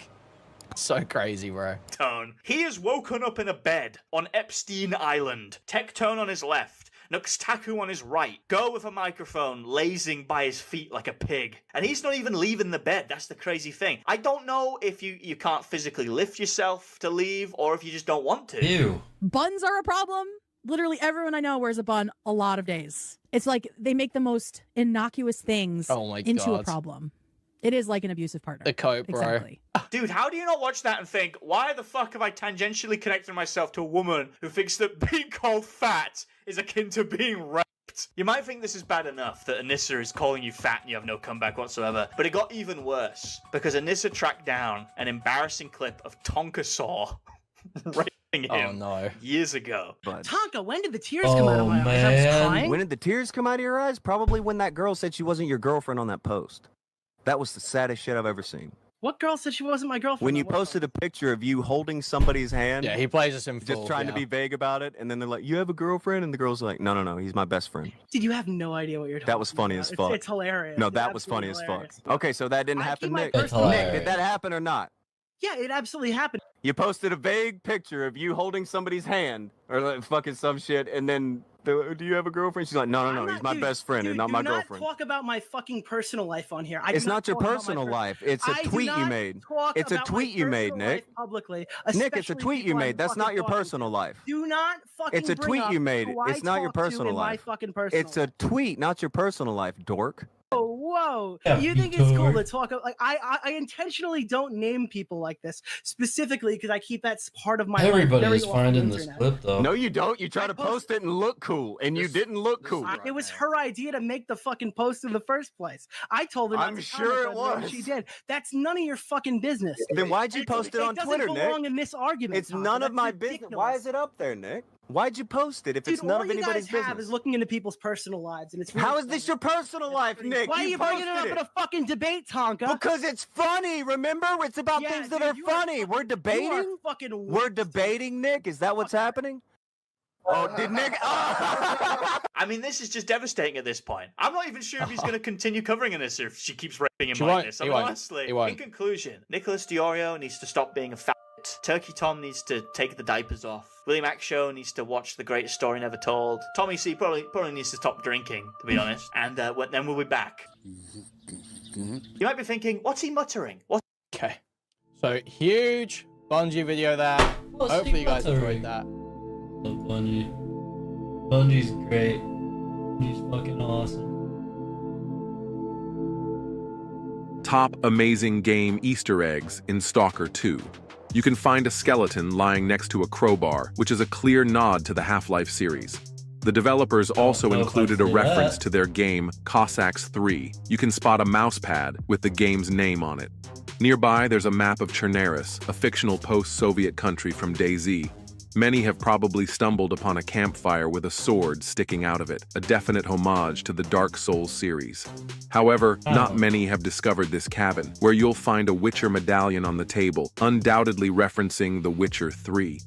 So crazy, bro. Tone. He is woken up in a bed on Epstein Island. Tectone on his left. Nuxtaku on his right. Girl with a microphone lazing by his feet like a pig. And he's not even leaving the bed. That's the crazy thing. I don't know if you can't physically lift yourself to leave or if you just don't want to. Ew. Buns are a problem. Literally everyone I know wears a bun a lot of days. It's like they make the most innocuous things into a problem. It is like an abusive partner. The coat, bro. Exactly. Dude, how do you not watch that and think, why the fuck have I tangentially connected myself to a woman who thinks that being called fat is akin to being raped? You might think this is bad enough that Anissa is calling you fat and you have no comeback whatsoever, but it got even worse because Anissa tracked down an embarrassing clip of Tonka Saw raping him years ago. Tonka, when did the tears come out of my eyes? I was crying. When did the tears come out of your eyes? Probably when that girl said she wasn't your girlfriend on that post. That was the saddest shit I've ever seen. What girl said she wasn't my girlfriend? When you posted a picture of you holding somebody's hand. Yeah, he plays us in full. Just trying to be vague about it. And then they're like, you have a girlfriend? And the girl's like, no, he's my best friend. Dude, you have no idea what you're talking about. That was funny as fuck. It's hilarious. No, It's that was funny absolutely as fuck. Okay, so that didn't happen, Nick. Nick, did that happen or not? Yeah, it absolutely happened. You posted a vague picture of you holding somebody's hand or like fucking some shit, and then do you have a girlfriend? She's like, no, he's my best friend and not my girlfriend. Do not talk about my fucking personal life on here. It's not your personal life. It's a tweet you made. It's a tweet you made, Nick. Publicly, Nick, it's a tweet you made. That's not your personal life. Do not fucking. It's a tweet you made. It's not your personal life. It's a tweet, not your personal life, dork. Oh, whoa. Yeah, you think you it's cool dork. to talk about, like, I intentionally don't name people like this specifically because I keep that part of my life Everybody very is off finding the this internet. clip, though. No, you don't. You try to post it and look cool, and you didn't look cool. It was her idea to make the fucking post in the first place. I told her not I'm to sure comment it on what was. she did. That's none of your fucking business. Then why'd you post it on Twitter, It Nick? doesn't belong in this argument. It's Tom. none of That's my business. ridiculous. Why is it up there, Nick? Why'd you post it if Dude, it's none all of you anybody's guys have business? is looking into people's personal lives, and it's really How is this your personal life, Nick? Why are you bringing it up posted in a fucking debate, Tonka? Because it's funny, remember? It's about things that are funny. We're debating? We're debating, Nick? Is that what's happening? Oh, did Nick? I mean, this is just devastating at this point. I'm not even sure if he's going to continue covering Anissa if she keeps raping him like this. I mean, honestly, in conclusion, Nicholas Diorio needs to stop being a fat. Turkey Tom needs to take the diapers off. William Show needs to watch The Greatest Story Never Told. Tommy C probably needs to stop drinking, to be honest. And then we'll be back. You might be thinking, what's he muttering? Okay. So, huge Bungie video there. Hopefully you guys enjoyed that. Love Bungie. Bungie's great. He's fucking awesome. Top amazing game Easter eggs in Stalker 2. You can find a skeleton lying next to a crowbar, which is a clear nod to the Half-Life series. The developers also included a reference to their game, Cossacks 3. You can spot a mouse pad with the game's name on it. Nearby, there's a map of Chernaris, a fictional post-Soviet country from DayZ. Many have probably stumbled upon a campfire with a sword sticking out of it, a definite homage to the Dark Souls series. However, not many have discovered this cabin, where you'll find a Witcher medallion on the table, undoubtedly referencing The Witcher 3.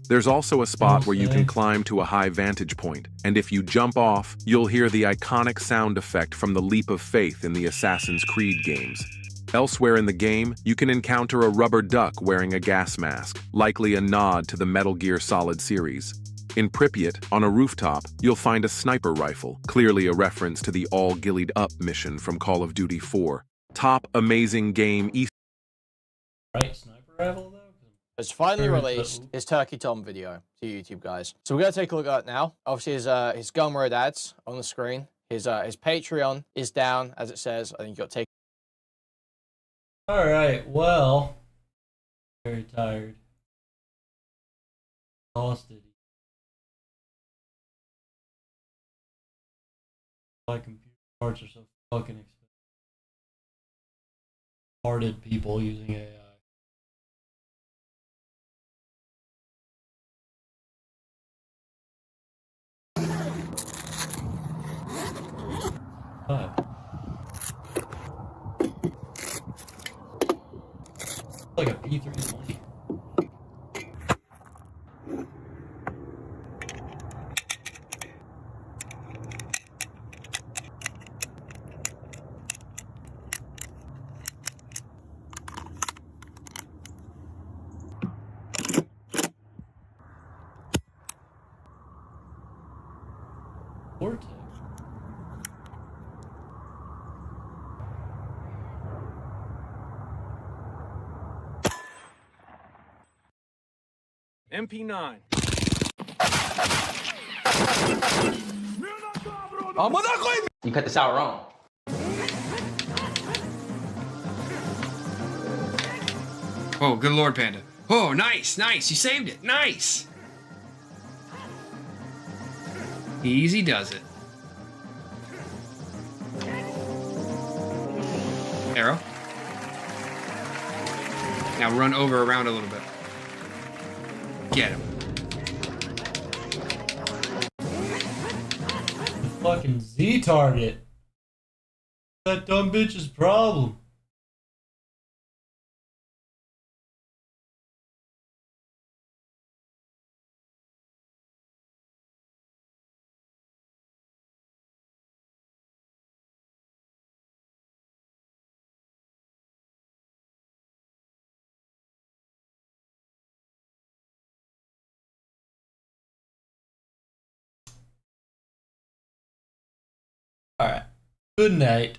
There's also a spot where you can climb to a high vantage point, and if you jump off, you'll hear the iconic sound effect from the Leap of Faith in the Assassin's Creed games. Elsewhere in the game, you can encounter a rubber duck wearing a gas mask, likely a nod to the Metal Gear Solid series. In Pripyat, on a rooftop, you'll find a sniper rifle, clearly a reference to the All Gillied Up mission from Call of Duty 4. Top amazing game Easter. Right, sniper rifle though? Has finally released his Turkey Tom video to YouTube, guys. So we're gonna take a look at it now. Obviously, his Gumroad ads on the screen. His Patreon is down, as it says. I think you got to take. All right. Well, very tired. Exhausted. My computer parts are so fucking expensive. Hearted people using AI. Like a P320. Vortex. MP9. You cut this out wrong. Oh, good lord, Panda. Oh, nice, nice. You saved it. Nice. Easy does it. Arrow. Now run over around a little bit. Get him. Fucking Z-target. That dumb bitch's problem. All right. Good night.